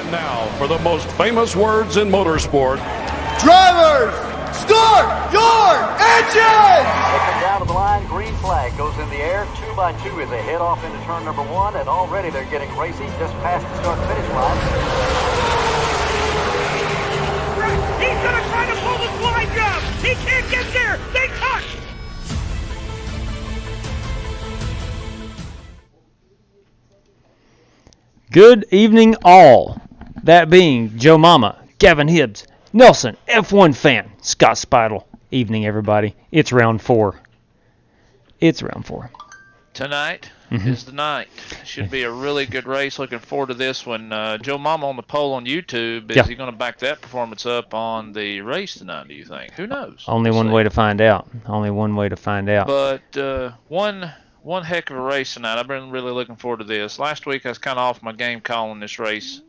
And now for the most famous words in motorsport. Drivers, start your engines! Looking down to the line, green flag goes in the air. 2 by 2 as they head off into turn number 1, and already they're getting racy just past the start-finish line. He's gonna try to pull the slide jump! He can't get there! They touch! Good evening, all. That being Joe Mama, Gavin Hibbs, Nelson, F1 fan, Scott Speidel. Evening, everybody. It's round 4. It's round 4. Tonight is the night. Should be a really good race. Looking forward to this one. Joe Mama on the poll on YouTube. Is he going to back that performance up on the race tonight, do you think? Who knows? Only one way to find out. Only one way to find out. But one heck of a race tonight. I've been really looking forward to this. Last week I was kind of off my game calling this race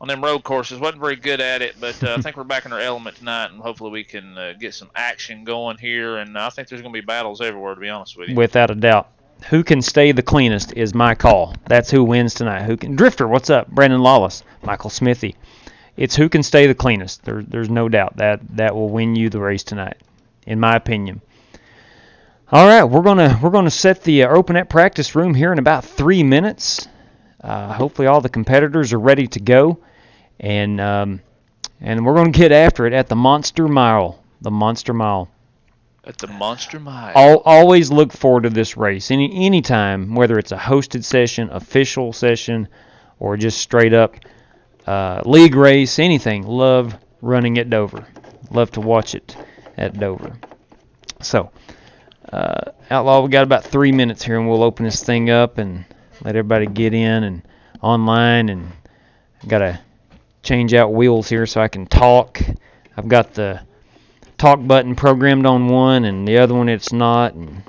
on them road courses. Wasn't very good at it, but I think we're back in our element tonight, and hopefully we can get some action going here. And I think there's going to be battles everywhere, to be honest with you. Without a doubt. Who can stay the cleanest is my call. That's who wins tonight. Who can Drifter, what's up? Brandon Lawless, Michael Smithy. It's who can stay the cleanest. There's no doubt that will win you the race tonight, in my opinion. All right, we're gonna set the open at practice room here in about 3 minutes. Hopefully all the competitors are ready to go, and we're gonna get after it at the Monster Mile. The Monster Mile. At the Monster Mile. Always look forward to this race. Any time, whether it's a hosted session, official session, or just straight up league race, anything. Love running at Dover. Love to watch it at Dover. So. Outlaw, we got about 3 minutes here, and we'll open this thing up and let everybody get in and online. And I've got to change out wheels here so I can talk. I've got the talk button programmed on one, and the other one it's not, and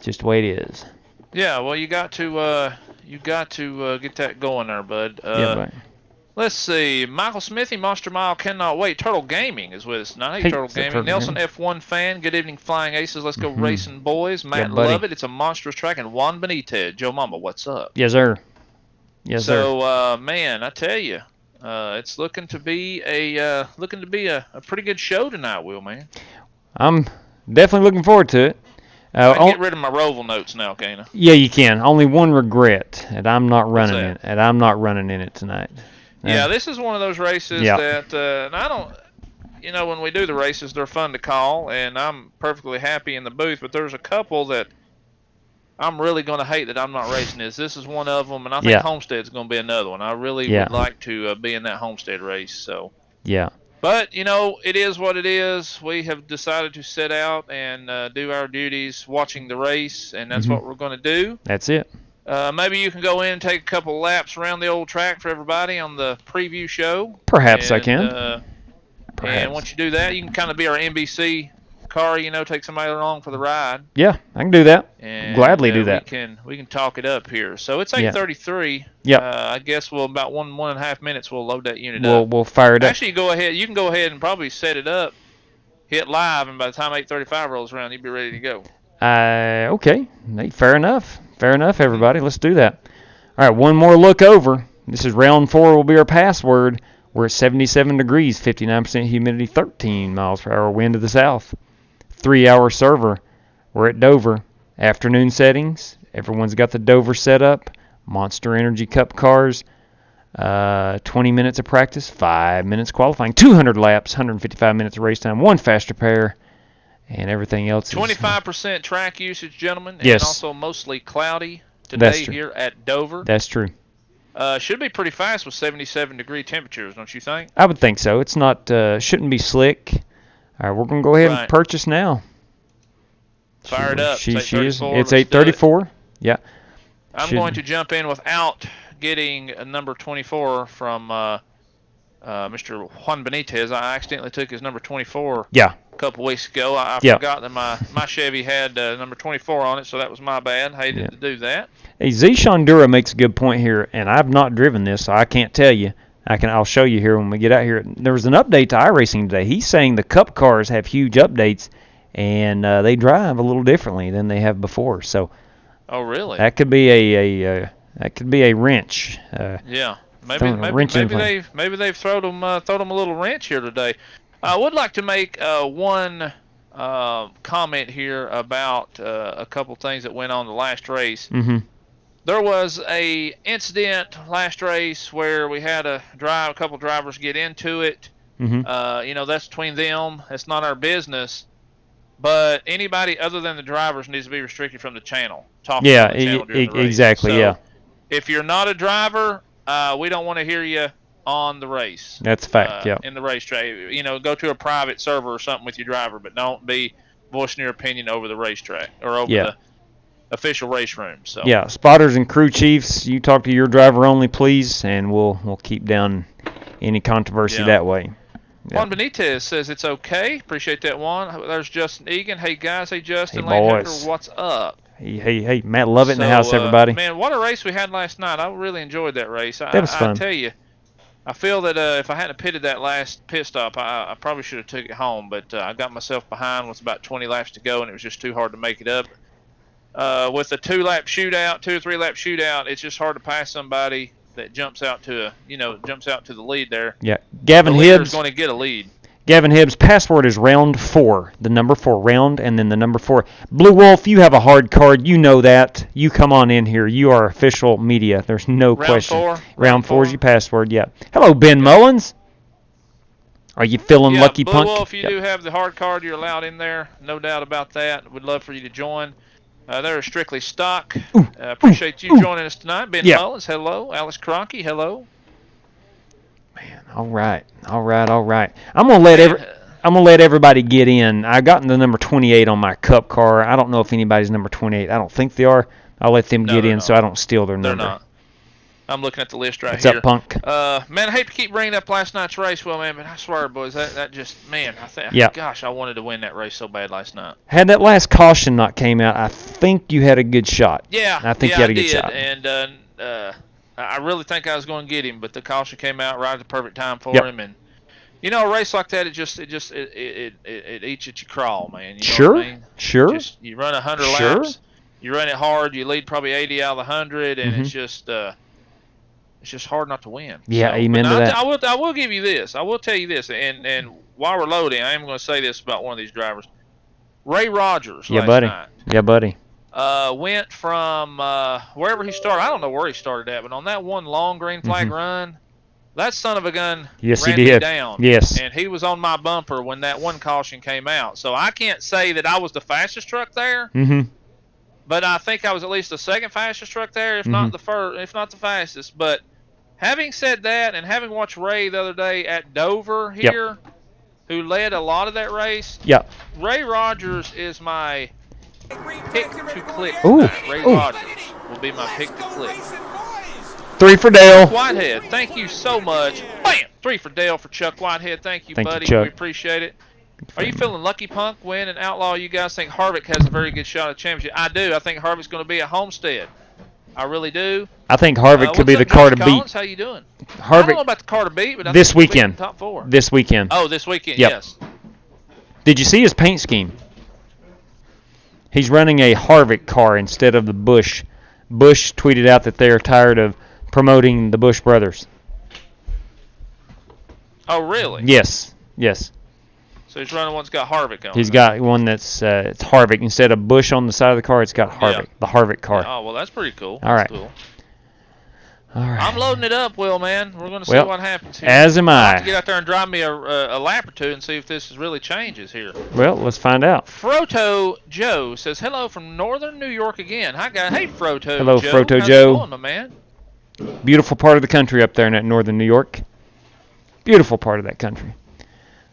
just the way it is. Yeah, well, you got to get that going there, bud. Yeah, buddy. Let's see. Michael Smithy, Monster Mile, cannot wait. Turtle Gaming is with us tonight. Hey, Turtle Gaming. Nelson, F1 fan. Good evening, Flying Aces. Let's go racing, boys. Matt, love it. It's a monstrous track. And Juan Benitez. Joe Mama, what's up? Yes, sir. Yes, sir. So, man, I tell you, it's looking to be a pretty good show tonight, Will, man. I'm definitely looking forward to it. I can get rid of my Roval notes now, can't I? Yeah, you can. Only one regret, and I'm not running it. And I'm not running in it tonight. Yeah, this is one of those races that, and I don't, when we do the races, they're fun to call, and I'm perfectly happy in the booth, but there's a couple that I'm really going to hate that I'm not racing this. This is one of them, and I think Homestead's going to be another one. I really would like to be in that Homestead race. So. Yeah. But, it is what it is. We have decided to set out and do our duties watching the race, and that's what we're going to do. That's it. Maybe you can go in and take a couple laps around the old track for everybody on the preview show. Perhaps I can. Perhaps. And once you do that, you can kind of be our NBC car, take somebody along for the ride. Yeah, I can do that. And, gladly do that. We can talk it up here. So it's 8:33. Yeah. I guess about 1.5 minutes we'll load that unit up. We'll fire it up. Actually, you can go ahead and probably set it up, hit live, and by the time 8:35 rolls around, you'll be ready to go. Okay. Fair enough. Fair enough, everybody. Let's do that. All right, one more look over. This is round 4 will be our password. We're at 77 degrees, 59% humidity, 13 miles per hour wind to the south. 3-hour server. We're at Dover. Afternoon settings. Everyone's got the Dover set up. Monster Energy Cup cars. 20 minutes of practice, 5 minutes qualifying, 200 laps, 155 minutes of race time, 1 fast repair. And everything else 25% track usage, gentlemen, yes. And also mostly cloudy today here at Dover. That's true. Should be pretty fast with 77-degree temperatures, don't you think? I would think so. It's not, shouldn't be slick. All right, we're going to go ahead and purchase now. Fire it up. It's 8:34. Yeah. I'm going to jump in without getting a number 24 from Mr. Juan Benitez. I accidentally took his number 24 a couple weeks ago. I forgot that my Chevy had number 24 on it, so that was my bad. Hated to do that. Hey, Zishan Dura makes a good point here, and I've not driven this, so I can't tell you. I'll show you here when we get out here. There was an update to iRacing today. He's saying the Cup cars have huge updates, and they drive a little differently than they have before. So, oh really? That could be a wrench. Yeah. Maybe they've thrown them a little wrench here today. I would like to make one comment here about a couple things that went on the last race. Mm-hmm. There was a incident last race where we had a couple drivers get into it. Mm-hmm. You know, that's between them. It's not our business. But anybody other than the drivers needs to be restricted from the channel. Exactly. So, yeah. If you're not a driver, we don't want to hear you on the race. That's a fact. In the racetrack, you know, go to a private server or something with your driver, but don't be voicing your opinion over the racetrack or over the official race room. So yeah, spotters and crew chiefs, you talk to your driver only, please, and we'll keep down any controversy that way. Yeah. Juan Benitez says it's okay. Appreciate that, Juan. There's Justin Egan. Hey guys, hey Justin, hey Lane boys, Hacker, what's up? Hey, Matt Lovett in the house, everybody. Man, what a race we had last night. I really enjoyed that race. That was fun. I tell you, I feel that if I hadn't pitted that last pit stop, I probably should have took it home, but I got myself behind with about 20 laps to go, and it was just too hard to make it up. With a 2 or 3 lap shootout, it's just hard to pass somebody that jumps out to the lead there. Yeah, Gavin Hibbs is going to get a lead. Gavin Hibbs' password is round 4, the number 4 round, and then the number 4. Blue Wolf, you have a hard card. You know that. You come on in here. You are official media. There's no question. Round 4 is your password. Yeah. Hello, Ben Mullins. Are you feeling lucky, Blue punk? Wolf, you do have the hard card. You're allowed in there. No doubt about that. Would love for you to join. They're strictly stock. Appreciate you joining us tonight. Ben Mullins, hello. Alice Cronky, hello. Man, all right. I'm gonna let everybody get in. I got the number 28 on my cup car. I don't know if anybody's number 28. I don't think they are. I'll let them get in so I don't steal their number. They're not. I'm looking at the list right What's here. What's up, punk? Man, I hate to keep bringing up last night's race, but I swear, boys, that just, man, gosh, I wanted to win that race so bad last night. Had that last caution not came out, I think you had a good shot. Yeah, I think you had a good shot. And I really think I was going to get him, but the caution came out right at the perfect time for him. And you know, a race like that, it eats at your crawl, man. You know what I mean? Sure. You run 100 laps, you run it hard, you lead probably 80 out of the 100, and it's just hard not to win. Yeah, amen to that. I will give you this. I will tell you this, and while we're loading, I am going to say this about one of these drivers. Ray Rogers last night. Yeah, buddy. Went from wherever he started. I don't know where he started at, but on that one long green flag run, that son of a gun ran me down. Yes. And he was on my bumper when that one caution came out. So I can't say that I was the fastest truck there. But I think I was at least the second fastest truck there, if not the first, if not the fastest. But having said that, and having watched Ray the other day at Dover here, who led a lot of that race, Ray Rogers is my pick to click. Ray Rogers will be my pick to click. 3 for Dale. Whitehead, thank you so much. Bam! 3 for Dale for Chuck Whitehead. Thank you, buddy. We appreciate it. Are you feeling lucky, Punk, Win, and Outlaw? You guys think Harvick has a very good shot at championship? I do. I think Harvick's going to be at Homestead. I really do. I think Harvick could be the car to beat. How you doing? Harvick, I don't know about the car to beat, but I this think weekend. Top 4. This weekend. Oh, this weekend. Yes. Did you see his paint scheme? He's running a Harvick car instead of the Busch. Busch tweeted out that they are tired of promoting the Busch brothers. Oh, really? Yes. So he's running one's got Harvick on. He's got one that's it's Harvick instead of Busch on the side of the car. It's got Harvick, the Harvick car. Oh, well, that's pretty cool. All right. Cool. All right. I'm loading it up, Will, man. We're going to see what happens here. As am I. I'll have to get out there and drive me a lap or two and see if this really changes here. Well, let's find out. Froto Joe says, hello from northern New York again. Hi, guys. Hey, Froto Hello, Joe. Froto How's Joe. it going, my man? Beautiful part of the country up there in that northern New York. Beautiful part of that country.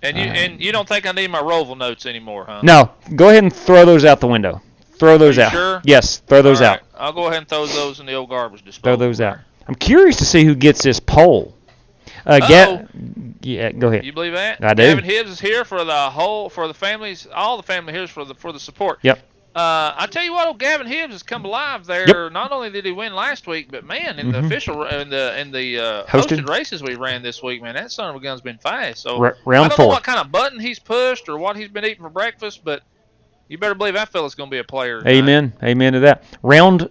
And you don't think I need my Roval notes anymore, huh? No. Go ahead and throw those out the window. Throw those out. Sure? Yes, throw those out. I'll go ahead and throw those in the old garbage disposal. Throw those out. I'm curious to see who gets this poll. Yeah, go ahead. You believe that? I do. Gavin Hibbs is here for the families, all the family here for the support. Yep. I tell you what, old Gavin Hibbs has come alive there. Yep. Not only did he win last week, but man, in the official in the hosted races we ran this week, man, that son of a gun's been fast. So round 4. I don't know what kind of button he's pushed or what he's been eating for breakfast, but You better believe that fella's going to be a player tonight. Amen. Amen to that. Round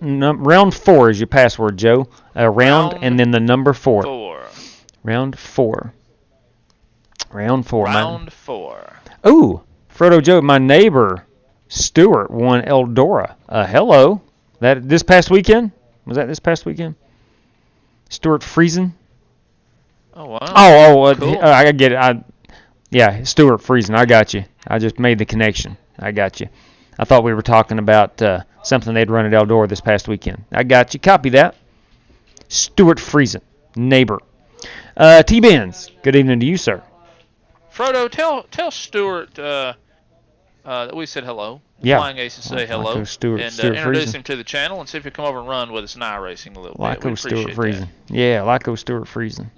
4 is your password, Joe. Round and then the number 4. Round 4. Round 4. Round 4. Ooh, Frodo Joe, my neighbor Stuart won Eldora. Hello. That this past weekend? Was that this past weekend? Stuart Friesen? Oh, wow. Cool. I get it. Yeah, Stuart Friesen. I got you. I just made the connection. I got you. I thought we were talking about something they'd run at Eldora this past weekend. I got you. Copy that. Stuart Friesen, neighbor. T-Benz, good evening to you, sir. Frodo, tell Stuart that we said hello. Yeah. Flying Aces say hello. Lyco Stuart Introduce Friesen. him to the channel and see if he'll come over and run with us in iRacing a little bit. Lyco Stuart Friesen. Yeah, Lyco Stuart Friesen.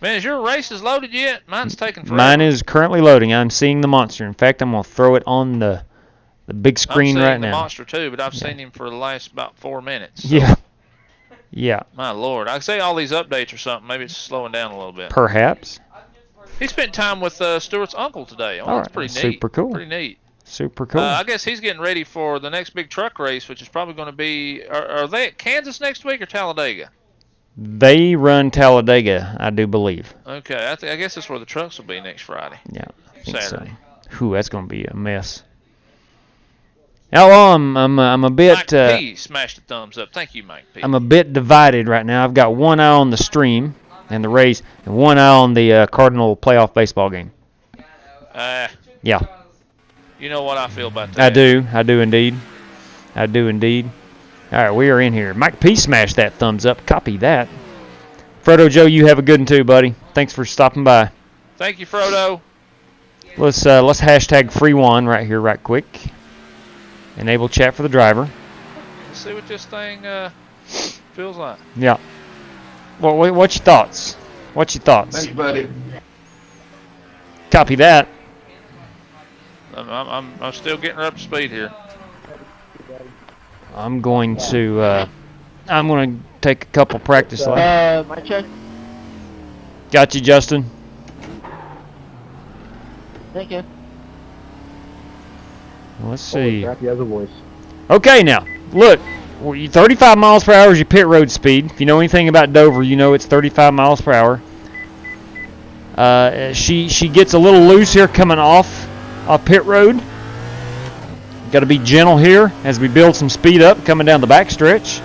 Man, is your races loaded yet? Mine's taking forever. Mine is currently loading. I'm seeing the monster. In fact, I'm going to throw it on the big screen right now. I'm seeing the monster too, but I've seen him for the last about 4 minutes. So. Yeah. Yeah. My Lord. I say all these updates or something. Maybe it's slowing down a little bit. Perhaps. He spent time with Stuart's uncle today. Oh, that's pretty neat. Super cool. Pretty neat. Super cool. I guess he's getting ready for the next big truck race, which is probably going to be... Are they at Kansas next week or Talladega? They run Talladega, I do believe. Okay, I guess that's where the trucks will be next Friday. Yeah, I think Saturday. So. Ooh, that's going to be a mess. Now, I'm a bit... Mike P smashed a thumbs up. Thank you, Mike P. I'm a bit divided right now. I've got one eye on the stream and the race, and one eye on the Cardinal playoff baseball game. Yeah. You know what I feel about that. I do indeed. I do indeed. All right, we are in here. Mike P smashed that thumbs up. Copy that. Frodo Joe, you have a good one too, buddy. Thanks for stopping by. Thank you, Frodo. Let's hashtag free one right here, right quick. Enable chat for the driver. Let's see what this thing feels like. Yeah. Well, what's your thoughts? What's your thoughts? Thanks, buddy. Copy that. I'm still getting her up to speed here. I'm going to take a couple practice laps. My check. Got you, Justin. Thank you. Let's see. Crappy other voice. Okay, now look. 35 miles per hour is your pit road speed. If you know anything about Dover, you know it's 35 miles per hour. She gets a little loose here coming off pit road. Got to be gentle here as we build some speed up coming down the back stretch.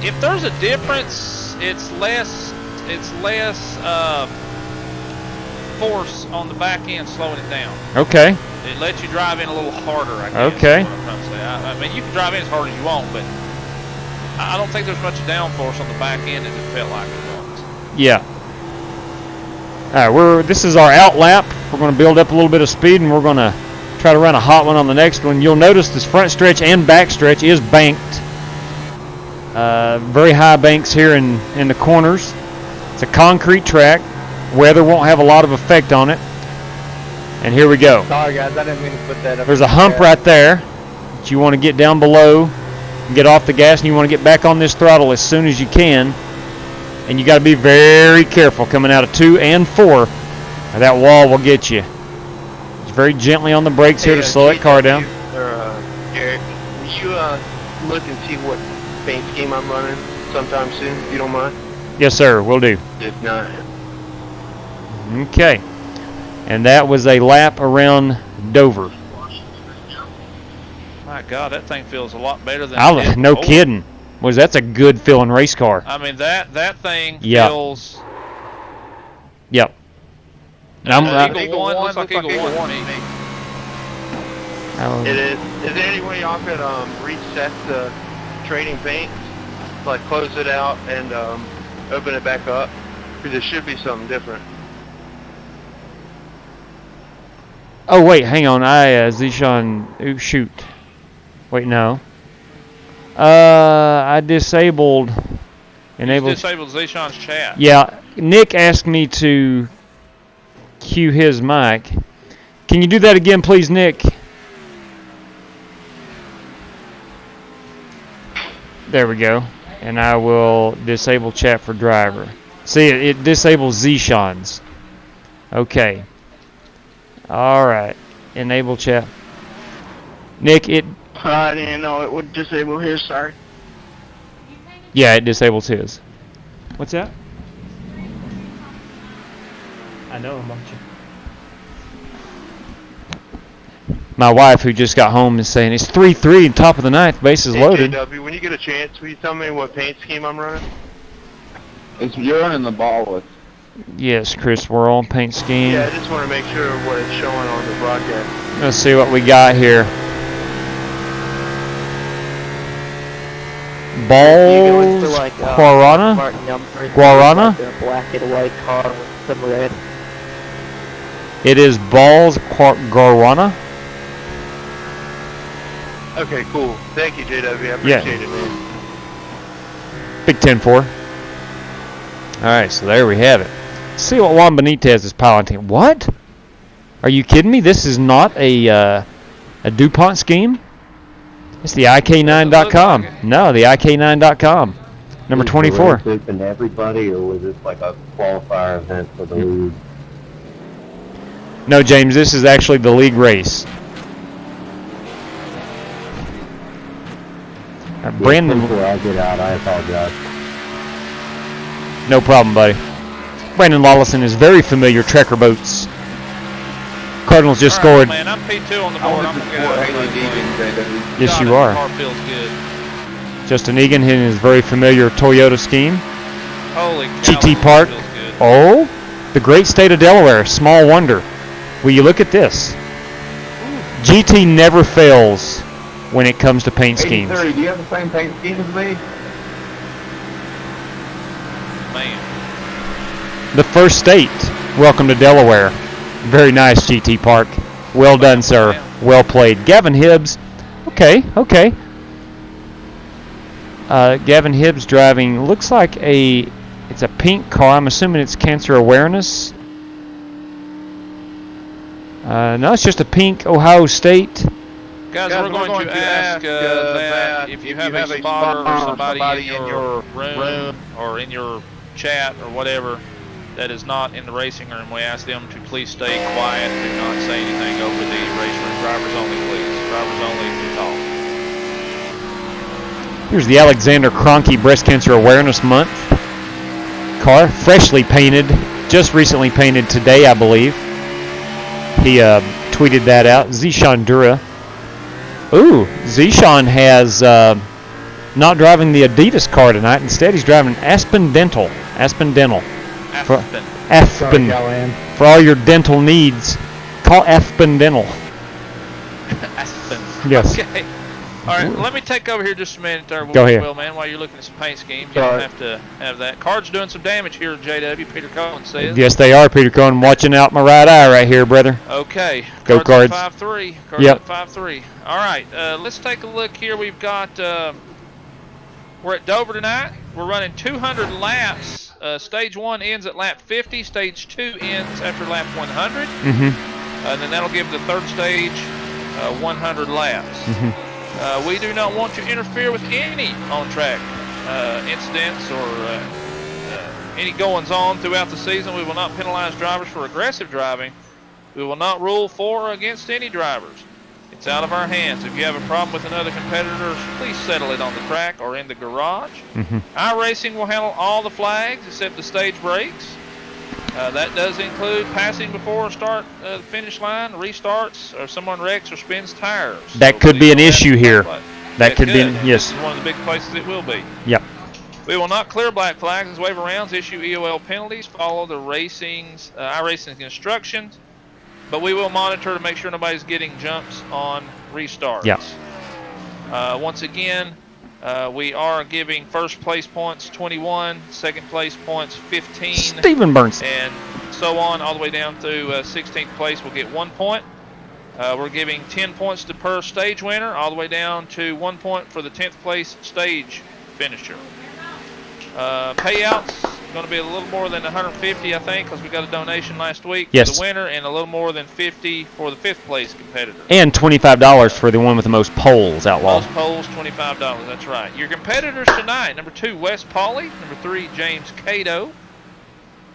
If there's a difference, it's less force on the back end slowing it down. Okay. It lets you drive in a little harder, I guess. Okay. Is what I'm trying to say. I mean, you can drive in as hard as you want, but I don't think there's much downforce on the back end as it felt like it was. Yeah. All right, this is our out lap. We're going to build up a little bit of speed, and we're going to try to run a hot one on the next one. You'll notice this front stretch and back stretch is banked. Very high banks here in the corners. It's a concrete track. Weather won't have a lot of effect on it. And here we go. Sorry, guys. I didn't mean to put that up. There's a hump right there that you want to get down below and get off the gas, and you want to get back on this throttle as soon as you can. And you got to be very careful coming out of 2 and 4. Or that wall will get you. Just very gently on the brakes here to slow that car down. Eric, will you look and see what paint scheme I'm running sometime soon, if you don't mind? Yes, sir. Will do. If not. Okay. And that was a lap around Dover. My God, that thing feels a lot better than it did No before. kidding. That's a good feeling race car. I mean, that thing feels... Yep. Eagle 1 looks like Eagle 1 to me. It is. Is there any way y'all could reset the trading paint? Like close it out and open it back up? Because there should be something different. Oh, wait, hang on. Zishan, shoot. Wait, no. I disabled. You disabled Zishan's chat. Yeah, Nick asked me to cue his mic. Can you do that again, please, Nick? There we go. And I will disable chat for driver. See, it disables Zishan's. Okay. All right. Enable chat. Nick, it. I didn't know it would disable his. Sorry. Yeah, it disables his. What's that? I know, I'm watching. My wife, who just got home, is saying it's 3-3 and top of the ninth, bases loaded. JW, when you get a chance, will you tell me what paint scheme I'm running? You're running the ball with. Yes, Chris, we're on paint scheme. Yeah, I just want to make sure what it's showing on the broadcast. Let's see what we got here. Balls, Guarana? Guarana? Black and white car with some red. It is Balls Guarana. Okay, cool. Thank you, JW. I appreciate it, man. Big 10-4. Alright, so there we have it. Let's see what Juan Benitez is piloting. What? Are you kidding me? This is not a DuPont scheme? It's the IK9.com. Like no, the IK9.com. Number 24. Open to everybody, or was this like a qualifier event for the league? No, James, this is actually the league race. Brandon. Before I get out, I apologize. No problem, buddy. Brandon Lawlison is very familiar Trekker boats. Cardinals just scored. Man, I'm P2 on the board. I'm going to get out. Yes, you are. The car feels good. Justin Egan in his very familiar Toyota scheme. Holy cow, GT Park. feels good. Oh, the great state of Delaware. Small wonder. Will you look at this? GT never fails when it comes to paint schemes. 30, do you have the same paint scheme as me? Man. The first state. Welcome to Delaware. Very nice, GT Park. Well done, sir. Well played. Gavin Hibbs. Okay. Gavin Hibbs driving. Looks like it's a pink car. I'm assuming it's cancer awareness. No, it's just a pink Ohio State. Guys, we're going to ask that if you have a spotter or somebody in your room or in your chat or whatever that is not in the racing room, we ask them to please stay quiet, do not say anything over the race room. Drivers only, please. Drivers only to talk. Here's the Alexander Kroenke Breast Cancer Awareness Month car, freshly painted, just recently painted today, I believe. He tweeted that out. Zishan Dura. Ooh, Zishan has not driving the Adidas car tonight. Instead, he's driving Aspen Dental. Aspen. Sorry, For all your dental needs, call Aspen Dental. Aspen. Yes. Okay. All right, let me take over here just a minute there, Go ahead. Will, man, while you're looking at some paint schemes. You don't have to have that. Cards doing some damage here, JW. Peter Cohen says. Yes, they are, Peter Cohen. Watching out my right eye right here, brother. Okay. Go Cards. 5-3. Cards Yep. 5-3. All right, let's take a look here. We've got, we're at Dover tonight. We're running 200 laps. Stage 1 ends at lap 50. Stage 2 ends after lap 100. And then that'll give the third stage 100 laps. We do not want to interfere with any on-track incidents or any goings-on throughout the season. We will not penalize drivers for aggressive driving. We will not rule for or against any drivers. It's out of our hands. If you have a problem with another competitor, please settle it on the track or in the garage. iRacing will handle all the flags except the stage breaks. That does include passing before start the finish line, restarts, or someone wrecks or spins tires. That could be an issue here. That could be, yes. This is one of the big places it will be. Yep. We will not clear black flags, waiver rounds, issue EOL penalties, follow the iRacing's instructions, but we will monitor to make sure nobody's getting jumps on restarts. Yeah. Once again, we are giving first place points 21, second place points 15. Stephen Burns. And so on, all the way down to 16th place will get 1 point. We're giving 10 points to per stage winner, all the way down to 1 point for the 10th place stage finisher. Payouts going to be a little more than 150, I think, because we got a donation last week for the winner, and a little more than 50 for the 5th place competitor. And $25 for the one with the most poles, Outlaw. Most poles, $25. That's right. Your competitors tonight: number 2, Wes Pauley; number 3, James Cato.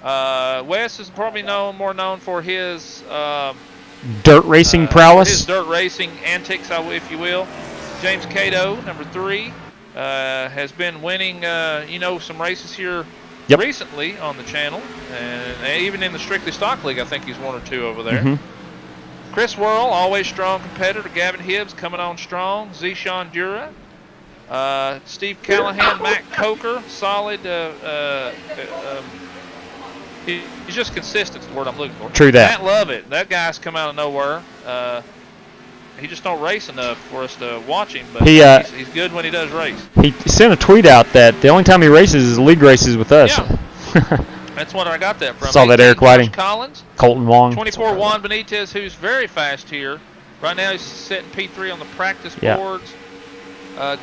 Wes is probably more known for his Dirt racing prowess. His dirt racing antics, if you will. James Cato, number 3, has been winning, some races here recently on the channel, and even in the Strictly Stock League, I think he's 1 or 2 over there. Mm-hmm. Chris Worrell, always strong competitor. Gavin Hibbs coming on strong. Zishan Dura. Steve Callahan, Matt Coker, solid. He's just consistent is the word I'm looking for. True that. Matt Lovett, that guy's come out of nowhere. He just don't race enough for us to watch him, but he's good when he does race. He sent a tweet out that the only time he races is league races with us. Yeah. That's what I got that from. Saw that Eric Whiting. Collins. Colton Wong. 24 Juan Benitez, who's very fast here. Right now he's setting P3 on the practice boards.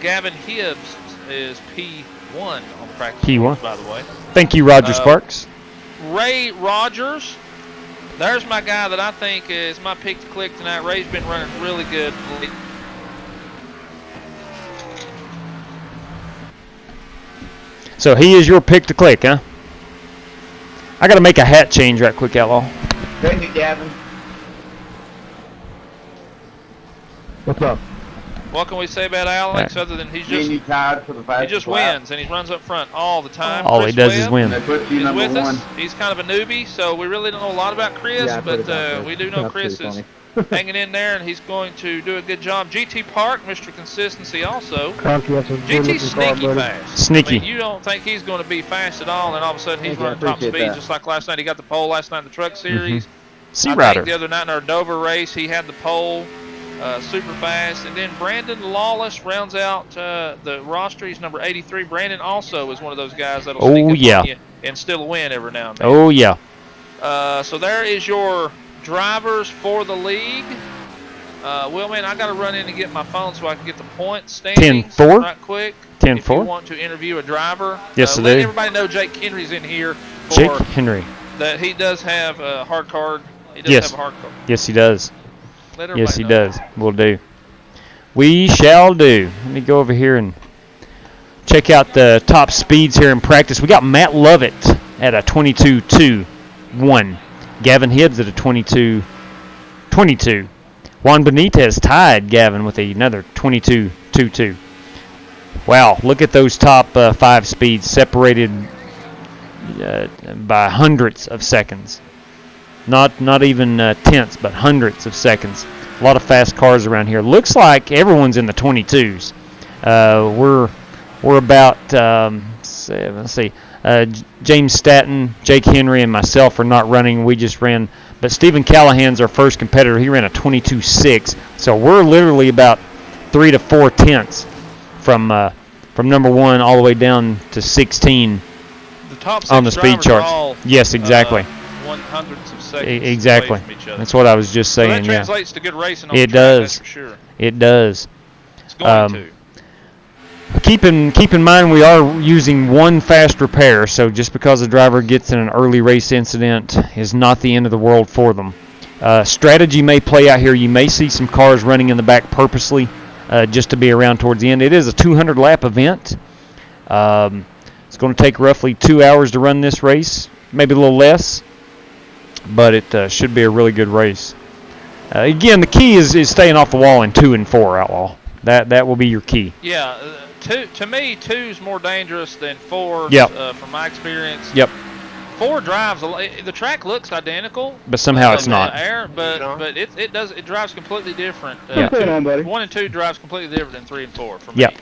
Gavin Hibbs is P1 on the practice boards, by the way. Thank you, Roger Sparks. Ray Rogers. There's my guy that I think is my pick to click tonight. Ray's been running really good. So he is your pick to click, huh? I got to make a hat change right quick, Outlaw. Thank you, Gavin. What's up? What can we say about Alex other than he just wins and he runs up front all the time. All Chris he does Webb is win. He's with us. He's kind of a newbie, so we really don't know a lot about Chris, but we do know Chris is hanging in there, and he's going to do a good job. GT Park, Mr. Consistency also. GT's sneaky fast. Sneaky. I mean, you don't think he's going to be fast at all, and all of a sudden he's running top speed, just like last night. He got the pole last night in the Truck Series. Sea Rider. The other night in our Dover race, he had the pole. Super fast. And then Brandon Lawless rounds out the roster. He's number 83. Brandon also is one of those guys that'll sneak up on you and still win every now and then. Oh, yeah. So there is your drivers for the league. Well, man, I got to run in and get my phone so I can get the point standings 10-4. right quick. 10-4. If you want to interview a driver. Yes, I do. Let everybody know Jake Henry's in here. Jake Henry. That he does have a hard card. He does have a hard card. Yes, he does. Yes, he does. We'll do. We shall do. Let me go over here and check out the top speeds here in practice. We got Matt Lovett at a 22.21. Gavin Hibbs at a 22.22. Juan Benitez tied Gavin with another 22.22. Wow, look at those top 5 speeds separated by hundreds of seconds. Not even tenths, but hundreds of seconds. A lot of fast cars around here. Looks like everyone's in the 22s. We're about let's see. James Staton, Jake Henry, and myself are not running. We just ran. But Stephen Callahan's our first competitor. He ran a 22.6. So we're literally about 3 to 4 tenths from number 1 all the way down to 16 on the speed charts. Yes, exactly. 100ths of seconds exactly. Away from each other. That's what I was just saying. Well, that translates to good racing on it the track, does. that's for sure. It does. It's going to. Keep in mind we are using one fast repair, so just because a driver gets in an early race incident is not the end of the world for them. Strategy may play out here. You may see some cars running in the back purposely just to be around towards the end. It is a 200-lap event. It's going to take roughly 2 hours to run this race, maybe a little less, but it should be a really good race. Again, the key is staying off the wall in 2 and 4, Outlaw. That will be your key. Yeah, to me, 2's more dangerous than 4. From my experience. Yep. 4 drives. The track looks identical, but somehow it's not. But it drives completely different. 1 and 2 drives completely different than 3 and 4 for me. Yep.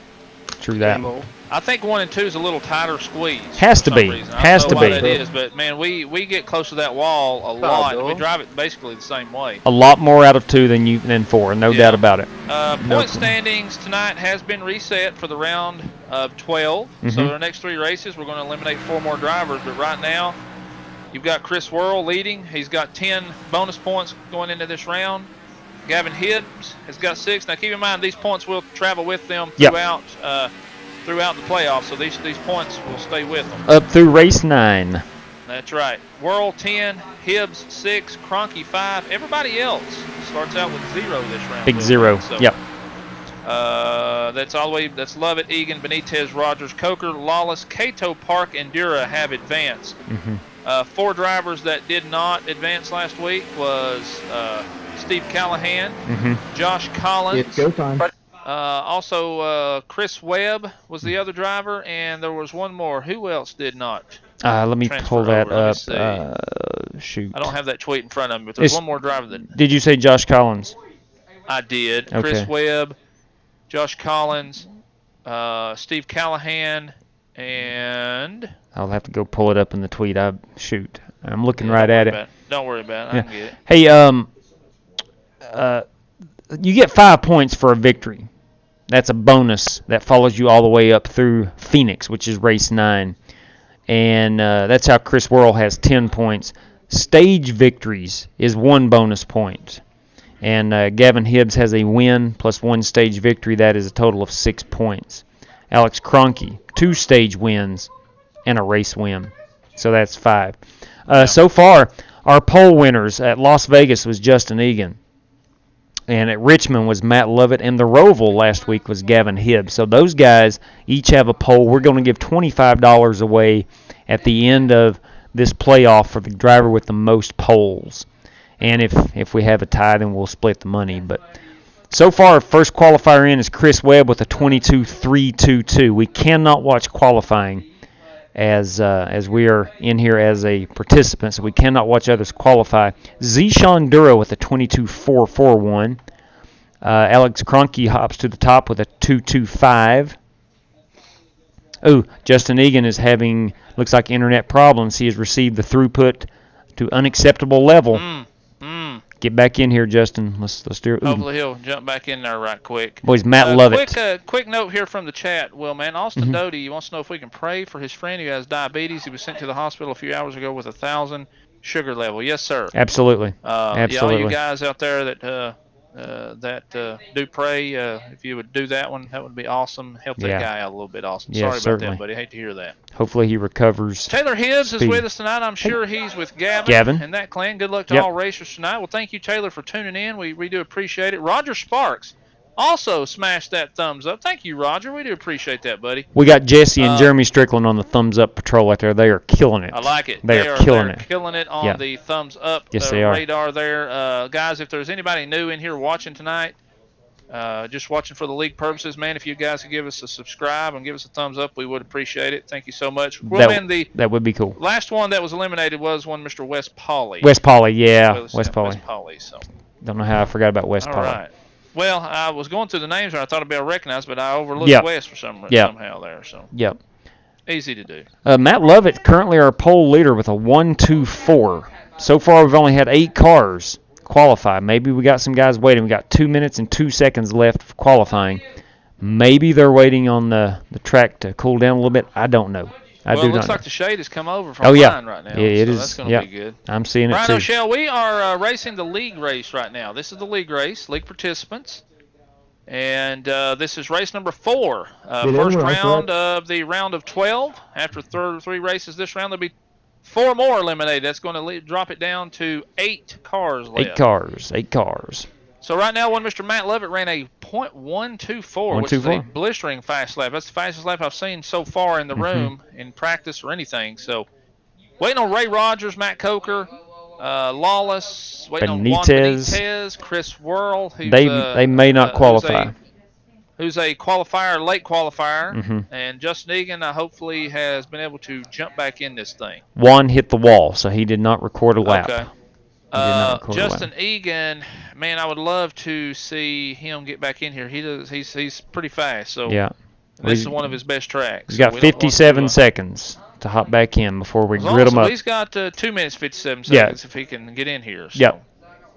True that. I think 1 and 2 is a little tighter squeeze. Has to be. Has to be. I don't know why that is, but man, we get close to that wall a lot. And we drive it basically the same way. A lot more out of 2 than 4, no doubt about it. Point standings tonight has been reset for the round of 12. So the next 3 races, we're going to eliminate 4 more drivers. But right now, you've got Chris Worrell leading. He's got 10 bonus points going into this round. Gavin Hibbs has got 6. Now keep in mind, these points will travel with them throughout the playoffs, so these points will stay with them. Up through race 9. That's right. Worrell 10, Hibbs 6, Cronky 5. Everybody else starts out with 0 this round. Big 0. So, yep. That's all the way. That's Lovett, Egan, Benitez, Rogers, Coker, Lawless, Cato, Park, and Dura have advanced. 4 drivers that did not advance last week was Steve Callahan, Mm-hmm. Josh Collins. It's go time. Also, Chris Webb was the other driver, and there was one more. Who else did not? Let me transfer pull that over? up. Let me see. Shoot. I don't have that tweet in front of me, but there's one more driver that Did you say Josh Collins? I did. Okay. Chris Webb, Josh Collins, Steve Callahan, and I'll have to go pull it up in the tweet. I'm looking right at it. Don't worry about it. I can get it. Hey, you get 5 points for a victory. That's a bonus that follows you all the way up through Phoenix, which is race 9. And that's how Chris Worrell has 10 points. Stage victories is 1 bonus point. And Gavin Hibbs has a win plus 1 stage victory. That is a total of 6 points. Alex Kroenke, 2 stage wins and a race win. So that's 5. So far, our poll winners at Las Vegas was Justin Egan. And at Richmond was Matt Lovett. And the Roval last week was Gavin Hibbs. So those guys each have a poll. We're going to give $25 away at the end of this playoff for the driver with the most polls. And if we have a tie, then we'll split the money. But so far, first qualifier in is Chris Webb with a 22.322. We cannot watch qualifying as we are in here as a participant, so we cannot watch others qualify. Zishan Dura with a 22.441. Alex Kroenke hops to the top with a 2.25. Oh, Justin Egan is having, looks like, internet problems. He has received the throughput to unacceptable level. Get back in here, Justin. Let's do it. Hopefully he'll jump back in there right quick. Boys, Matt Lovett. Quick note here from the chat. Well, man, Austin Doty wants to know if we can pray for his friend who has diabetes. He was sent to the hospital a few hours ago with 1,000 sugar level. Yes, sir. Absolutely. Yeah, all you guys out there that do pray, if you would do that one, that would be awesome. Help that guy out a little bit. Awesome. Yeah, Sorry certainly. about that, buddy. Hate to hear that. Hopefully he recovers. Taylor Hibbs is with us tonight. I'm sure he's with Gavin and that clan. Good luck to all racers tonight. Well, thank you, Taylor, for tuning in. We do appreciate it. Roger Sparks also smashed that thumbs up. Thank you, Roger. We do appreciate that, buddy. We got Jesse and Jeremy Strickland on the thumbs up patrol out there. They are killing it. I like it. They are killing it on the thumbs up radar there. Guys, if there's anybody new in here watching tonight, just watching for the league purposes, man, if you guys could give us a subscribe and give us a thumbs up, we would appreciate it. Thank you so much. Well, that would be cool. Last one that was eliminated was one Mr. Wes Pauley. Wes Pauley, yeah. Wes Pauley. Wes Pauley, so. Don't know how I forgot about Wes Pauley. All right. Well, I was going through the names and I thought I'd be able to recognize, but I overlooked Wes for somehow there. So. Yep. Easy to do. Matt Lovett, currently our pole leader with a 1.24. So far, we've only had 8 cars qualify. Maybe we got some guys waiting. We got 2 minutes and 2 seconds left of qualifying. Maybe they're waiting on the track to cool down a little bit. I don't know. It looks like the shade has come over from mine right now. Yeah, it is. That's going to be good. I'm seeing it Brian too. O'Shell, we are racing the league race right now. This is the league race, league participants. And this is race number 4. First round of the round of 12. After 3 races this round, there'll be 4 more eliminated. That's going to drop it down to 8 cars left. 8 cars. So right now, Mr. Matt Lovett ran a .124, which is a blistering fast lap. That's the fastest lap I've seen so far in the room in practice or anything. So waiting on Ray Rogers, Matt Coker, Lawless, waiting on Juan Benitez, Chris Worrell. They may not qualify. Who's a qualifier, late qualifier, and Justin Egan hopefully has been able to jump back in this thing. Juan hit the wall, so he did not record a lap. Okay. Justin Egan, man, I would love to see him get back in here. He's pretty fast, so this is one of his best tracks. He's got 57 seconds to hop back in before we grid him up. He's got 2 minutes 57 seconds if he can get in here. So. Yep,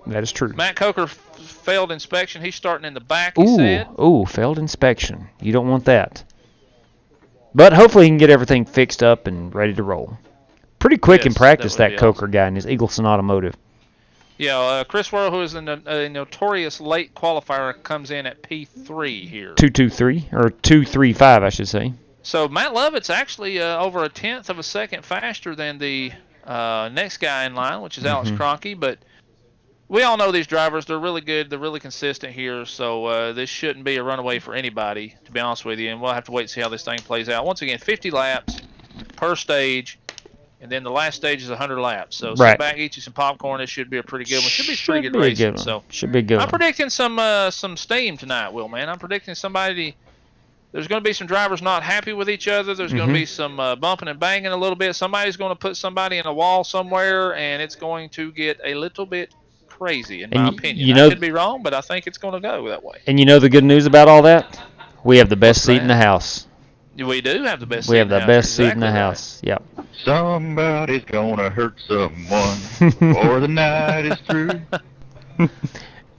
that is true. Matt Coker failed inspection. He's starting in the back, he said. Failed inspection. You don't want that. But hopefully he can get everything fixed up and ready to roll. Pretty quick in practice, that Coker guy in his Eagleson Automotive. Yeah, Chris Worrell, who is a notorious late qualifier, comes in at P3 here. 2.23, or 2.35, I should say. So Matt Lovett's actually over 1/10 of a second faster than the next guy in line, which is Alex Kroenke. But we all know these drivers. They're really good. They're really consistent here. So this shouldn't be a runaway for anybody, to be honest with you. And we'll have to wait and see how this thing plays out. Once again, 50 laps per stage. And then the last stage is 100 laps. So Right. sit back, eat you some popcorn. This should be a pretty good one. Should be pretty good be a racing. good one. So Should be a good I'm one. predicting some steam tonight, Will, man. I'm predicting there's going to be some drivers not happy with each other. There's going to be some bumping and banging a little bit. Somebody's going to put somebody in a wall somewhere, and it's going to get a little bit crazy, in my opinion. I could be wrong, but I think it's going to go that way. And you know the good news about all that? We have the best seat in the house. We do have the best seat We have in the the house. best seat in Exactly the right. house. Yep. Somebody's gonna hurt someone before the night is through.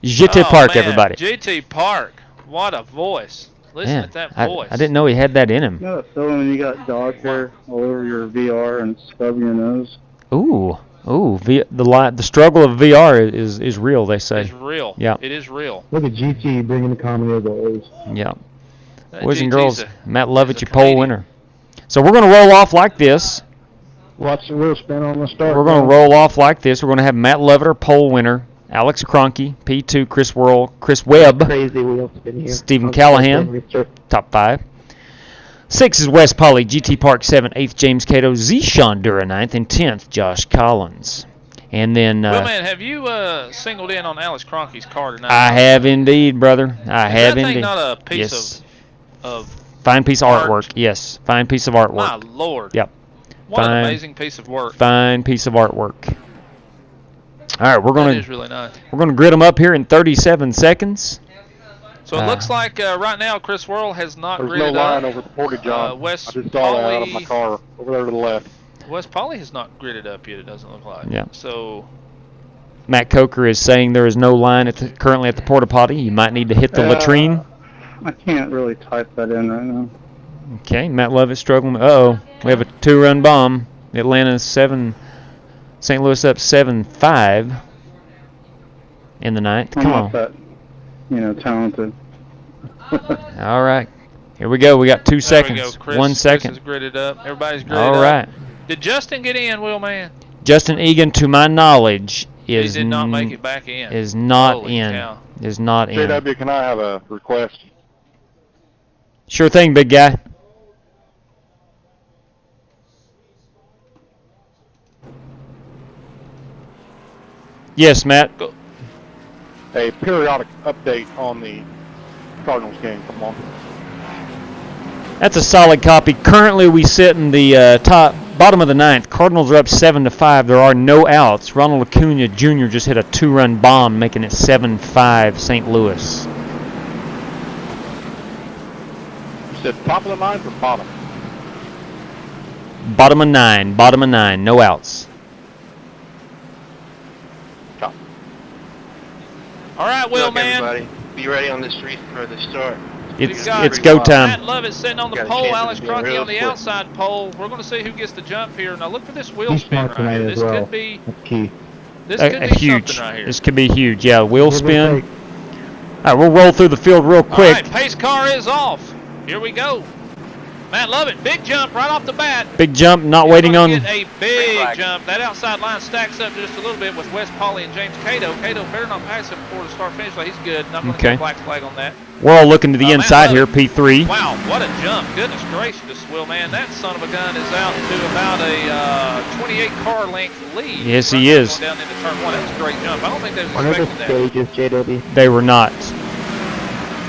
GT Park, man. everybody. GT Park. What a voice. Listen to that voice. I didn't know he had that in him. You know that feeling when you got dog hair all over your VR and stubbing your nose? Ooh. The struggle of VR is real, they say. It's real. Yeah. It is real. Look at GT bringing the comedy of the O's. Yeah. That Boys and GT's girls, Matt Lovett, your comedian. pole winner. So we're going to roll off like this. Watch the wheel spin on the start. We're going to roll off like this. We're going to have Matt Lovett, our pole winner. Alex Cronky, P2, Chris Webb, Crazy wheel spin here. Stephen Callahan, top 5. 6 is Wes Polly, GT Park 7, 8th James Cato, Zeshawn Dura 9th, and 10th Josh Collins. And then Well, man, have you singled in on Alex Cronky's car tonight? I have indeed, brother. I have that indeed. thing not a piece yes. of fine piece of art? artwork. Yes, fine piece of artwork. My Lord. Yep. What fine, an amazing piece of work. Fine piece of artwork. All right, That is really nice. We're gonna grid them up here in 37 seconds. So it looks like right now Chris Worrell has not There's gridded no line up. over the portage, John. Wes I just saw that out of Polly- my car over there to the left. Wes Polly has not gridded up yet, it doesn't look like. Yeah. So Matt Coker is saying there is no line currently at the porta potty. You might need to hit the latrine. I can't really type that in right now. Okay, Matt Lovett struggling. Uh-oh, we have a 2-run bomb. Atlanta 7, St. Louis up 7-5 in the ninth. I'm Come not on. that, talented. All right, here we go. We got 2 there seconds. we go. Chris, 1 second. Chris is gridded up. Everybody's gridded All up. right. Did Justin get in, Will, man? Justin Egan, to my knowledge, is He did not make it back in. Is not Holy in. cow. Is not in. JW, can I have a request? Sure thing, big guy. Yes, Matt. A periodic update on the Cardinals game. Come on. That's a solid copy. Currently, we sit in the bottom of the ninth. Cardinals are up 7-5. There are no outs. Ronald Acuna Jr. just hit a 2-run bomb, making it 7-5 St. Louis. You said top of the ninth or bottom? Bottom of 9. Bottom of 9. No outs. Top. All right, Will, Look, man. everybody, be ready on the street for the start. It's got go Matt time. Lovett sitting on the Got a pole, chance of Alex being Cronky real on the quick. outside pole. We're going to see who gets the jump here. Now look for this wheel He's spin smart right tonight here. as This well. could be That's key. this could be Huge. something right here. This could be huge. Yeah, wheel Give or spin. take. All right, we'll roll through the field real All quick. right, pace car is off. Here we go. Matt Lovett, big jump right off the bat. Big jump, not He's waiting gonna on. get a big jump. That outside line stacks up just a little bit with Wes Polly and James Cato. Cato better not pass him before the start finish. He's good. Not going to Okay. get a black flag on that. We're all looking to the Matt inside here, Lovett. P3. Wow, what a jump. Goodness gracious, Will, man. That son of a gun is out to about a 28 car length lead. Yes, he Right is. Going down into turn 1. That was a great jump. I don't think they was One of the expecting that. stages, JW. They were not.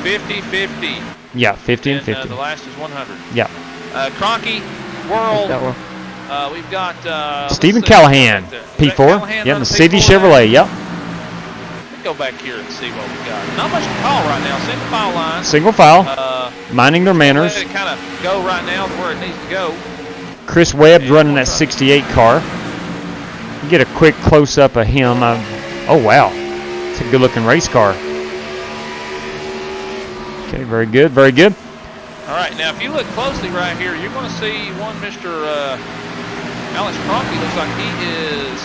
50-50. Yeah, 50 and And 50. the last is 100. Yeah. Cronky, Worrell. That one. We've got Stephen let's see, Callahan, right there. Is that P4. Callahan Yeah, running the City P4 now? Chevrolet. Yep. Let's go back here and see what we got. Not much to call right now. Single file line. Single file, minding their manners. Let it kind of go right now to where it needs to go. Chris Webb's running that 68 car. You get a quick close-up of him. Oh, wow. It's a good-looking race car. Okay, very good, very good. All right, now if you look closely right here, you're going to see one Mr. Alex Cronky. Looks like he is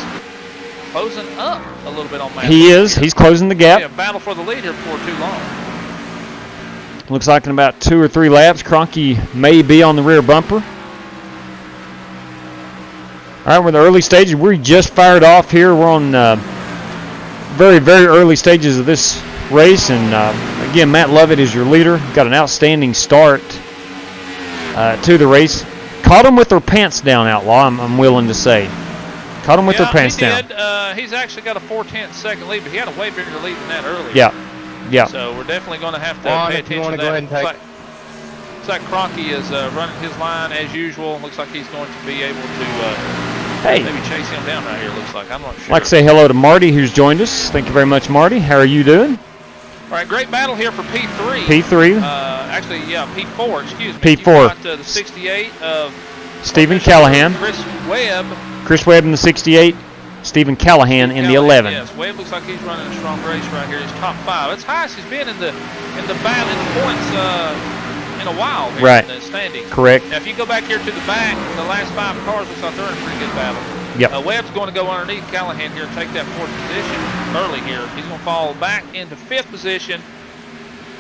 closing up a little bit on Matt. He is. He's closing the gap. Yeah, battle for the lead here before too long. Looks like in about 2 or 3 laps, Cronky may be on the rear bumper. All right, we're in the early stages. We just fired off here. We're on very, very early stages of this race. And, again, Matt Lovett is your leader. Got an outstanding start to the race. caught them with their pants down, Outlaw, I'm willing to say. Caught them with their pants down. He's actually got a 4/10 second lead, but he had a way bigger lead than that earlier. Yeah. So we're definitely going to have to pay attention to that. Go ahead and take Looks like Cronky is running his line as usual. Looks like he's going to be able to maybe chase him down right here, looks like. I'm not sure. I'd like to say hello to Marty, who's joined us. Thank you very much, Marty. How are you doing? All right, great battle here for P3. P3. Actually, yeah, P4, excuse me. P4. You've got the 68 of Stephen Callahan. Chris Webb in the 68. Stephen Callahan in the 11. Yes, Webb looks like he's running a strong race right here. He's top 5. That's highest he's been in the battle in the points in a while here in the standings. Correct. Now, if you go back here to the back, the last 5 cars looks like they're in a pretty good battle. Yep. Webb's going to go underneath Callahan here and take that 4th position early here. He's going to fall back into 5th position.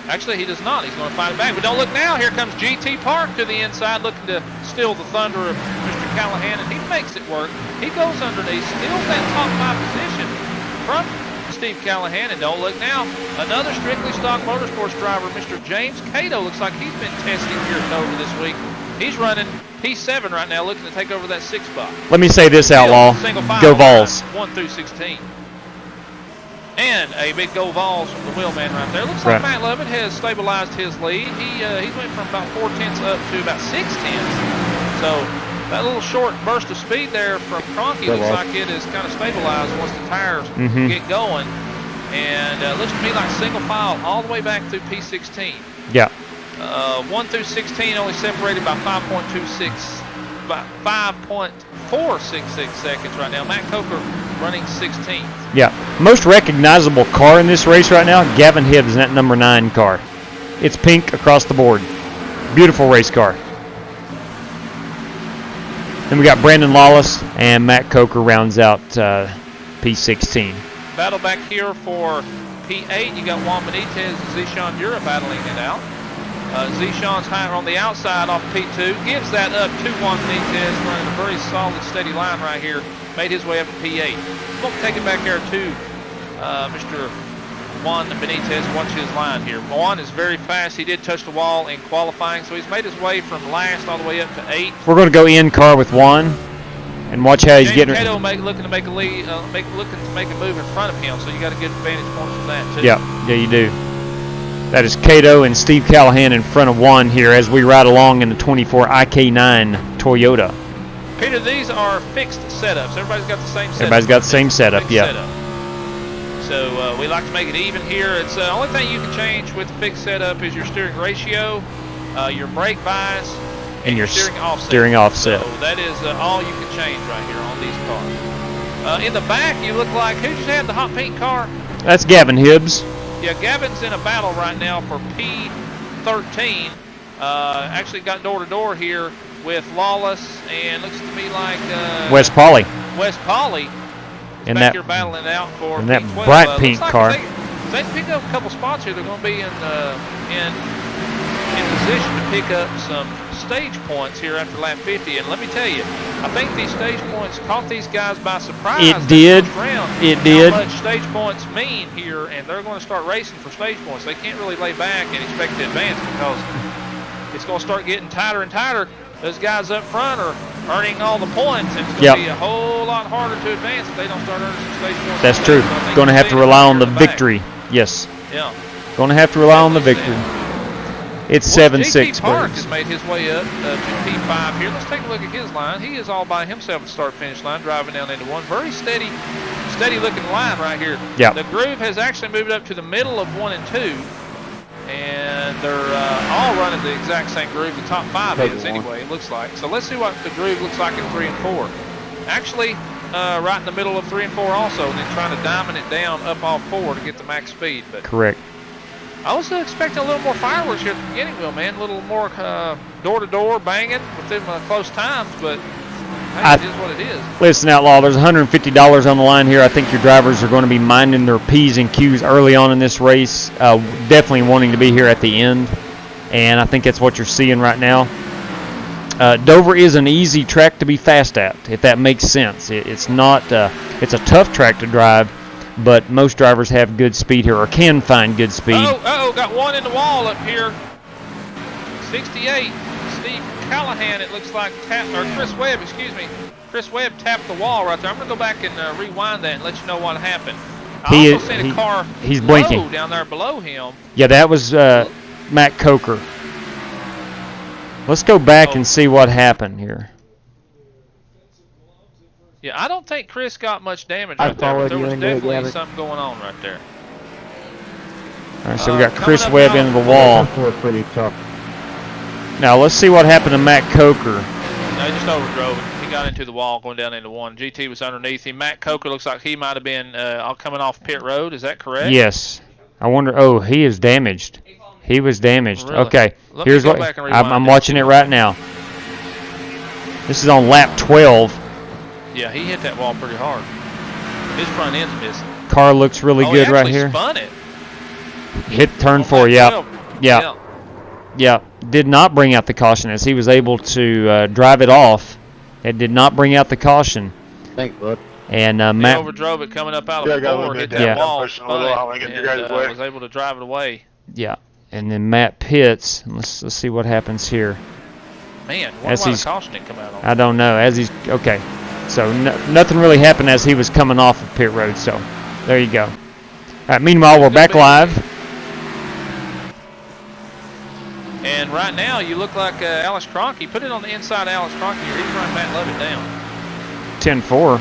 Actually, he does not. He's going to find it back. But don't look now. Here comes GT Park to the inside, looking to steal the thunder of Mr. Callahan, and he makes it work. He goes underneath, steals that top 5 position from Steve Callahan, and don't look now. Another strictly stock motorsports driver, Mr. James Cato, looks like he's been testing here at Dover this week. He's running P7 right now, looking to take over that 6th spot. Let me say this, Outlaw. Go Vols. 1 through 16. And a big go Vols from the wheelman right there. Looks like Matt Lovett has stabilized his lead. He went from about 4/10 up to about 6/10. So that little short burst of speed there from Cronky looks like it is kind of stabilized once the tires get going. And looks to me like single file all the way back through P16. Yeah. 1 through 16 only separated by 5.466 seconds right now. Matt Coker running 16th. Yeah. Most recognizable car in this race right now, Gavin Hibbs in that number 9 car. It's pink across the board. Beautiful race car. Then we got Brandon Lawless and Matt Coker rounds out P16. Battle back here for P8. You got Juan Benitez and Zishan Dura battling it out. Zishan's higher on the outside off P2. Gives that up to Juan Benitez, running a very solid, steady line right here. Made his way up to P8. We'll take it back there to Mr. Juan Benitez. Watch his line here. Juan is very fast. He did touch the wall in qualifying, so he's made his way from last all the way up to 8. We're going to go in car with Juan and watch how he's getting. Cato looking to make a lead, looking to make a move in front of him, so you got to get advantage points from that too. Yeah, you do. That is Cato and Steve Callahan in front of Juan here as we ride along in the 24 IK9 Toyota. Peter, these are fixed setups. Everybody's got the same setup. Everybody's got the same setup, yeah. Setup. So we like to make it even here. It's the only thing you can change with the fixed setup is your steering ratio, your brake bias, and your steering offset. So that is all you can change right here on these cars. In the back, you look like, who just had the hot pink car? That's Gavin Hibbs. Yeah, Gavin's in a battle right now for P13. Actually got door-to-door here with Lawless, and looks to me like Wes Pauley. Wes Pauley is back here battling it out for that P12. bright pink car. If they pick up a couple spots here, they're going to be in position to pick up some stage points here after lap 50. And let me tell you, I think these stage points caught these guys by surprise. It did. It did. How much stage points mean here, and they're going to start racing for stage points. They can't really lay back and expect to advance because it's going to start getting tighter and tighter. Those guys up front are earning all the points, and it's going to be a whole lot harder to advance if they don't start earning some stage points. That's true. Going to have to rely on the victory. Yes. Yeah. Going to have to rely on the victory. It's 7-6. GT Park has made his way up to P5 here. Let's take a look at his line. He is all by himself at the start-finish line, driving down into 1. Very steady looking line right here. Yeah. The groove has actually moved up to the middle of 1 and 2. And they're all running the exact same groove. The top 5 is anyway, it looks like. So let's see what the groove looks like in 3 and 4. Actually, right in the middle of 3 and 4 also, and then trying to diamond it down up off 4 to get the max speed. But correct. I was expecting a little more fireworks here at the beginning, Will, man. A little more door-to-door banging with them close times, but hey, it is what it is. Listen, Outlaw, there's $150 on the line here. I think your drivers are going to be minding their P's and Q's early on in this race, definitely wanting to be here at the end, and I think that's what you're seeing right now. Dover is an easy track to be fast at, if that makes sense. It's not. It's a tough track to drive, but most drivers have good speed here or can find good speed. Got one in the wall up here. 68 Steve Callahan, it looks like, or Chris Webb, excuse me. Chris Webb tapped the wall right there. I'm going to go back and rewind that and let you know what happened. I also seen a car he's blinking down there below him. Yeah, that was Matt Coker. Let's go back and see what happened here. Yeah, I don't think Chris got much damage right there, but there was definitely something going on right there. All right, so we got Chris Webb into the wall. Pretty tough. Now let's see what happened to Matt Coker. No, he just overdrove it. He got into the wall going down into one. GT was underneath him. Matt Coker looks like he might have been coming off pit road. Is that correct? Yes. I wonder. Oh, he is damaged. He was damaged. Really? Okay. Here's what I'm watching it right now. This is on lap 12. Yeah, he hit that wall pretty hard. His front end's missing. Car looks really good right here. Spun it. Hit turn 4. Yeah. Did not bring out the caution as he was able to drive it off. It did not bring out the caution. Thanks, bud. And he Matt overdrove it coming up out of the floor, hit that wall, spun it, and was able to drive it away. Yeah. And then Matt pits. Let's see what happens here. Man, why the caution didn't come out on? I don't know. Okay. So nothing really happened as he was coming off of pit road. So there you go. All right. Meanwhile, we're back live. And right now, you look like Alex Cronky. Put it on the inside of Alex Cronky here. He's running Matt Lovett down. 10-4.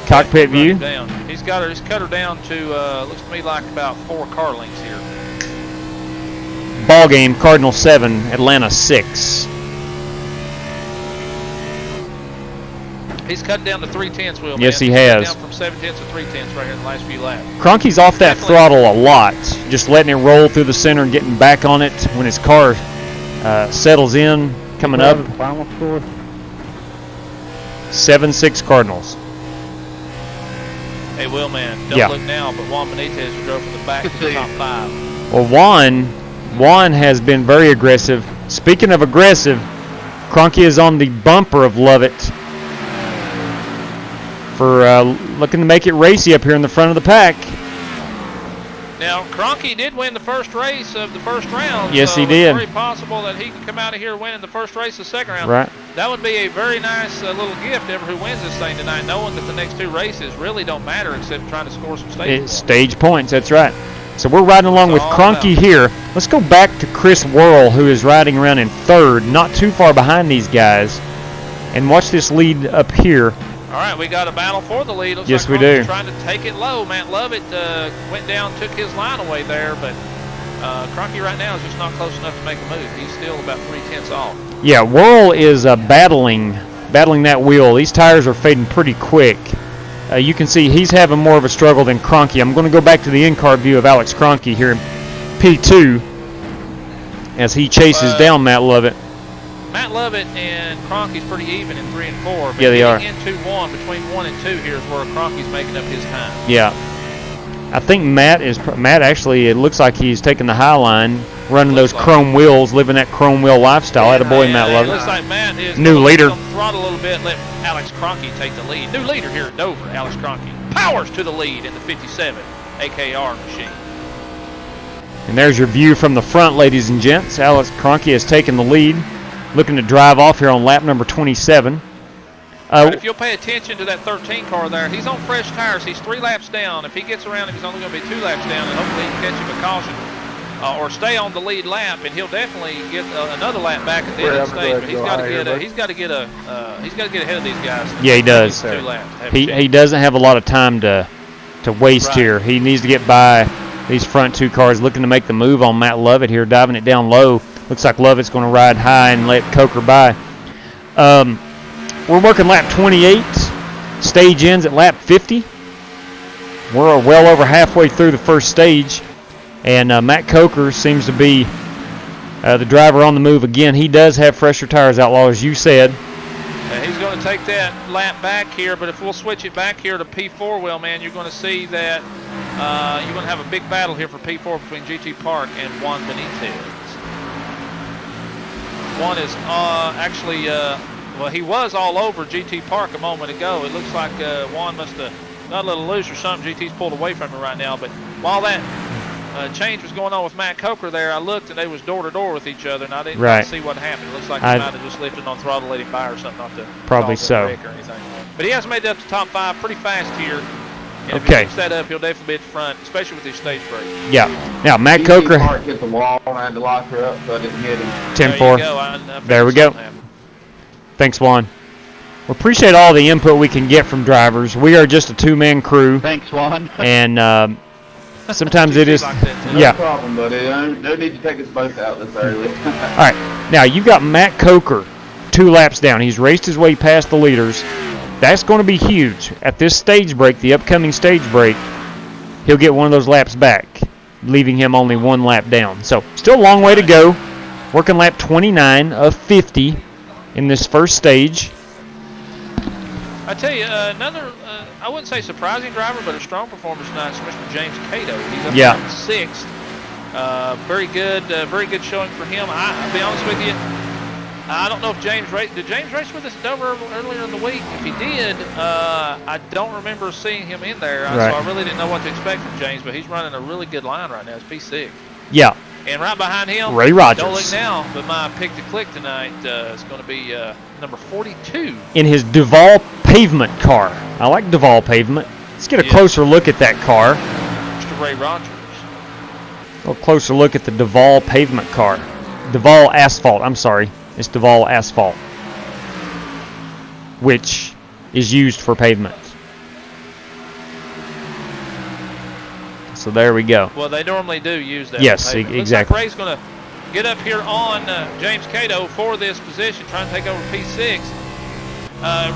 Cockpit view. Down. He's cut her down to, looks to me like about 4 car lengths here. Ball game, Cardinal 7, Atlanta 6. He's cut down to 3/10, Will. Yes, man. he has. Down from 7/10 to 3/10 right here in the last few laps. Cronky's off that throttle a lot, just letting it roll through the center and getting back on it when his car settles in, coming up. Final score? 7-6 Cardinals. Hey, Will, man, don't look now, but Juan Benitez drove from the back to the top 5. Well, Juan has been very aggressive. Speaking of aggressive, Cronky is on the bumper of Lovett for looking to make it racy up here in the front of the pack. Now, Cronky did win the first race of the first round. Yes, so he did. It's very possible that he could come out of here winning the first race of the second round. Right. That would be a very nice little gift to whoever who wins this thing tonight, knowing that the next 2 races really don't matter except trying to score some stage points. Stage points, that's right. So we're riding along with Cronky here. Let's go back to Chris Worrell, who is riding around in 3rd, not too far behind these guys, and watch this lead up here. All right, we got a battle for the lead. Looks yes, like we do. Trying to take it low. Matt Lovett went down, took his line away there, but Cronky right now is just not close enough to make a move. He's still about 3/10 off. Yeah, Worrell is battling that wheel. These tires are fading pretty quick. You can see he's having more of a struggle than Cronky. I'm going to go back to the in-car view of Alex Cronky here in P2 as he chases down Matt Lovett. Matt Lovett and Cronky's pretty even in 3 and 4. But yeah, they are. Into 1, between 1 and 2 here is where Cronky's making up his time. Yeah. I think Matt actually, it looks like he's taking the high line, running those chrome wheels, living that chrome wheel lifestyle. Attaboy, Matt Lovett. It looks like Matt is new leader. Throttle a little bit, let Alex Cronky take the lead. New leader here at Dover, Alex Cronky. Powers to the lead in the 57 AKR machine. And there's your view from the front, ladies and gents. Alex Cronky has taken the lead, looking to drive off here on lap number 27. But if you'll pay attention to that 13 car there, he's on fresh tires. He's 3 laps down. If he gets around him, he's only going to be 2 laps down, and hopefully he can catch him a caution or stay on the lead lap, and he'll definitely get another lap back at the end of the stage. But he's got to get ahead of these guys. Yeah, he does. 2 laps. He doesn't have a lot of time to waste here. He needs to get by these front 2 cars, looking to make the move on Matt Lovett here, diving it down low. Looks like Lovett's going to ride high and let Coker by. We're working lap 28. Stage ends at lap 50. We're well over halfway through the first stage. And Matt Coker seems to be the driver on the move again. He does have fresher tires, Outlaw, as you said. He's going to take that lap back here, but if we'll switch it back here to P4, Will, man, you're going to see that you're going to have a big battle here for P4 between GT Park and Juan Benitez. Juan is actually... well, he was all over GT Park a moment ago. It looks like Juan must have got a little loose or something. GT's pulled away from him right now. But while that change was going on with Matt Coker there, I looked and they was door to door with each other, and I didn't see what happened. It looks like he might have just lifted on throttle, let him by or something, not to probably cause so. a wreck or anything. But he has made it up to top 5 pretty fast here. And if Okay. he keeps that up, he'll definitely be at the front, especially with his stage brake. Yeah. Now Matt Coker. Hit the wall and I had to lock her up so I didn't hit him. 10-4. There we go. Thanks, Juan. We appreciate all the input we can get from drivers. We are just a 2-man crew. Thanks, Juan. And sometimes it is. No problem, buddy. No need to take us both out this early. All right. Now you've got Matt Coker 2 laps down. He's raced his way past the leaders. That's going to be huge. At this stage break, the upcoming stage break, he'll get one of those laps back, leaving him only 1 lap down. So still a long way to go. Working lap 29 of 50 in this first stage. I tell you, another, I wouldn't say surprising driver, but a strong performance tonight is Mr. James Cato. He's up in 6th. Very good showing for him. I'll be honest with you, I don't know if James raced. Did James race with us at Dover earlier in the week? If he did, I don't remember seeing him in there. So I really didn't know what to expect from James, but he's running a really good line right now. It's P6. Yeah. And right behind him, Ray Rogers. Don't look now, but my pick to click tonight is going to be number 42. In his Duval pavement car. I like Duval pavement. Let's get a closer look at that car. Mr. Ray Rogers. A little closer look at the Duval pavement car. Duval asphalt, I'm sorry. It's Duval asphalt, which is used for pavement. So there we go. Well, they normally do use that. Yes, exactly. Looks like Ray's going to get up here on James Cato for this position, trying to take over P6.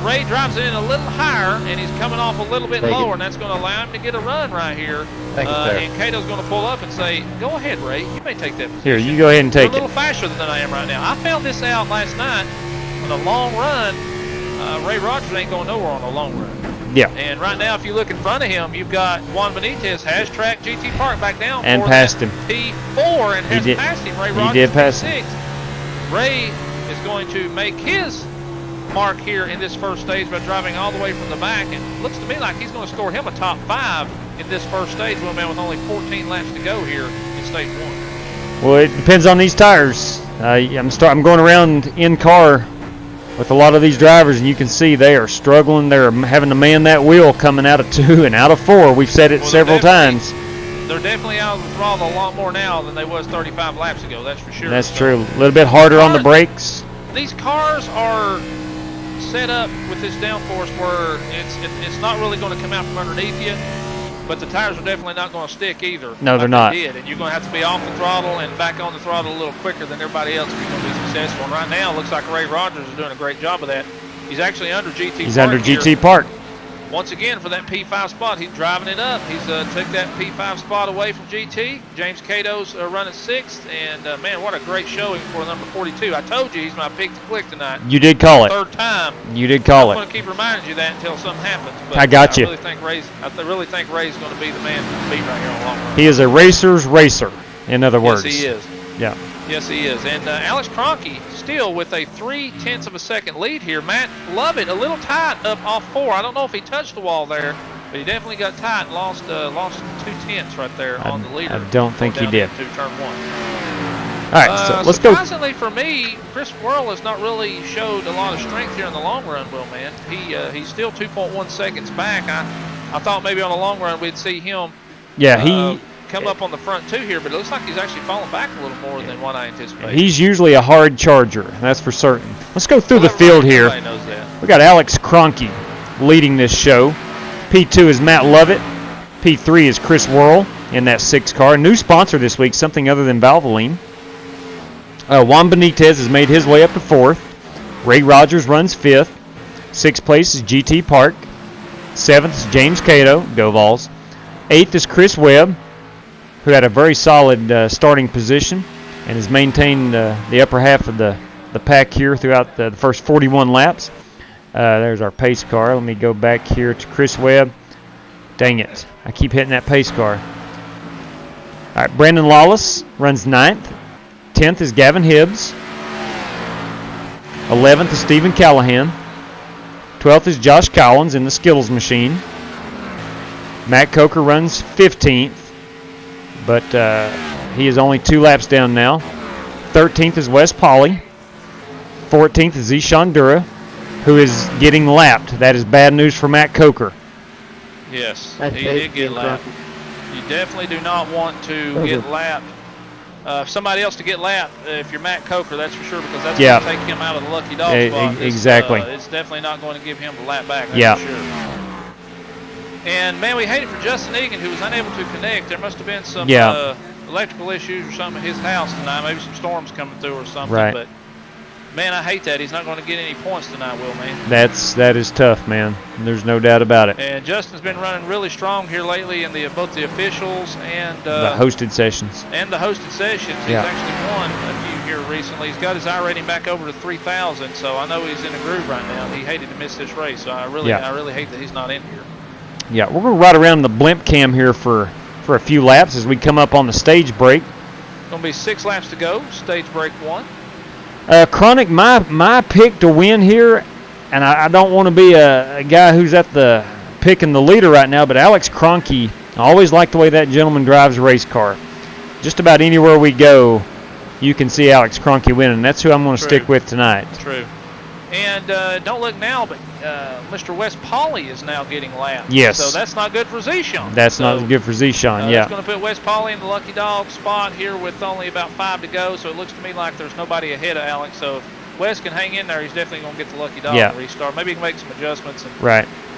Ray drives in a little higher, and he's coming off a little bit lower, and that's going to allow him to get a run right here. Thank you, sir. And Cato's going to pull up and say, go ahead, Ray. You may take that position. Here, you go ahead and take You're a little faster than I am right now. I found this out last night on a long run. Ray Rogers ain't going nowhere on a long run. Yeah. And right now, if you look in front of him, you've got Juan Benitez has tracked GT Park back down and for passed him. P4 and has passed him. Ray Rogers did pass him. Ray is going to make his mark here in this first stage by driving all the way from the back, and looks to me like he's going to score him a top 5 in this first stage, well, man, with only 14 laps to go here in stage 1. Well, it depends on these tires. I'm going around in car with a lot of these drivers, and you can see they are struggling. They're having to man that wheel coming out of 2 and out of 4. We've said it several times. They're definitely out of the throttle a lot more now than they was 35 laps ago. That's for sure. That's true. A little bit harder on the brakes. These cars are set up with this downforce where it's not really going to come out from underneath you, but the tires are definitely not going to stick either. No, they're not. And you're going to have to be off the throttle and back on the throttle a little quicker than everybody else if you're going to be successful. And right now, it looks like Ray Rogers is doing a great job of that. He's actually under GT Park. He's under GT Park. Once again, for that P5 spot, he's driving it up. He's took that P5 spot away from GT. James Cato's running 6th, and man, what a great showing for number 42. I told you he's my pick to click tonight. You did call it. 3rd time. You did call it. I'm going to keep reminding you that until something happens. But I got you. I really think Ray's going to be the man to beat right here on the long run. He is a racer's racer, in other words. Yes, he is. Yeah. Yes, he is. And Alex Kroenke still with a 0.3 of a second lead here. Matt Lovett a little tight up off 4. I don't know if he touched the wall there, but he definitely got tight and lost 0.2 right there on the leader. I don't think he did. To turn 1. All right, so let's go. Surprisingly for me, Chris Worrell has not really showed a lot of strength here in the long run, Will, man. He's still 2.1 seconds back. I thought maybe on the long run we'd see him. Yeah, he come up on the front 2 here, but it looks like he's actually falling back a little more than what I anticipated. He's usually a hard charger, that's for certain. Let's go through the field here. Everybody knows that. We got Alex Kroenke leading this show. P2 is Matt Lovett. P3 is Chris Worrell in that 6 car. New sponsor this week, something other than Valvoline. Juan Benitez has made his way up to 4th. Ray Rogers runs 5th. 6th place is GT Park. 7th is James Cato, Dovals. 8th is Chris Webb, who had a very solid starting position and has maintained the upper half of the pack here throughout the first 41 laps. There's our pace car. Let me go back here to Chris Webb. Dang it. I keep hitting that pace car. All right, Brandon Lawless runs 9th. 10th is Gavin Hibbs. 11th is Stephen Callahan. 12th is Josh Collins in the Skittles machine. Matt Coker runs 15th. but he is only 2 laps down now. 13th is Wes Pauley. 14th is Zishan Dura, who is getting lapped. That is bad news for Matt Coker. Yes, he did get lapped. You definitely do not want to get lapped. Somebody else to get lapped, if you're Matt Coker, that's for sure, because that's going to take him out of the lucky dog spot. Exactly. It's definitely not going to give him the lap back, yeah. For sure. And, man, we hate it for Justin Egan, who was unable to connect. There must have been some electrical issues or something at his house tonight, maybe some storms coming through or something. Right. But, man, I hate that. He's not going to get any points tonight, Will, man. That is tough, man. There's no doubt about it. And Justin's been running really strong here lately in both the officials and the hosted sessions. And the hosted sessions. He's actually won a few here recently. He's got his iRating back over to 3,000, so I know he's in a groove right now. He hated to miss this race, so I really hate that he's not in here. Yeah, we're going to ride around the blimp cam here for a few laps as we come up on the stage break. Going to be 6 laps to go, stage break 1. Chronic, my pick to win here, and I don't want to be a guy who's at the picking the leader right now, but Alex Kroenke, I always like the way that gentleman drives a race car. Just about anywhere we go, you can see Alex Kroenke winning. That's who I'm going to stick with tonight. True. And don't look now, but Mr. Wes Pauley is now getting lapped. Yes. So that's not good for Zishan. That's not good for Zishan, yeah. That's going to put Wes Pauley in the lucky dog spot here with only about 5 to go, so it looks to me like there's nobody ahead of Alex. So if Wes can hang in there, he's definitely going to get the lucky dog and restart. Maybe he can make some adjustments and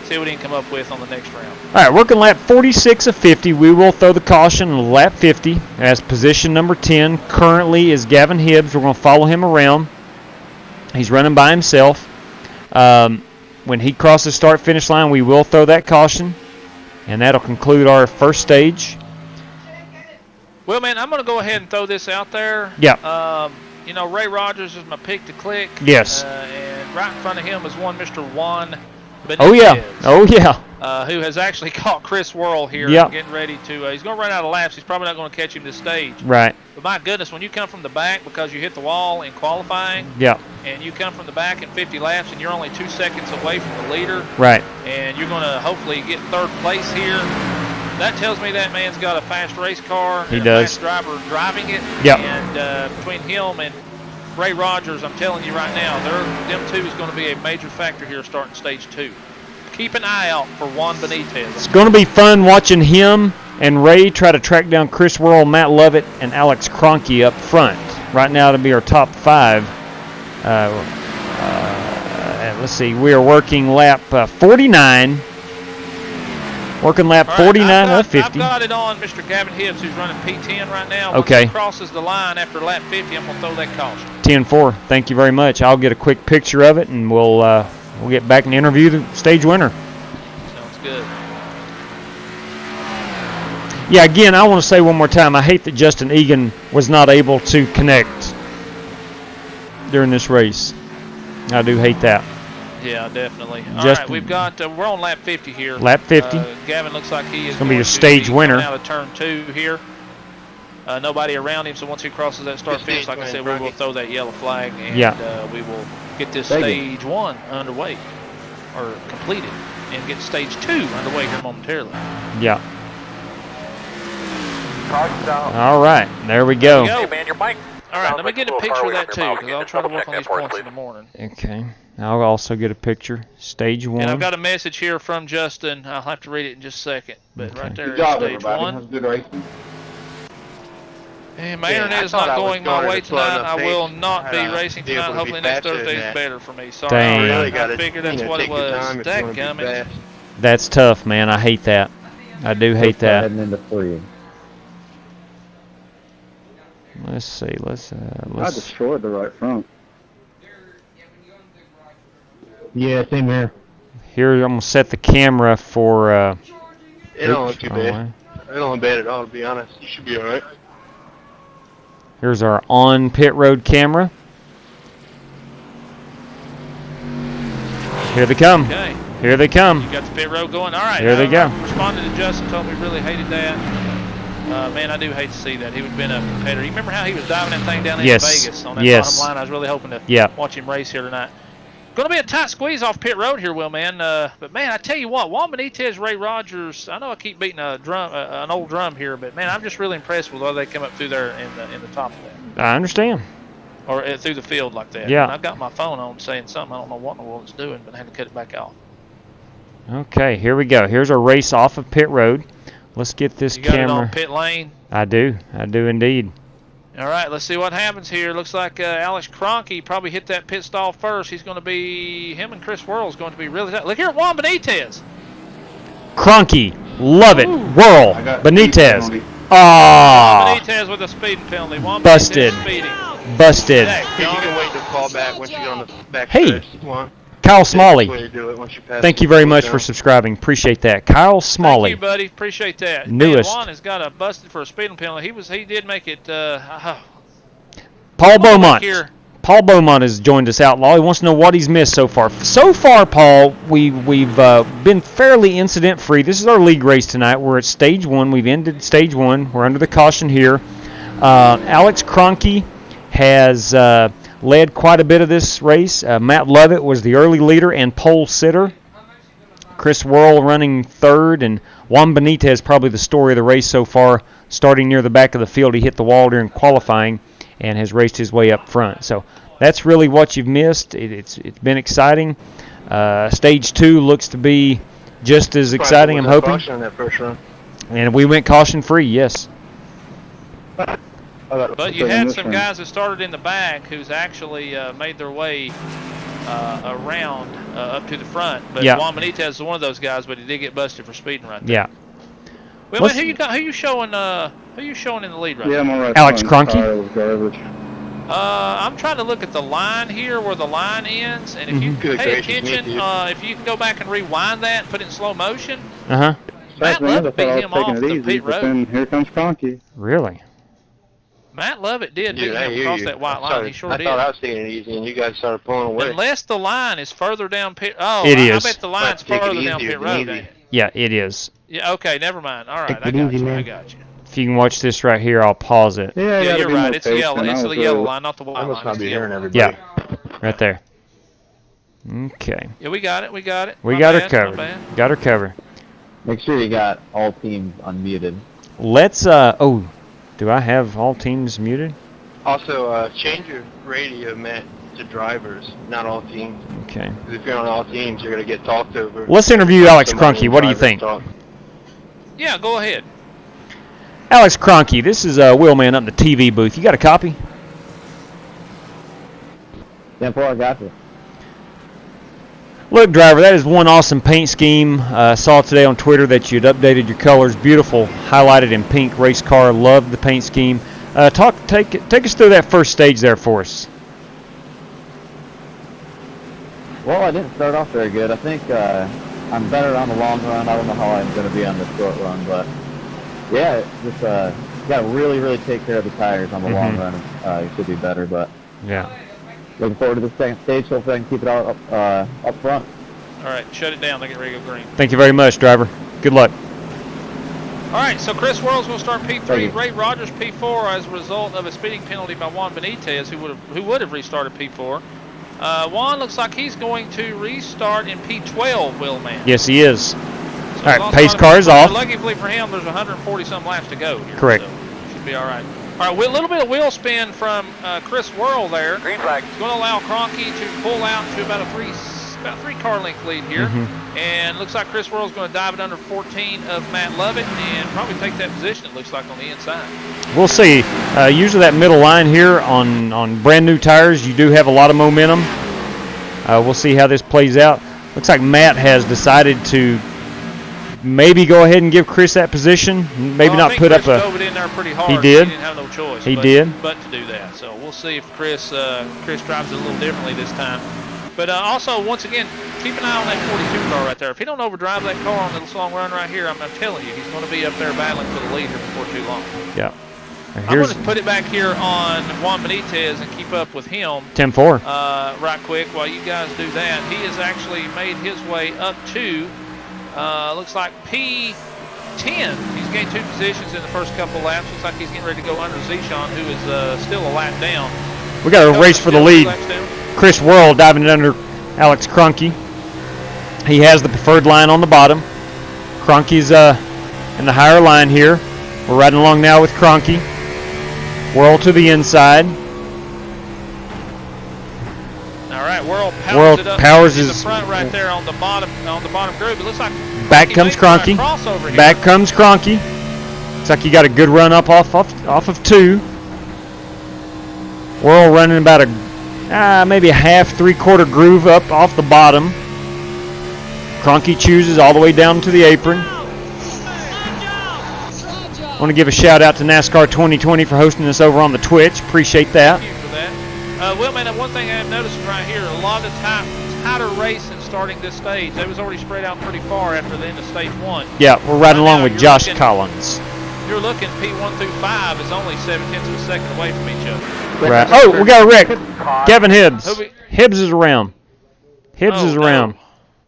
see what he can come up with on the next round. All right, working lap 46 of 50. We will throw the caution on lap 50 as position number 10 currently is Gavin Hibbs. We're going to follow him around. He's running by himself. When he crosses start-finish line, we will throw that caution, and that'll conclude our first stage. Well, man, I'm going to go ahead and throw this out there. Yeah. You know, Ray Rogers is my pick to click. Yes. And right in front of him is one Mr. Juan Benitez. Oh, yeah. Oh, yeah. Who has actually caught Chris Worrell here, getting ready to. He's going to run out of laps. He's probably not going to catch him this stage. Right. But my goodness, when you come from the back because you hit the wall in qualifying, and you come from the back in 50 laps, and you're only 2 seconds away from the leader, right? And you're going to hopefully get 3rd place here. That tells me that man's got a fast race car. He and does. A fast driver driving it. Yep. And between him and Ray Rogers, I'm telling you right now, them two is going to be a major factor here starting stage 2. Keep an eye out for Juan Benitez. It's going to be fun watching him and Ray try to track down Chris Worrell, Matt Lovett, and Alex Kroenke up front. Right now, it'll be our top 5. Let's see. We are working lap 49. Working lap 49 of 50. I've got it on Mr. Gavin Hibbs, who's running P10 right now. Okay. Once he crosses the line after lap 50, I'm going to throw that caution. 10-4. Thank you very much. I'll get a quick picture of it, and we'll get back and interview the stage winner. Sounds good. Yeah, again, I want to say one more time, I hate that Justin Egan was not able to connect during this race. I do hate that. Yeah, definitely. All right, we've got, we're on lap 50 here. Lap 50. Gavin looks like he is going to be a stage winner. Out of turn 2 here. Nobody around him, so once he crosses that start finish, like I said, we will throw that yellow flag, and we will get this stage 1 underway, or completed, and get stage 2 underway here momentarily. Yeah. All right, there we go. Hey, man, your bike. All right, let me get a picture of that too, because I'll try to work on these points in the morning. Okay, I'll also get a picture. Stage 1. And I've got a message here from Justin. I'll have to read it in just a second, but right there is stage everybody. 1. Have a good racing. And my internet is not going my way tonight. I will not be racing tonight. Hopefully next Thursday is better for me. Sorry, I figured that's what it was. Dadgummit. That's tough, man. I hate that. I do hate that. Heading into 3. Let's see. Let's. I destroyed the right front. Yeah, same here. Here, I'm gonna set the camera for. It don't look too bad. It don't look bad at all, to be honest. You should be all right. Here's our on pit road camera. Here they come. Okay. Here they come. You got the pit road going. All right. Here they go. Responded to Justin. Told me he really hated that. Man, I do hate to see that. He would have been a competitor. You remember how he was diving that thing down in Vegas on that bottom line? I was really hoping to watch him race here tonight. Going to be a tight squeeze off pit road here, Will, man. But, man, I tell you what, Juan Benitez, Ray Rogers, I know I keep beating a drum, an old drum here, but, man, I'm just really impressed with how they come up through there in the top of that. I understand. Or through the field like that. Yeah. And I've got my phone on saying something. I don't know what in the world it's doing, but I had to cut it back off. Okay, here we go. Here's our race off of pit road. Let's get this You got camera. it on pit lane? I do indeed. All right, let's see what happens here. Looks like Alex Kroenke probably hit that pit stall first. He's going to be, him and Chris Worrell is going to be really tight. Look here at Juan Benitez. Kroenke, love it. Worrell, Benitez. Ah, Benitez with a speeding penalty. Juan busted. Benitez speeding. Busted. You can wait to call back once you get on the back Hey, stretch. Kyle Smalley. Way to do it once you pass Thank the you very slope much down. for subscribing. Appreciate that. Kyle Smalley. Thank you, buddy. Appreciate that. Newest. Man, Juan has got busted for a speeding penalty. He did make it. Paul Beaumont. Here. Paul Beaumont has joined us, Outlaw. He wants to know what he's missed so far. So far, Paul, we've been fairly incident-free. This is our league race tonight. We're at stage 1. We've ended stage 1. We're under the caution here. Alex Kroenke has led quite a bit of this race. Matt Lovett was the early leader and pole sitter. Chris Worrell running third, and Juan Benitez probably the story of the race so far. Starting near the back of the field, he hit the wall during qualifying and has raced his way up front. So that's really what you've missed. It's been exciting. Stage 2 looks to be just as exciting, I'm hoping. That first run. And we went caution-free, yes. But you had some guys that started in the back who's actually made their way around up to the front. But Juan Benitez is one of those guys, but he did get busted for speeding right there. Yeah. Well, man, who you showing in the lead right now? Yeah, I'm all right. Alex Kroenke. I'm trying to look at the line here where the line ends, and if you pay attention, if you can go back and rewind that and put it in slow motion, Matt Lovett beat him off the pit road. Then here comes Kroenke. Really? Matt Lovett did beat him across that white line. He sure did. I thought I was taking it easy, and you guys started pulling away. Unless the line is further down pit. Oh, it is. I bet the line's further down pit road. Yeah, it is. Yeah. Okay. Never mind. All right. I got you. I got you. If you can watch this right here, I'll pause it. Yeah, you're right. It's yellow. It's the yellow line, not the white line. I must not be hearing everybody. Yeah, right there. Okay. Yeah, we got it. We got it. We got her covered. Got her covered. Make sure you got all teams unmuted. Let's, oh, do I have all teams muted? Also, change your radio, Matt, to drivers, not all teams. Okay. Because if you're on all teams, you're going to get talked over. Let's interview Alex Kroenke. What do you think? Yeah, go ahead. Alex Kroenke, this is Will Man up in the TV booth. You got a copy? Yeah, Paul, I got you. Look, driver, that is one awesome paint scheme. Saw today on Twitter that you'd updated your colors. Beautiful, highlighted in pink race car. Loved the paint scheme. Take us through that first stage there for us. Well, I didn't start off very good. I think I'm better on the long run. I don't know how I'm going to be on the short run, but yeah, just got to really take care of the tires on the long run. You should be better, but yeah. Looking forward to the second stage. Hopefully I can keep it all up front. All right, shut it down. They get ready to go green. Thank you very much, driver. Good luck. All right, so Chris Worrell's going to start P3. Ray Rogers P4 as a result of a speeding penalty by Juan Benitez, who would have restarted P4. Juan looks like he's going to restart in P12, Will Man. Yes, he is. So all right, pace car is off. Luckily for him, there's 140-some laps to go here. Correct. So should be all right. All right, a little bit of wheel spin from Chris Worrell there. Green flag. It's going to allow Kroenke to pull out to about a three car length lead here. And looks like Chris Worrell's going to dive it under 14 of Matt Lovett and probably take that position, it looks like, on the inside. We'll see. Usually that middle line here on brand new tires, you do have a lot of momentum. We'll see how this plays out. Looks like Matt has decided to maybe go ahead and give Chris that position. Maybe not put Chris up a. Dove it in there pretty hard. He did. He didn't have no choice. He did. But to do that, so we'll see if Chris drives it a little differently this time. But also, once again, keep an eye on that 42 car right there. If he don't overdrive that car on this long run right here, I'm telling you, he's going to be up there battling for the lead here before too long. Yeah. I'm going to put it back here on Juan Benitez and keep up with him. 10-4. Right quick, while you guys do that, he has actually made his way up to, looks like P10. He's gained 2 positions in the first couple laps. Looks like he's getting ready to go under Zishan, who is still a lap down. We got a race for the lead. Chris Worrell diving it under Alex Cronky. He has the preferred line on the bottom. Cronky's in the higher line here. We're riding along now with Cronky. Whirl to the inside. All right, Whirl Whirl powers it up. powers in the his front right there on the bottom group. It looks like back comes Cronky. Back comes Cronky. Looks like he got a good run up off of 2. Whirl running about a maybe a half, 3/4 groove up off the bottom. Cronky chooses all the way down to the apron. I want to give a shout out to NASCAR 2020 for hosting us over on the Twitch. Appreciate that. Thank you for that. Well, man, one thing I'm noticing right here, a lot of tighter racing starting this stage. They was already spread out pretty far after the end of stage 1. Yeah, we're riding along with Josh Collins. You're looking P1 through 5 is only 0.7 of a second away from each other. Right. Oh, we got a wreck. Kevin Hibbs. Hibbs is around. Hibbs is around. No.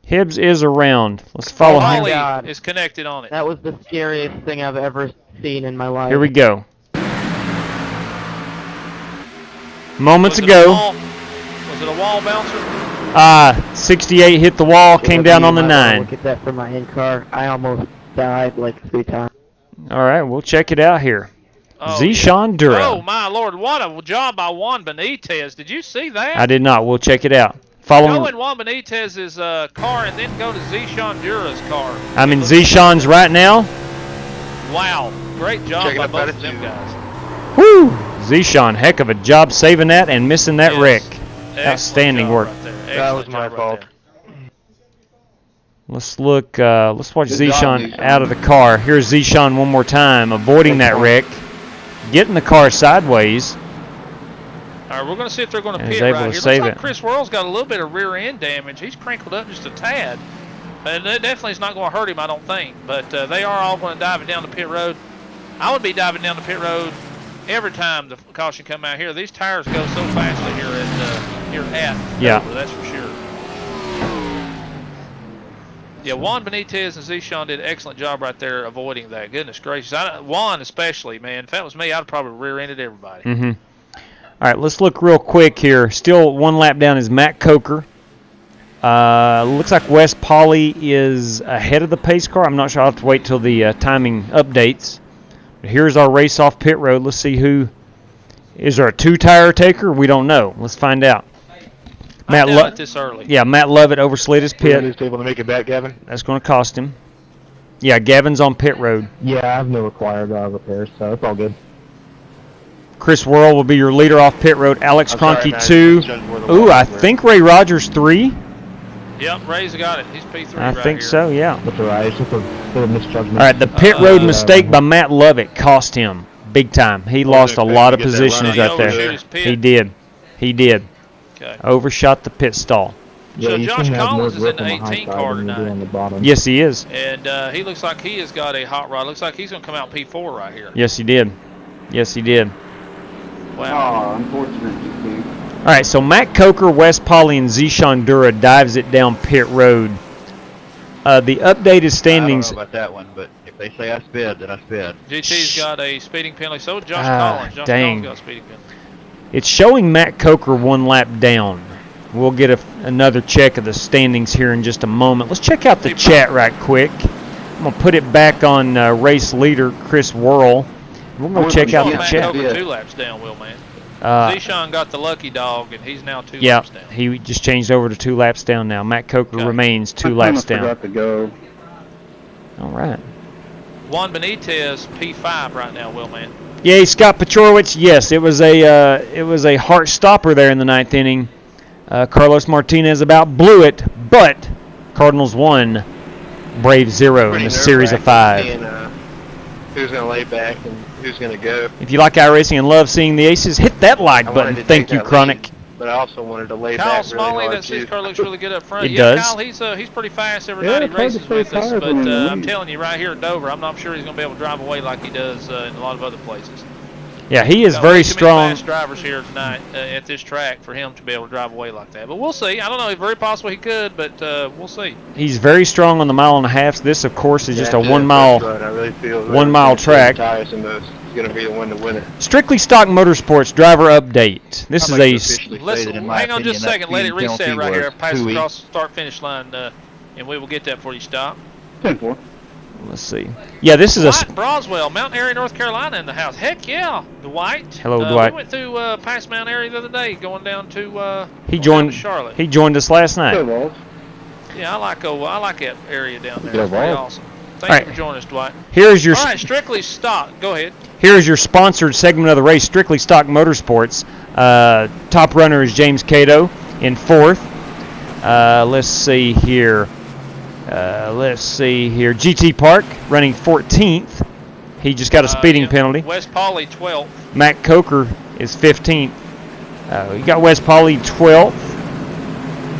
Hibbs is around. Let's follow him. Holly is connected on it. That was the scariest thing I've ever seen in my life. Here we go. Moments ago. Was it a wall bouncer? 68 hit the wall, came down on the 9. Look at that from my in-car. I almost died like 3 times. All right, we'll check it out here. Oh, Zishan Dura. Oh, my Lord. What a job by Juan Benitez. Did you see that? I did not. We'll check it out. Follow in Juan Benitez's car and then go to Zishan Dura's car. I'm in Zishan's right now. Wow. Great job by both of them guys. Woo! Zishan, heck of a job saving that and missing that wreck. Outstanding work. Right that was my fault. Let's look. Let's watch Zishan out of the car. Here's Zishan one more time, avoiding that wreck, getting the car sideways. All right, we're going to see if they're going to And pit he's able right to here. save Looks like it. Chris Worrell's got a little bit of rear end damage. He's crinkled up just a tad. And it definitely is not going to hurt him, I don't think. But they are all going to dive it down the pit road. I would be diving down the pit road every time the caution come out here. These tires go so fast here at Dover, that's for sure. Yeah, Juan Benitez and Zishan did an excellent job right there avoiding that. Goodness gracious. Juan especially, man. If that was me, I'd probably rear-ended everybody. Mm-hmm. All right, let's look real quick here. Still one lap down is Matt Coker. Looks like Wes Pauley is ahead of the pace car. I'm not sure. I'll have to wait till the timing updates. But here's our race off pit road. Let's see who. Is there a 2-tire taker? We don't know. Let's find out. Matt Lovett this early. Yeah, Matt Lovett overslid his pit. Is able to make it back, Gavin? That's going to cost him. Yeah, Gavin's on pit road. Yeah, I have no required repairs, so it's all good. Chris Worrell will be your leader off pit road. Alex Cronky 2. Ooh, I think Ray Rogers 3. Yep, Ray's got it. He's P3 I right think here. so, yeah. That's all right. It's just a bit of misjudgment. All right, the pit road mistake by Matt Lovett cost him big time. He lost a lot of positions right there. He did. He did. Okay. Overshot the pit stall. So Josh Collins is in the 18 car tonight. Yes, he is. And he looks like he has got a hot rod. Looks like he's going to come out P4 right here. Yes, he did. Yes, he did. Wow. Oh, unfortunate. All right, so Matt Coker, Wes Pauley, and Zishan Dura dives it down pit road. The updated standings. I don't know about that one, but if they say I sped, then I sped. GT's got a speeding penalty. So Josh Collins. Josh Collins got a speeding penalty. It's showing Matt Coker one lap down. We'll get another check of the standings here in just a moment. Let's check out the chat right quick. I'm going to put it back on race leader Chris Worrell. We're going to check out the chat. Coker 2 laps down, Will, man. Zishan got the lucky dog, and he's now 2 laps down. He just changed over to 2 laps down now. Matt Coker remains 2 laps down. I forgot to go. All right. Juan Benitez P5 right now, Will, man. Yeah, Scott Petrowicz. Yes, it was a heart stopper there in the 9th inning. Carlos Martinez about blew it, but Cardinals won, Braves 0 in the series of 5. Who's going to lay back and who's going to go. If you like iRacing and love seeing the aces, hit that like button. Thank you, Chronic. But I also wanted to lay Kyle back Smalley, really hard, that his car looks really good up front. It yeah, does. Kyle, he's pretty fast every night he races with us. But I'm telling you, right here at Dover, I'm not sure he's going to be able to drive away like he does in a lot of other places. Yeah, he is very strong. Fast drivers here tonight at this track for him to be able to drive away like that. But we'll see. I don't know. It's very possible he could, but we'll see. He's very strong on the 1.5 miles. This, of course, is just a 1 mile, I really feel 1 mile track. is going to be the one to win it. Strictly Stock Motorsports driver update. This I'd is like to a officially say Listen, that in my hang on opinion, just a second. that Let it speeding reset penalty right here. was Pass too across the start-finish line, and we will get that before you stop. 10-4. Let's see. Yeah, this is Dwight Broswell, Mount Airy, North Carolina, in the house. Heck yeah, Dwight. Hello, Dwight. We went through past Mount Airy the other day, going down to he down joined to Charlotte. He joined us last night. Yeah, I like that area down there. Go It's pretty Vols. awesome. Thank you for joining us, Dwight. Here's your All right, Strictly Stock. Go ahead. Here's your sponsored segment of the race, Strictly Stock Motorsports. Top runner is James Cato in 4th. Let's see here. GT Park running 14th. He just got a speeding penalty. Wes Pauley, 12th. Matt Coker is 15th. You got Wes Pauley 12th.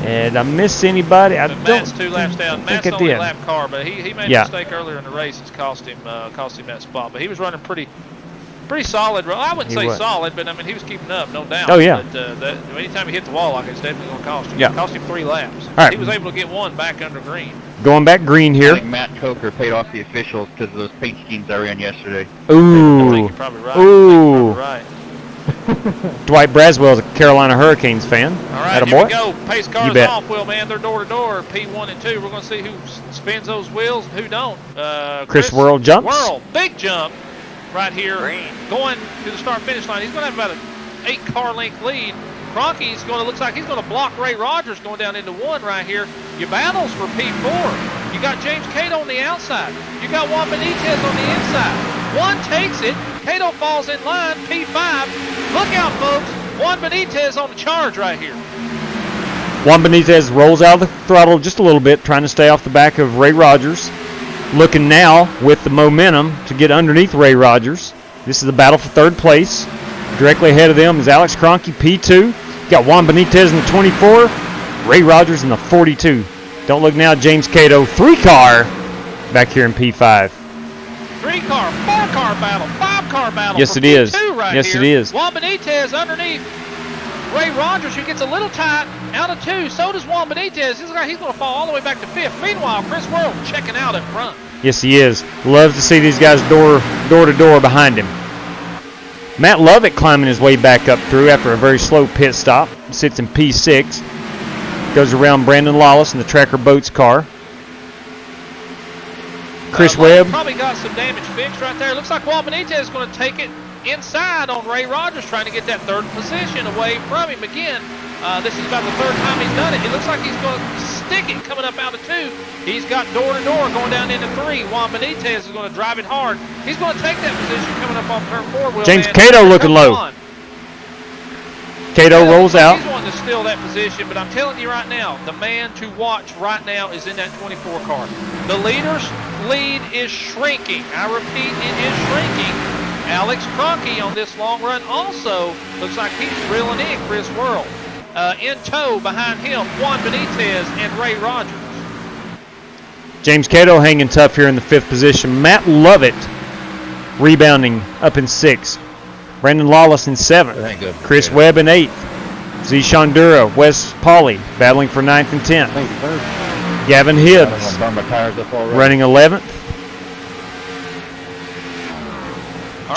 And I miss anybody? Matt's 2 laps down. Matt's I only did. a lap car, but he made a mistake earlier in the race. It's cost him that spot. But he was running pretty solid. I wouldn't say solid, but I mean he was keeping up, no doubt. Oh yeah. But anytime he hit the wall, like it's definitely going to cost him. Yeah. It cost him 3 laps. All right. He was able to get 1 back under green. Going back green here. I think Matt Coker paid off the officials because of those paint schemes I ran yesterday. Ooh. I think you're probably right. Ooh. Right. Dwight Braswell is a Carolina Hurricanes fan. All right, here we go. Pace cars off, Will, man. They're door to door. P1 and 2. We're going to see who spins those wheels and who don't. Chris Worrell jumps. Worrell, big jump right here. Going to the start-finish line. He's going to have about an 8-car length lead. Cronky's looks like he's going to block Ray Rogers going down into 1 right here. Your battles for P4. You got James Cato on the outside. You got Juan Benitez on the inside. 1 takes it. Cato falls in line. P5. Look out, folks. Juan Benitez on the charge right here. Juan Benitez rolls out of the throttle just a little bit, trying to stay off the back of Ray Rogers. Looking now with the momentum to get underneath Ray Rogers. This is a battle for 3rd place. Directly ahead of them is Alex Cronky, P2. Got Juan Benitez in the 24. Ray Rogers in the 42. Don't look now, James Cato, 3-car back here in P5. 3-car, 4-car battle, 5-car battle. Yes, for it is. P2 right Yes, here. it is. Juan Benitez underneath Ray Rogers, who gets a little tight out of 2. So does Juan Benitez. He's going to fall all the way back to 5th. Meanwhile, Chris Worrell checking out in front. Yes, he is. Loves to see these guys door to door behind him. Matt Lovett climbing his way back up through after a very slow pit stop. Sits in P6. Goes around Brandon Lawless in the Tracker Boats car. Chris Webb. Probably got some damage fixed right there. Looks like Juan Benitez is going to take it inside on Ray Rogers, trying to get that 3rd position away from him again. This is about the 3rd time he's done it. It looks like he's going to stick it coming up out of 2. He's got door to door going down into 3. Juan Benitez is going to drive it hard. He's going to take that position coming up on turn 4. Will, James Cato looking low. Cato rolls out. He's wanting to steal that position, but I'm telling you right now, the man to watch right now is in that 24 car. The leader's lead is shrinking. I repeat, it is shrinking. Alex Cronky on this long run also looks like he's reeling in Chris Worrell. In tow behind him, Juan Benitez and Ray Rogers. James Cato hanging tough here in the 5th position. Matt Lovett rebounding up in 6th. Brandon Lawless in 7th. Chris Webb in 8th. Z. Shondura, Wes Pauley battling for 9th and 10th. Gavin Hibbs running 11th.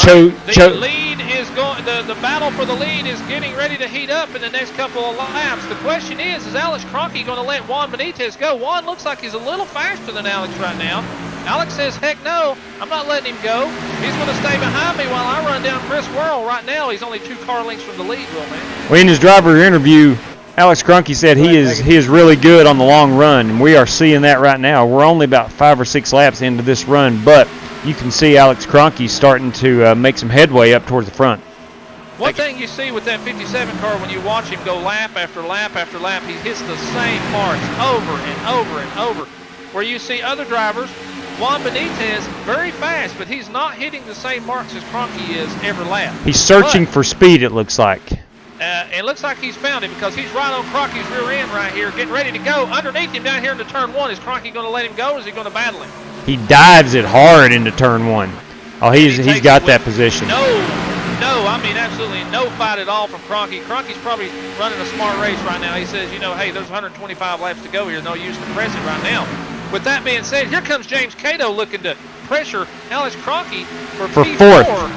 The lead is going. The battle for the lead is getting ready to heat up in the next couple of laps. The question is Alex Cronky going to let Juan Benitez go? Juan looks like he's a little faster than Alex right now. Alex says, heck no, I'm not letting him go. He's going to stay behind me while I run down Chris Worrell. Right now, he's only 2 car lengths from the lead, Will, man. Well, in his driver interview, Alex Cronky said he is really good on the long run, and we are seeing that right now. We're only about 5 or 6 laps into this run, but you can see Alex Cronky starting to make some headway up towards the front. One thing you see with that 57 car when you watch him go lap after lap after lap, he hits the same marks over and over and over. Where you see other drivers, Juan Benitez, very fast, but he's not hitting the same marks as Cronky is every lap. He's searching for speed, it looks like. It looks like he's found it because he's right on Cronky's rear end right here, getting ready to go. Underneath him down here into turn 1, is Cronky going to let him go or is he going to battle him? He dives it hard into turn 1. Oh, he's got that position. No, I mean absolutely no fight at all from Cronky. Cronky's probably running a smart race right now. He says, hey, there's 125 laps to go here. No use to press it right now. With that being said, here comes James Cato looking to pressure Alex Cronky for P4.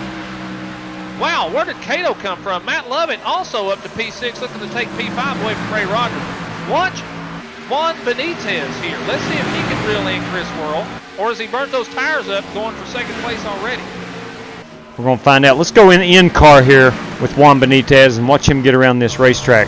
Wow, where did Cato come from? Matt Lovett also up to P6, looking to take P5 away from Ray Rogers. Watch Juan Benitez here. Let's see if he can reel in Chris Worrell, or has he burnt those tires up going for second place already? We're going to find out. Let's go in car here with Juan Benitez and watch him get around this racetrack.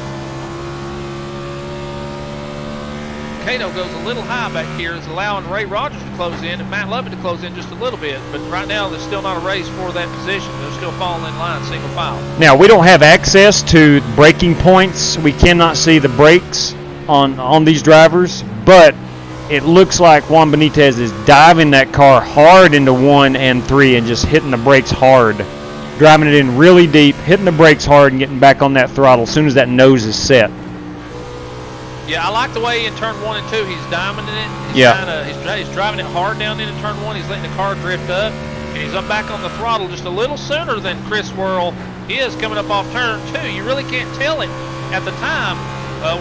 Cato goes a little high back here, is allowing Ray Rogers to close in and Matt Lovett to close in just a little bit. But right now, there's still not a race for that position. They're still falling in line, single file. Now, we don't have access to braking points. We cannot see the brakes on these drivers, but it looks like Juan Benitez is diving that car hard into 1 and 3 and just hitting the brakes hard. Driving it in really deep, hitting the brakes hard and getting back on that throttle as soon as that nose is set. Yeah, I like the way in turn 1 and 2 he's diamonding it. He's driving it hard down into turn 1. He's letting the car drift up, and he's up back on the throttle just a little sooner than Chris Worrell is coming up off turn 2. You really can't tell it at the time.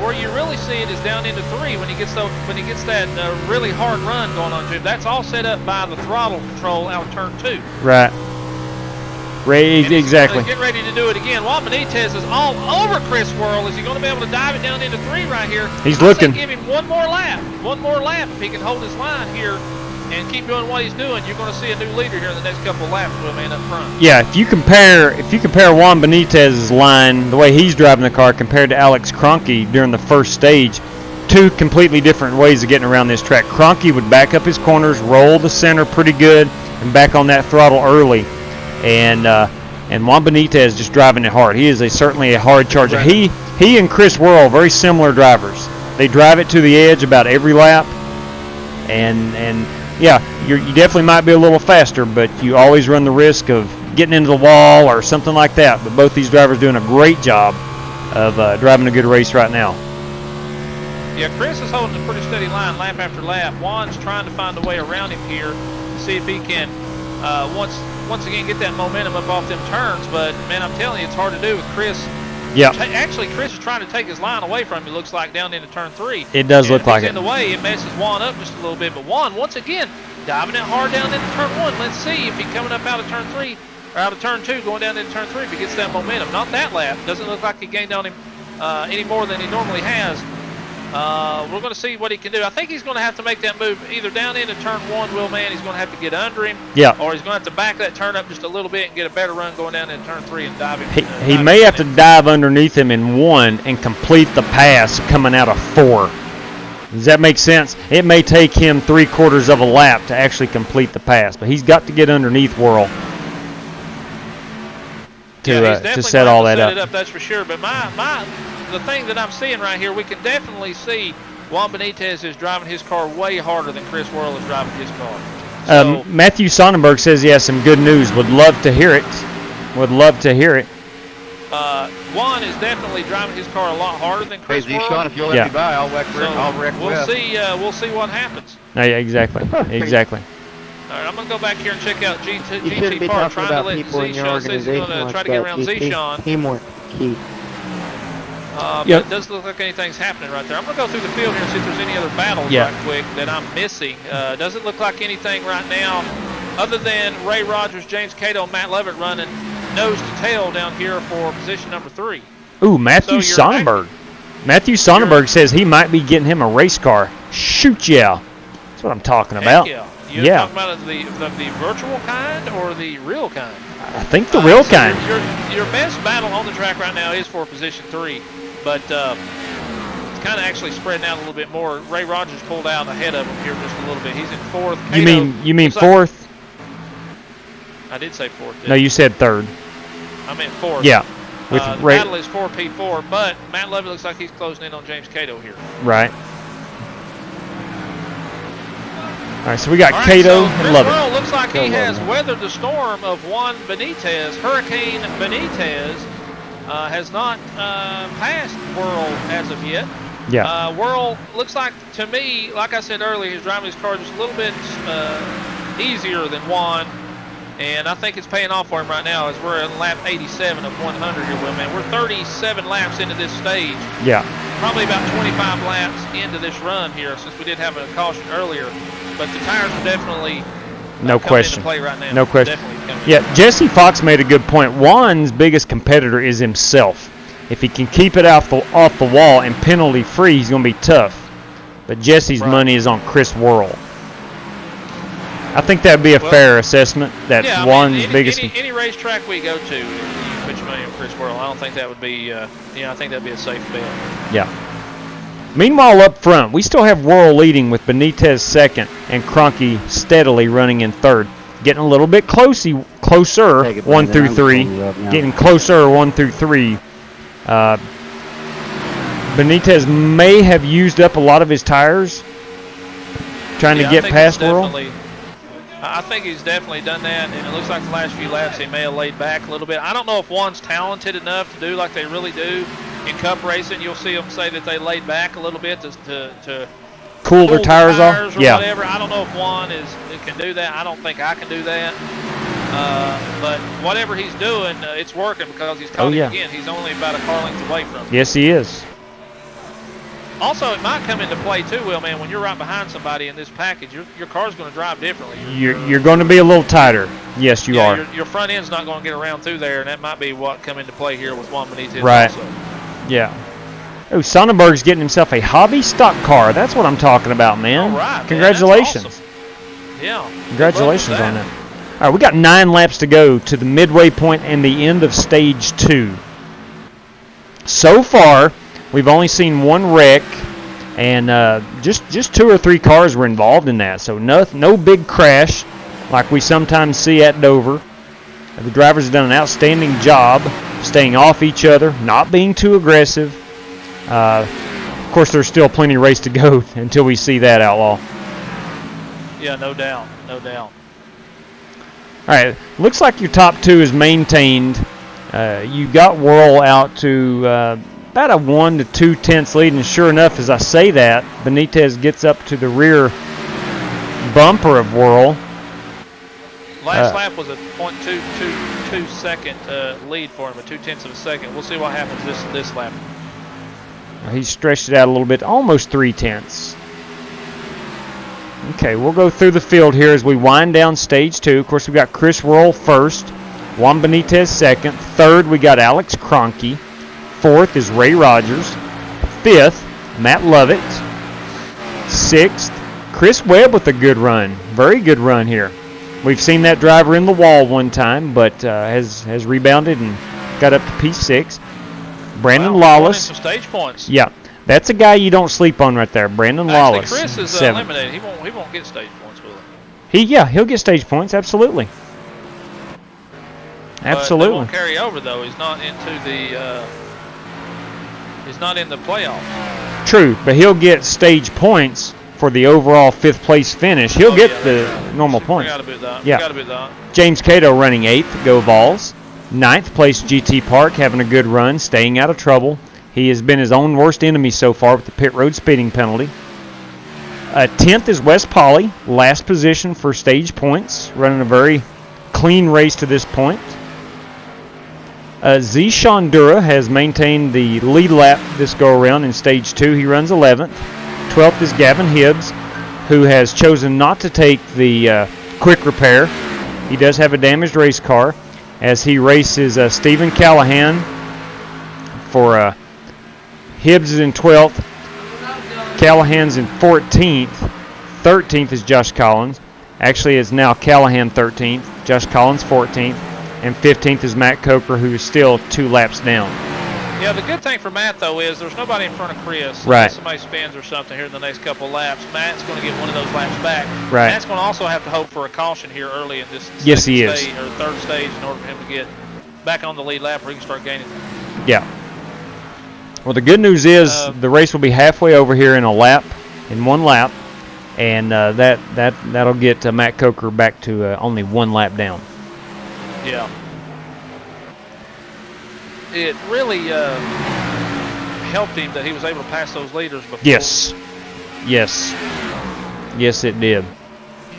Where you really see it is down into 3 when he gets that really hard run going on to him. That's all set up by the throttle control out of turn 2. Right. Exactly. He's getting ready to do it again. Juan Benitez is all over Chris Worrell. Is he going to be able to dive it down into 3 right here? He's looking. Give him one more lap. One more lap. If he can hold his line here and keep doing what he's doing, you're going to see a new leader here in the next couple of laps with a man up front. Yeah, if you compare Juan Benitez's line, the way he's driving the car, compared to Alex Kroenke during the first stage, 2 completely different ways of getting around this track. Kroenke would back up his corners, roll the center pretty good, and back on that throttle early. And Juan Benitez just driving it hard. He is certainly a hard charger. Right. He and Chris Worrell, very similar drivers. They drive it to the edge about every lap, and yeah, you definitely might be a little faster, but you always run the risk of getting into the wall or something like that. But both these drivers doing a great job of driving a good race right now. Yeah, Chris is holding a pretty steady line lap after lap. Juan's trying to find a way around him here to see if he can once again get that momentum up off them turns. But man, I'm telling you, it's hard to do with Chris. Yeah. Actually, Chris is trying to take his line away from him. It looks like down into turn 3. It does look like it. In the way, it messes Juan up just a little bit. But Juan, once again, diving it hard down into turn 1. Let's see if he's coming up out of turn 3 or out of turn 2, going down into turn 3. If he gets that momentum, not that lap. Doesn't look like he gained on him any more than he normally has. We're going to see what he can do. I think he's going to have to make that move either down into turn 1, Will Man. He's going to have to get under him. Yeah. Or he's going to have to back that turn up just a little bit and get a better run going down into turn 3 and dive him. He may have to dive underneath him in 1 and complete the pass coming out of 4. Does that make sense? It may take him 3/4 of a lap to actually complete the pass, but he's got to get underneath Worrell to set all that up. Set it up. That's for sure. But the thing that I'm seeing right here, we can definitely see Juan Benitez is driving his car way harder than Chris Worrell is driving his car. So, Matthew Sonnenberg says he has some good news. Would love to hear it. Would love to hear it. Juan is definitely driving his car a lot harder than Chris Worrell. Sean, if you'll let me by, I'll wreck we'll see what happens. Yeah, exactly. Exactly. All right, I'm going to go back here and check out GT Park, trying to let Z-Sean say he's going to try to get around Z-Sean. Teamwork, key. But it doesn't look like anything's happening right there. I'm going to go through the field here and see if there's any other battles right quick that I'm missing. Doesn't look like anything right now other than Ray Rogers, James Cato, and Matt Lovett running nose to tail down here for position number 3. Ooh, Matthew Sonnenberg. Matthew Sonnenberg says he might be getting him a race car. Shoot, yeah. That's what I'm talking about. Yeah. You're talking about the virtual kind or the real kind? I think the real kind. Your best battle on the track right now is for position 3. But it's kind of actually spreading out a little bit more. Ray Rogers pulled out ahead of him here just a little bit. He's in 4th. You mean 4th? I did say 4th. No, you said 3rd. I meant 4th. Yeah. The battle is 4P4, but Matt Lovett looks like he's closing in on James Cato here. Right. All right, so we got Cato and Lovett. Chris Worrell looks like he has weathered the storm of Juan Benitez. Hurricane Benitez has not passed Worrell as of yet. Yeah. Worrell looks like, to me, like I said earlier, he's driving his car just a little bit easier than Juan. And I think it's paying off for him right now as we're in lap 87 of 100 here, Will, man. We're 37 laps into this stage. Yeah. Probably about 25 laps into this run here since we did have a caution earlier. But the tires are definitely No question. Play right now. No question. Yeah, Jesse Fox made a good point. Juan's biggest competitor is himself. If he can keep it off the wall and penalty free, he's going to be tough. But Jesse's money is on Chris Worrell. I think that would be a fair assessment. That's Juan's biggest. Any racetrack we go to, you put your money on Chris Worrell. I don't think that would be. I think that'd be a safe bet. Yeah. Meanwhile, up front, we still have Worrell leading with Benitez second and Cronky steadily running in third. Getting a little bit closer 1 through 3. Getting closer 1 through 3. Benitez may have used up a lot of his tires trying to get past Worrell. I think he's definitely done that, and it looks like the last few laps he may have laid back a little bit. I don't know if Juan's talented enough to do like they really do in Cup racing. You'll see them say that they laid back a little bit to cool their tires off. Or whatever. I don't know if Juan can do that. I don't think I can do that. But whatever he's doing, it's working because he's caught him again. He's only about a car length away from him. Yes, he is. Also, it might come into play too, Will, man. When you're right behind somebody in this package, your car's going to drive differently. You're going to be a little tighter. Yes, you are. Your front end's not going to get around through there, and that might be what come into play here with Juan Benitez. Right. Also. Yeah. Oh, Sonnenberg's getting himself a hobby stock car. That's what I'm talking about, man. All right, congratulations. Man, that's awesome. Yeah. Congratulations on that. All right, we got 9 laps to go to the midway point and the end of stage 2. So far, we've only seen one wreck, and just 2 or 3 cars were involved in that. So no big crash like we sometimes see at Dover. The drivers have done an outstanding job staying off each other, not being too aggressive. Of course, there's still plenty of race to go until we see that, Outlaw. Yeah, no doubt. No doubt. All right, looks like your top 2 is maintained. You got Worrell out to about a 1 to 2 tenths lead, and sure enough, as I say that, Benitez gets up to the rear bumper of Worrell. Last lap was a 0.222 second lead for him, a 0.2 of a second. We'll see what happens this lap. He stretched it out a little bit, almost 3 tenths. Okay, we'll go through the field here as we wind down stage 2. Of course, we've got Chris Worrell first, Juan Benitez second. Third, we got Alex Cronky. Fourth is Ray Rogers. Fifth, Matt Lovett. Sixth, Chris Webb with a good run. Very good run here. We've seen that driver in the wall one time, but has rebounded and got up to P6. Brandon Lawless. Some stage points. Yeah, that's a guy you don't sleep on right there. Brandon Lawless. Chris is eliminated. He won't get stage points with it. He'll get stage points. Absolutely. Absolutely. But they won't carry over though. He's not into the. He's not in the playoffs. True, but he'll get stage points for the overall 5th place finish. He'll get the normal points. Forgot about that. Yeah. Forgot about that. James Cato running 8th. Go Vols. 9th place GT Park having a good run, staying out of trouble. He has been his own worst enemy so far with the pit road speeding penalty. 10th is Wes Polly, last position for stage points, running a very clean race to this point. Z. Shondura has maintained the lead lap this go-around in stage 2. He runs 11th. 12th is Gavin Hibbs, who has chosen not to take the quick repair. He does have a damaged race car, as he races Stephen Callahan for Hibbs is in 12th. Callahan's in 14th. 13th is Josh Collins. Actually, it's now Callahan 13th, Josh Collins 14th, and 15th is Matt Coker, who is still 2 laps down. Yeah, the good thing for Matt, though, is there's nobody in front of Chris. Right. If somebody spins or something here in the next couple of laps, Matt's going to get one of those laps back. Right. Matt's going to also have to hope for a caution here early in this yes, he is. stage, or 3rd stage in order for him to get back on the lead lap where he can start gaining. Yeah. Well, the good news is the race will be halfway over here in one lap, and that'll get Matt Coker back to only 1 lap down. Yeah. It really helped him that he was able to pass those leaders before. Yes, it did.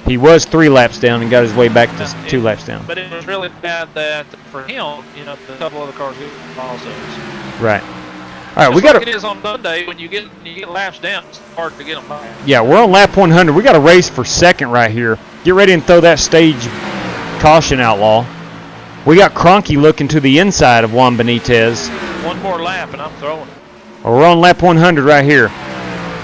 He was 3 laps down and got his way back to 2 laps down. But it was really bad that for him, a couple other cars also. Right. All right, we got. Like it is on Monday when you get laps down, it's hard to get them back. Yeah, we're on lap 100. We got a race for second right here. Get ready and throw that stage caution, Outlaw. We got Cronky looking to the inside of Juan Benitez. One more lap, and I'm throwing it. We're on lap 100 right here.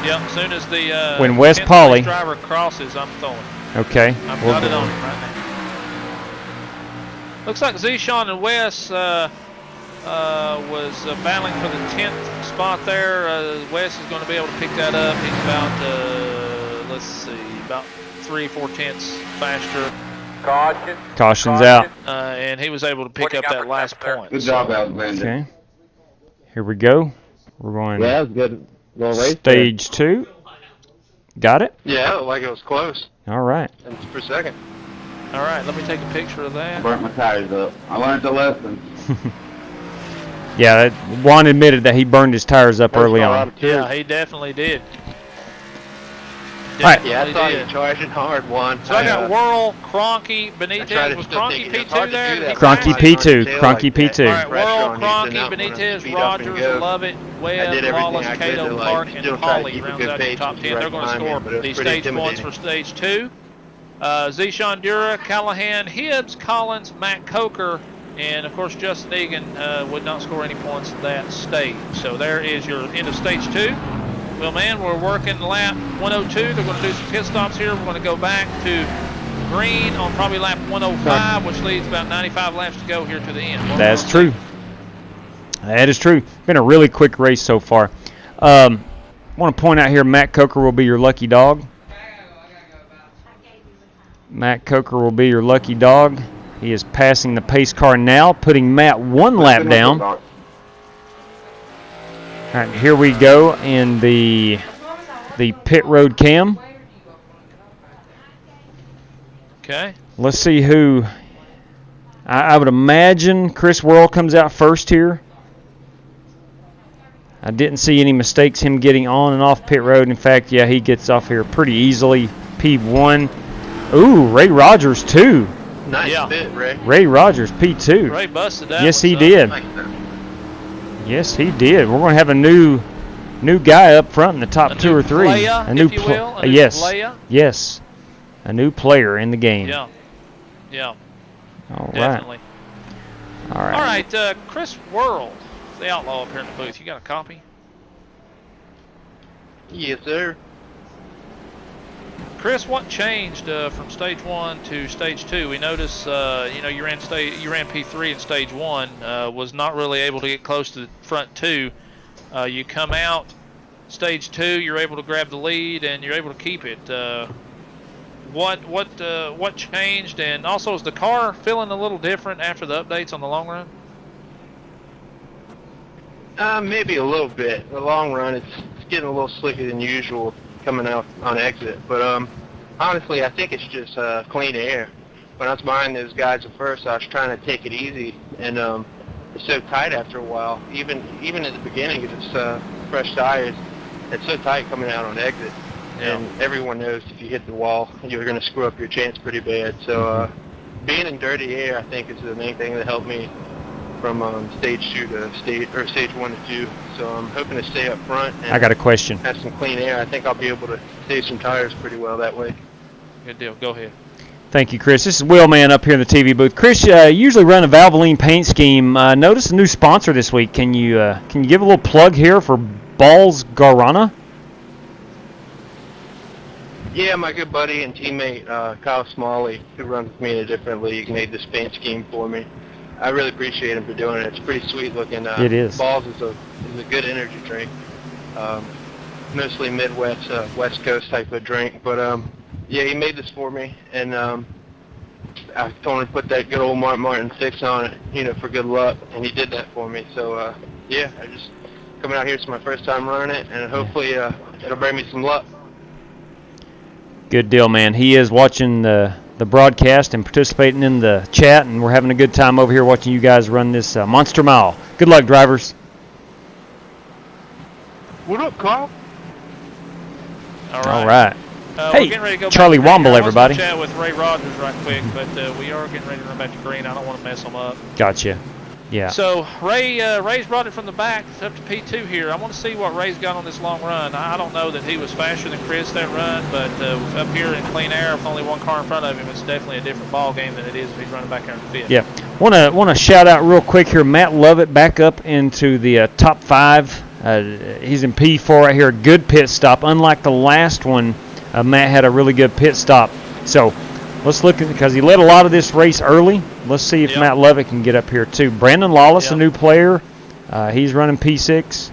Yep, as soon as the when Wes Pauley driver crosses, I'm throwing. Okay. I'm got it on right now. Looks like Zeshawn and Wes was battling for the 10th spot there. Wes is going to be able to pick that up. He's about, let's see, about 3-4 tenths faster. Caution's out. And he was able to pick up that last point. Good job, Alexander. Okay. Here we go. We're going. Yeah, that was good. Little race stage 2. Got it? Yeah, it looked like it was close. All right. And per second. All right, let me take a picture of that. Burnt my tires up. I learned the lesson. Yeah, Juan admitted that he burned his tires up early on. Yeah, he definitely did. All right. Yeah, I saw you charging hard, Juan. So I got Whirl, Cronky, Benitez. Was Cronky P2 there? Cronky P2. Cronky P2. All right, Whirl, Cronky, Benitez, Rogers, Lovett, Webb, Lawless, Cato, Clark, and Holly rounds out your top 10. They're going to score the stage points for stage 2. Zeshawn Dura, Callahan, Hibbs, Collins, Matt Coker, and of course Justin Egan would not score any points at that stage. So there is your end of stage 2. Well, man, we're working lap 102. They're going to do some pit stops here. We're going to go back to green on probably lap 105, which leaves about 95 laps to go here to the end. That's true. That is true. Been a really quick race so far. I want to point out here, Matt Coker will be your lucky dog. Matt Coker will be your lucky dog. He is passing the pace car now, putting Matt 1 lap down. All right, here we go in the pit road cam. Okay. Let's see who. I would imagine Chris Whirl comes out first here. I didn't see any mistakes him getting on and off pit road. In fact, yeah, he gets off here pretty easily. P1. Ooh, Ray Rogers, 2. Nice bit, Ray. Ray Rogers, P2. Ray busted that. Yes, he did. Yes, he did. We're going to have a new guy up front in the top 2 or 3. Playa, a new player. Yes. A new player in the game. Yeah. Yeah. All right. Definitely. All right. All right, Chris Whirl, the outlaw up here in the booth. You got a copy? Yes, sir. Chris, what changed from stage 1 to stage 2? We noticed, you ran P3 in stage 1, was not really able to get close to the front 2. You come out stage 2, you're able to grab the lead and you're able to keep it. What changed? And also, is the car feeling a little different after the updates on the long run? Maybe a little bit. The long run, it's getting a little slicker than usual coming out on exit, but honestly, I think it's just clean air. When I was behind those guys at first, I was trying to take it easy, and it's so tight after a while. Even at the beginning, it's fresh tires. It's so tight coming out on exit, and everyone knows if you hit the wall, you're going to screw up your chance pretty bad. So being in dirty air, I think, is the main thing that helped me from stage 2 to stage 1 to 2. So I'm hoping to stay up front and I got a question. Have some clean air. I think I'll be able to save some tires pretty well that way. Good deal. Go ahead. Thank you, Chris. This is Wheelman up here in the TV booth. Chris, you usually run a Valvoline paint scheme. Notice a new sponsor this week. Can you give a little plug here for Balls Guarana? Yeah, my good buddy and teammate Kyle Smalley, who runs with me in a different league, made this paint scheme for me. I really appreciate him for doing it. It's pretty sweet looking. It is. Balls is a good energy drink. Mostly Midwest, West Coast type of drink. But yeah, he made this for me, and I told him to put that good old Martin 6 on it, for good luck, and he did that for me. So yeah, I just coming out here. It's my first time running it, and hopefully it'll bring me some luck. Good deal, man. He is watching the broadcast and participating in the chat, and we're having a good time over here watching you guys run this Monster Mile. Good luck, drivers. What up, Carl? All right. We're getting ready to go Charlie back to green. Womble, everybody. I was going to chat with Ray Rogers right quick, but we are getting ready to run back to green. I don't want to mess them up. Gotcha. Yeah. So Ray's brought it from the back. It's up to P2 here. I want to see what Ray's got on this long run. I don't know that he was faster than Chris that run, but up here in clean air with only one car in front of him, it's definitely a different ball game than it is if he's running back there in the fifth. Yeah. Want to shout out real quick here, Matt Lovett back up into the top 5. He's in P4 right here. Good pit stop. Unlike the last one, Matt had a really good pit stop. So let's look at, because he led a lot of this race early. Let's see if Matt Lovett can get up here too. Brandon Lawless, a new player. He's running P6.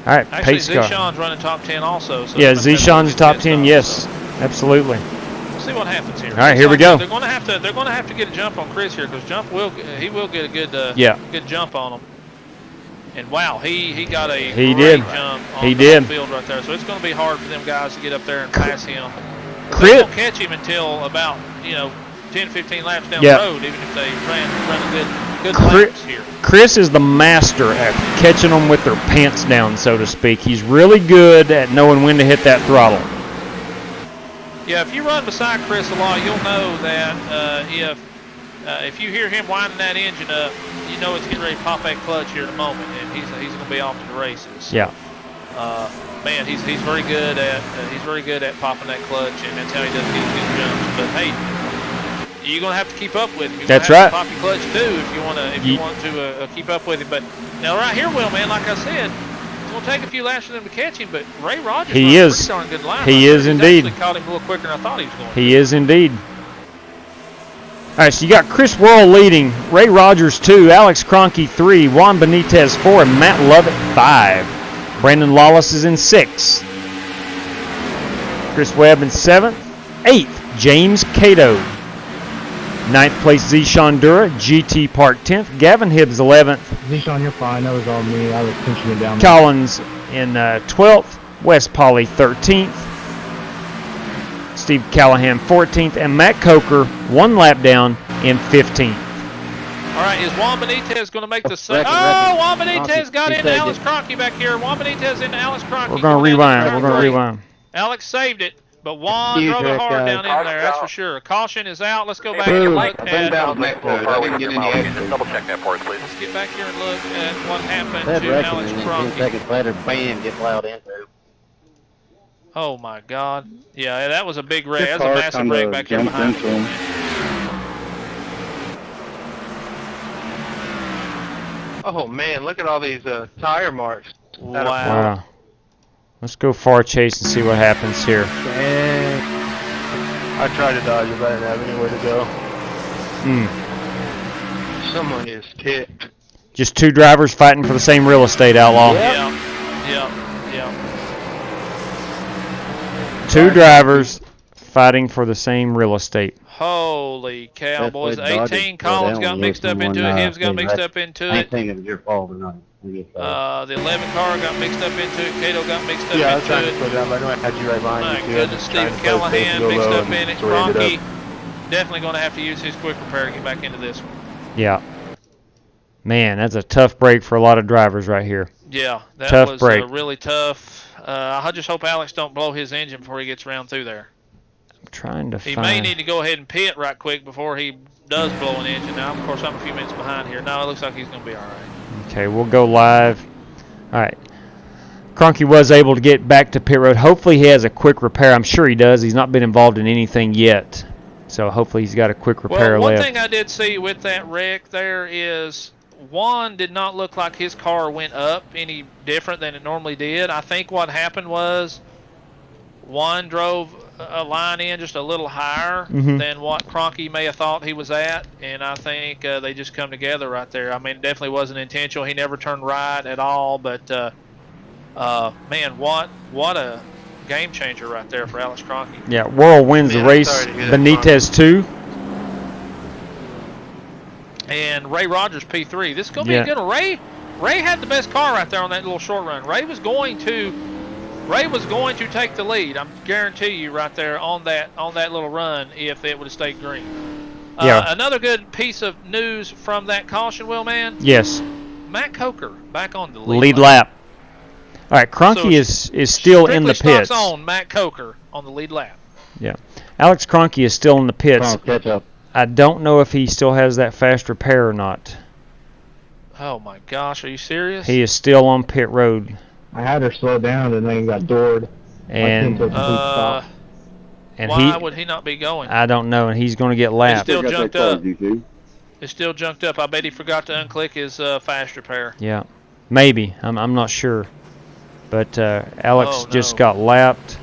All right, actually, pace car. Zishan's running top 10 also. So yeah, Zishan's top 10. Yes, absolutely. We'll see what happens here. All right, here we go. They're going to have to get a jump on Chris here, because he will get a good good jump on him. And wow, he got a great jump on the field right there. So it's going to be hard for them guys to get up there and pass him. They won't catch him until about 10, 15 laps down the road, even if they run good laps here. Chris is the master at catching them with their pants down, so to speak. He's really good at knowing when to hit that throttle. Yeah, if you run beside Chris a lot, you'll know that if you hear him winding that engine up, you know it's getting ready to pop that clutch here in a moment, and he's going to be off to the races. Yeah. Man, he's very good at popping that clutch, and that's how he does get his jumps. But hey, you're gonna have to keep up with him. That's right. Pop your clutch too if you want to keep up with him. But now right here, Will, man, like I said, it's gonna take a few laps for them to catch him. But Ray Rogers runs a pretty darn good line. He is indeed. Actually caught him a little quicker than I thought he was going. He is indeed. All right, so you got Chris Worrell leading, Ray Rogers 2, Alex Cronky 3, Juan Benitez 4, and Matt Lovett 5. Brandon Lawless is in 6th. Chris Webb in 7th. 8th, James Cato. 9th place, Zishan Dura. GT Park 10th. Gavin Hibbs 11th. Zishan, you're fine. That was all me. I was pinching it down. Collins in 12th. Wes Pauley 13th. Steve Callahan 14th. And Matt Coker 1 lap down in 15th. All right, is Juan Benitez going to make the save? Oh, Juan Benitez got into Alex Cronky back here. Juan Benitez into Alex Cronky. We're going to rewind. Alex saved it, but Juan drove it hard down in there, that's for sure. Caution is out. Let's go back and look at... I didn't get any exit. Double check that for us, please. Let's get back here and look at what happened to Alex Cronky. 10 seconds later, bam, get plowed into. Oh, my God. Yeah, that was a big wreck. That's a massive wreck back here behind him. Oh man, look at all these tire marks. Wow. Let's go far chase and see what happens here. I tried to dodge it, but I didn't have anywhere to go. Someone is ticked. Just 2 drivers fighting for the same real estate, Outlaw. Yeah. 2 drivers fighting for the same real estate. Holy cow, boys. 18, Collins got mixed up into it. Hibbs got mixed up into it. I think it was your fault or not. The 11 car got mixed up into it. Cato got mixed up I was into trying it. to slow down, but I know I had you right behind My me. goodness, Stephen Callahan mixed up in it. Cronky definitely going to have to use his quick repair to get back into this one. Yeah. Man, that's a tough break for a lot of drivers right here. Yeah, that tough was break. Really tough. I just hope Alex don't blow his engine before he gets around through there. I'm trying to He find... may need to go ahead and pit right quick before he does blow an engine. Now, of course, I'm a few minutes behind here. No, it looks like he's going to be all right. Okay, we'll go live. All right. Cronky was able to get back to pit road. Hopefully he has a quick repair. I'm sure he does. He's not been involved in anything yet. So hopefully he's got a quick repair left. Well, one thing I did see with that wreck there is Juan did not look like his car went up any different than it normally did. I think what happened was Juan drove a line in just a little higher than what Cronky may have thought he was at, and I think they just come together right there. I mean, it definitely wasn't intentional. He never turned right at all, but man, what a game changer right there for Alex Cronky. Yeah, Worrell wins the race. Benitez 2. And Ray Rogers P3. This is going to be a good one. Ray had the best car right there on that little short run. Ray was going to take the lead. I'm guarantee you right there on that little run if it would have stayed green. Another good piece of news from that caution, Will, man. Yes. Matt Coker back on the lead lap. All right, Cronky is still in the pits. Stocks on Matt Coker on the lead lap. Yeah. Alex Cronky is still in the pits. Catch up. I don't know if he still has that fast repair or not. Oh my gosh, are you serious? He is still on pit road. I had her slow down and then got doored. And why would he not be going? I don't know, and he's going to get lapped. It's still junked up. It's still junked up. I bet he forgot to unclick his fast repair. Yeah, maybe. I'm not sure. But Alex just got lapped.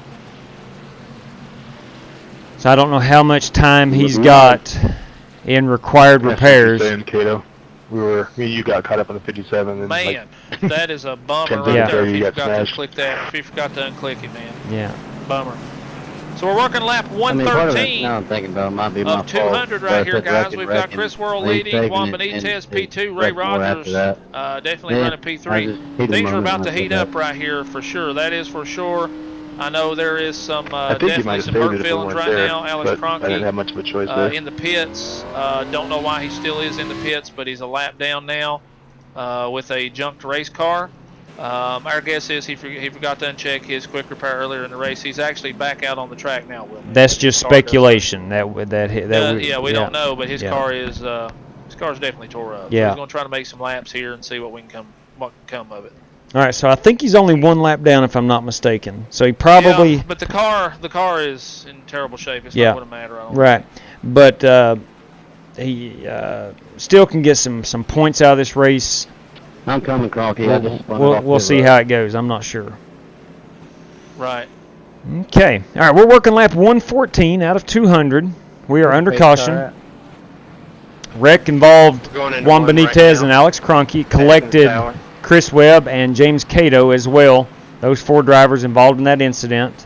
So I don't know how much time he's got in required repairs. You got caught up on the 57. And man, that is a bummer right there if he forgot to click that. If he forgot to unclick it, man. Yeah. Bummer. So we're working lap 113 now I'm thinking about it might be of 200 right here, guys. We've got Chris Worrell leading, Juan Benitez P2, Ray Rogers definitely running P3. Things are about to heat up right here for sure. That is for sure. I know there is some definitely some hurt feelings right now. Alex Kroenke I didn't have much of a choice in the pits. Don't know why he still is in the pits, but he's a lap down now with a junked race car. Our guess is he forgot to uncheck his quick repair earlier in the race. He's actually back out on the track now. Will that's just speculation. We don't know, but his car is car's definitely tore up. Yeah. So he's going to try to make some laps here and see what can come of it. All right, so I think he's only one lap down, if I'm not mistaken. So he probably. Yeah, but the car is in terrible shape. It's not going to matter. I don't right, but he still can get some points out of this race. I'm coming, Crocky. We'll see how it goes. I'm not sure. Right. Okay. All right, we're working lap 114 out of 200. We are under caution. Wreck involved Juan Benitez and Alex Kroenke. Collected Chris Webb and James Cato as well. Those 4 drivers involved in that incident.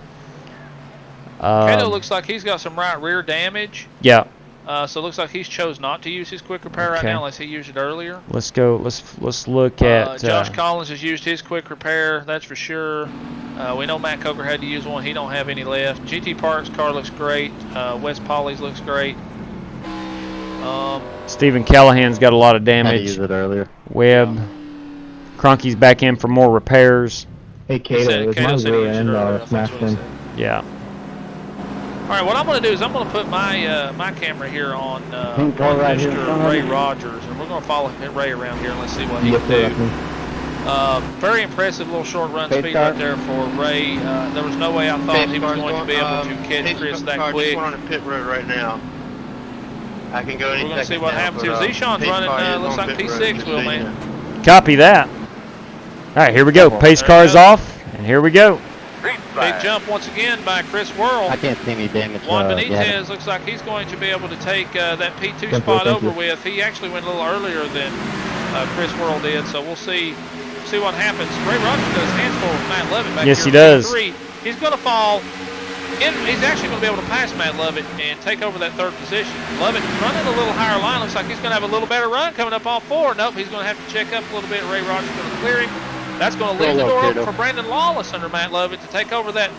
Cato looks like he's got some right rear damage. Yeah. So it looks like he's chose not to use his quick repair right now unless he used it earlier. Let's go. Let's look at. Josh Collins has used his quick repair. That's for sure. We know Matt Coker had to use one. He don't have any left. GT Park's car looks great. Wes Pauly's looks great. Stephen Callahan's got a lot of damage. I had to use it earlier. Webb. Kroenke's back in for more repairs. Hey, Cato, it was my rear end smashed in. Yeah. All right, what I'm going to do is I'm going to put my camera here on Mr. Ray Rogers, and we're going to follow Ray around here and let's see what he can do. Very impressive little short run speed right there for Ray. There was no way I thought he was going to be able to catch Chris that quick. We're on the pit road right now. I can go any We're going to see what happens here. Zishan's running, looks like P6, Will, man. Copy that. All right, here we go. Pace car is off, and here we go. Big jump once again by Chris Worrell. I can't see any damage. Juan Benitez looks like he's going to be able to take that P2 spot over with. He actually went a little earlier than Chris Worrell did, so we'll see what happens. Ray Rogers does hands full with Matt Lovett back yes, here. Yes, he does. He's going to fall. He's actually going to be able to pass Matt Lovett and take over that 3rd position. Lovett running a little higher line. Looks like he's going to have a little better run coming up on 4. Nope, he's going to have to check up a little bit. Ray Rogers going to clear him. That's going to leave the door open for Brandon Lawless under Matt Lovett to take over that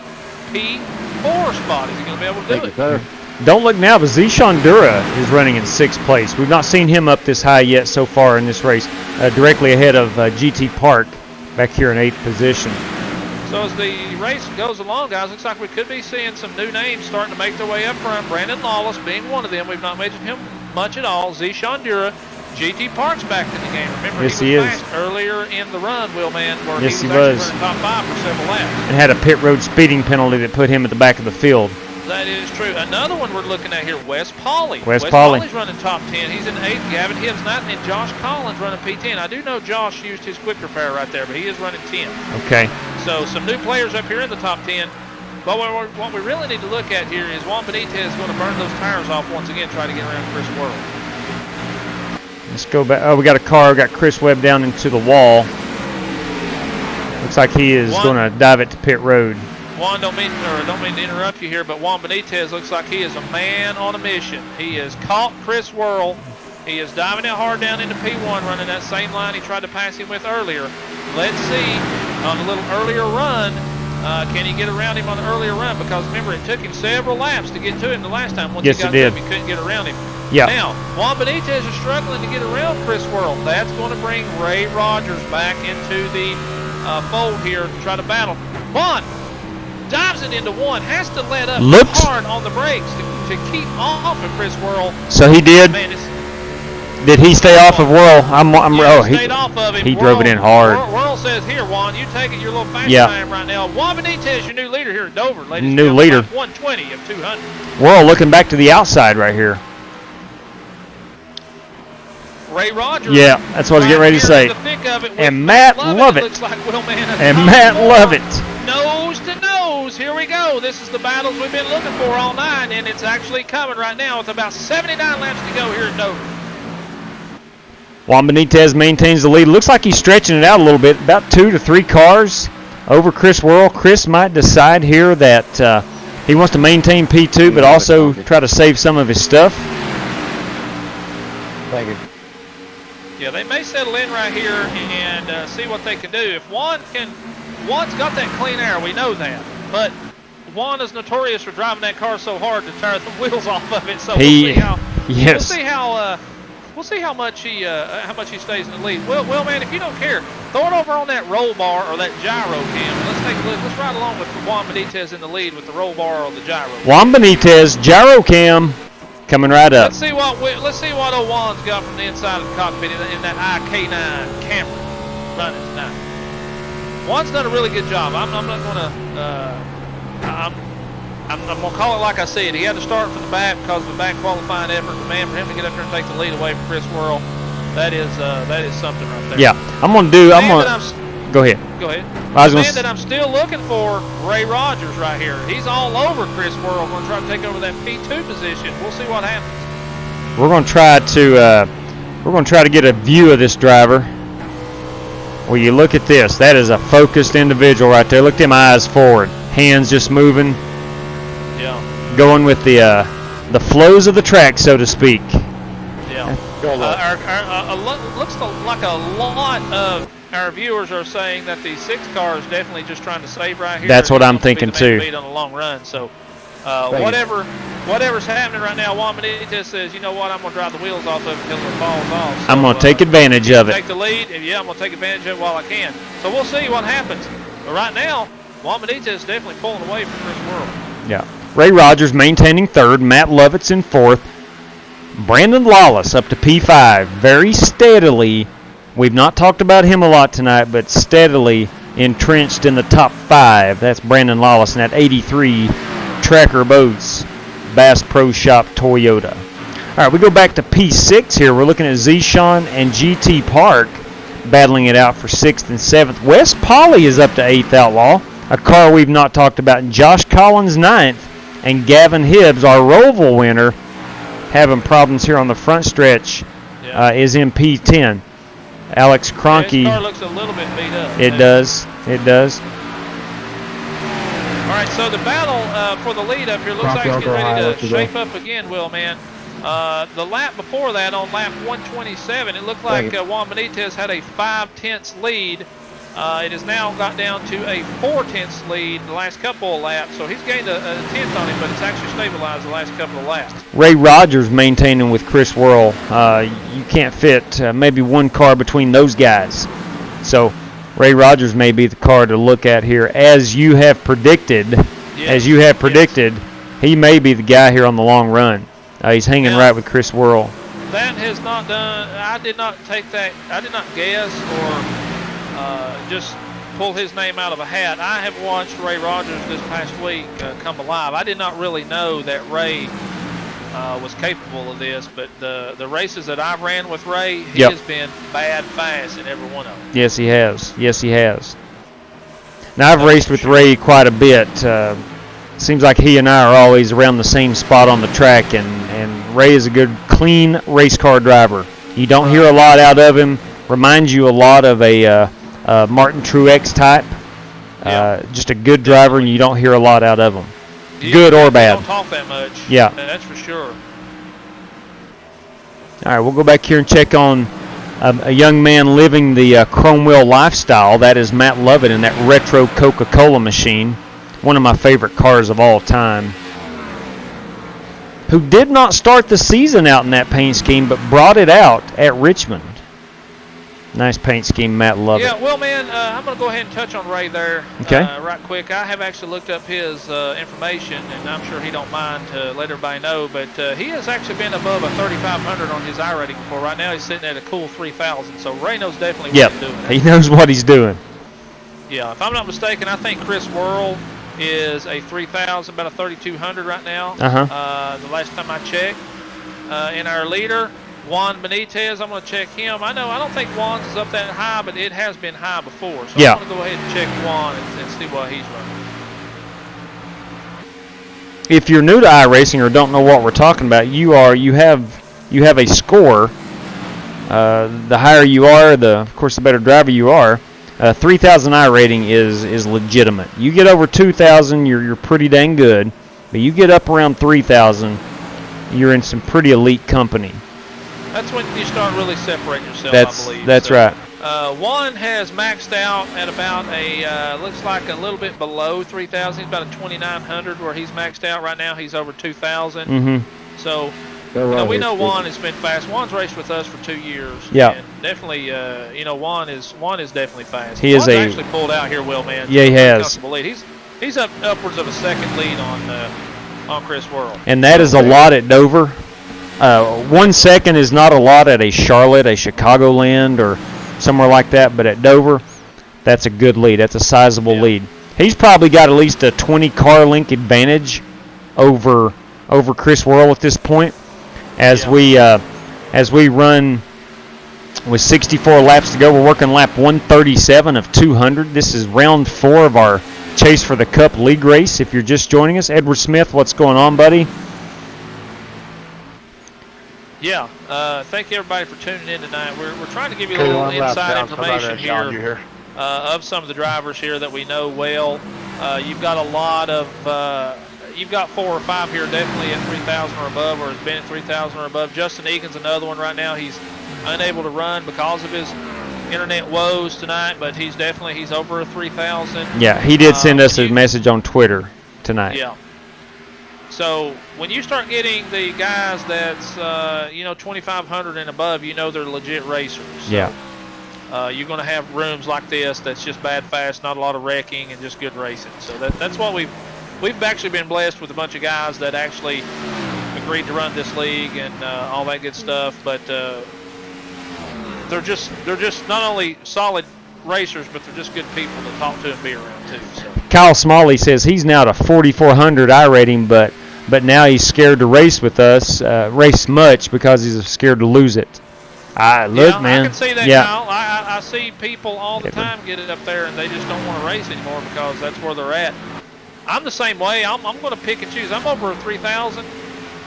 P4 spot. Is he going to be able to do it? Sir. Don't look now, but Zishan Dura is running in 6th place. We've not seen him up this high yet so far in this race. Directly ahead of GT Park back here in 8th position. So as the race goes along, guys, looks like we could be seeing some new names starting to make their way up front. Brandon Lawless being one of them. We've not mentioned him much at all. Zishan Dura. GT Park's back in the game. Remember, yes, he was fast earlier in the run, Will, man, where yes, he was actually running top 5 for several laps. And had a pit road speeding penalty that put him at the back of the field. That is true. Another one we're looking at here, Wes Pauly. Wes Pauly. Pauly's running top 10. He's in 8th. Gavin Hibbs 9th, and Josh Collins running P10. I do know Josh used his quick repair right there, but he is running 10. Okay. So some new players up here in the top 10. But what we really need to look at here is Juan Benitez is going to burn those tires off once again, try to get around Chris Worrell. Let's go back. Oh, we got a car. We got Chris Webb down into the wall. Looks like he is going to dive it to pit road. Juan, don't mean to interrupt you here, but Juan Benitez looks like he is a man on a mission. He has caught Chris Worrell. He is diving it hard down into P1, running that same line he tried to pass him with earlier. Let's see on a little earlier run, can he get around him on the earlier run? Because remember, it took him several laps to get to him the last time. Once yes, he got it did. to him, he couldn't get around him. Yeah. Now, Juan Benitez is struggling to get around Chris Worrell. That's going to bring Ray Rogers back into the fold here to try to battle. Juan dives it into 1, has to let up hard on the brakes to keep off of Chris Worrell. So he did. Man, Did he stay off of Whirl? He stayed off of him. He drove it in hard. Whirl says, here, Juan, you take it. You're a little faster Yeah. than I am right now. Juan Benitez, your new leader here at Dover, ladies. New leader. 120 of 200. Whirl looking back to the outside right here. Ray Rogers. Yeah, that's what I was getting ready to say. And Matt Lovett. Looks like and Matt Lovett. Nose to nose. Here we go. This is the battles we've been looking for all night, and it's actually coming right now with about 79 laps to go here at Dover. Juan Benitez maintains the lead. Looks like he's stretching it out a little bit. About 2 to 3 cars over Chris Whirl. Chris might decide here that he wants to maintain P2, but also try to save some of his stuff. Thank you. Yeah, they may settle in right here and see what they can do. If Juan's got that clean air, we know that. But Juan is notorious for driving that car so hard to tear the wheels off of it. So we'll see how much he stays in the lead. Well, man, if you don't care, throw it over on that roll bar or that gyro cam. Let's take a look. Let's ride along with Juan Benitez in the lead with the roll bar or the gyro. Juan Benitez gyro cam. Coming right up. Let's see what old Juan's got from the inside of the cockpit in that IK9 camera running tonight. Juan's done a really good job. I'm not gonna I'm gonna call it like I said. He had to start from the back because of the back qualifying effort. But man, for him to get up there and take the lead away from Chris Whirl, that is something right there. Yeah, go ahead. Go ahead. The man that I'm still looking for, Ray Rogers, right here. He's all over Chris Whirl. Going to try to take over that P2 position. We'll see what happens. We're going to try to get a view of this driver. Well, you look at this. That is a focused individual right there. Look at them eyes forward, hands just moving. Yeah. Going with the flows of the track, so to speak. Yeah. Looks like a lot of our viewers are saying that the 6 car is definitely just trying to save right here. That's what I'm thinking too. On the long run. So whatever's happening right now, Juan Benitez says, you know what, I'm going to drive the wheels off of it until it falls off. So, I'm going to take advantage of it. Take the lead, and yeah, I'm going to take advantage of it while I can. So we'll see what happens. But right now, Juan Benitez is definitely pulling away from Chris Whirl. Yeah. Ray Rogers maintaining 3rd. Matt Lovett's in 4th. Brandon Lawless up to P5 very steadily. We've not talked about him a lot tonight, but steadily entrenched in the top 5. That's Brandon Lawless in that 83 Tracker Boats Bass Pro Shop Toyota. All right, we go back to P6 here. We're looking at Zishan and GT Park battling it out for 6th and 7th. Wes Polly is up to 8th Outlaw, a car we've not talked about. Josh Collins 9th, and Gavin Hibbs, our Roval winner, having problems here on the front stretch, is in P10. Alex Cronky. His car looks a little bit beat up. It does. All right, so the battle for the lead up here looks like it's getting ready to shape up again, Will, man. The lap before that, on lap 127, it looked like Juan Benitez had a 5/10 lead. It has now got down to a 4/10 lead the last couple of laps, so he's gained a 10th on him, but it's actually stabilized the last couple of laps. Ray Rogers maintaining with Chris Whirl. You can't fit maybe one car between those guys. So Ray Rogers may be the car to look at here, as you have predicted. He may be the guy here on the long run. He's hanging right with Chris Whirl. That has not done. I did not take that. I did not guess or just pull his name out of a hat. I have watched Ray Rogers this past week come alive. I did not really know that Ray was capable of this, but the races that I've ran with Ray, he has been bad fast in every one of them. Yes, he has. Now, I've raced with Ray quite a bit. Seems like he and I are always around the same spot on the track, and Ray is a good, clean race car driver. You don't hear a lot out of him. Reminds you a lot of a Martin Truex type. Just a good driver, and you don't hear a lot out of him. Good or bad. Don't talk that much. Yeah. That's for sure. All right, we'll go back here and check on a young man living the chrome wheel lifestyle. That is Matt Lovett in that retro Coca-Cola machine. One of my favorite cars of all time. Who did not start the season out in that paint scheme, but brought it out at Richmond. Nice paint scheme, Matt. Love it. Yeah, well, man, I'm going to go ahead and touch on Ray there right quick. I have actually looked up his information, and I'm sure he don't mind to let everybody know, but he has actually been above a 3,500 on his iRating before. Right now he's sitting at a cool 3,000, so Ray knows definitely what he's doing. He knows what he's doing. Yeah, if I'm not mistaken, I think Chris Worrell is a 3,000, about a 3,200 right now. The last time I checked. In our leader, Juan Benitez, I'm going to check him. I don't think Juan's is up that high, but it has been high before. So I'm going to go ahead and check Juan and see what he's running. If you're new to iRacing or don't know what we're talking about, you have a score. The higher you are, of course, the better driver you are. 3,000 iRating is legitimate. You get over 2,000, you're pretty dang good. But you get up around 3,000, you're in some pretty elite company. That's when you start really separating yourself, I believe. That's right. Juan has maxed out at about looks like a little bit below 3,000. He's about a 2,900 where he's maxed out right now. He's over 2,000. Mm-hmm. So we know Juan has been fast. Juan's raced with us for 2 years. Yeah. And definitely, Juan is definitely fast. He's actually pulled out here, Will, man. Yeah, he has. He's up upwards of a second lead on Chris Worrell. And that is a lot at Dover. 1 second is not a lot at a Charlotte, a Chicagoland, or somewhere like that. But at Dover, that's a good lead. That's a sizable lead. He's probably got at least a 20-car length advantage over Chris Worrell at this point. As we run with 64 laps to go, we're working lap 137 of 200. This is round 4 of our Chase for the Cup League race. If you're just joining us, Edward Smith, what's going on, buddy? Yeah, thank you everybody for tuning in tonight. We're trying to give you a little inside information here of some of the drivers here that we know well. You've got a lot of, you've got 4 or 5 here definitely at 3,000 or above, or has been at 3,000 or above. Justin Egan's another one right now. He's unable to run because of his internet woes tonight, but he's over a 3,000. Yeah, he did send us a message on Twitter tonight. Yeah. So when you start getting the guys that's 2,500 and above, they're legit racers. So, yeah. You're going to have rooms like this that's just bad fast, not a lot of wrecking, and just good racing. So that's what we've actually been blessed with a bunch of guys that actually agreed to run this league and all that good stuff. But they're just not only solid racers, but they're just good people to talk to and be around too. So. Kyle Smalley says he's now at a 4,400 iRating, but now he's scared to race with us, race much because he's scared to lose it. Look, man. I can see that, Kyle. I see people all the time get it up there, and they just don't want to race anymore because that's where they're at. I'm the same way. I'm going to pick and choose. I'm over 3,000.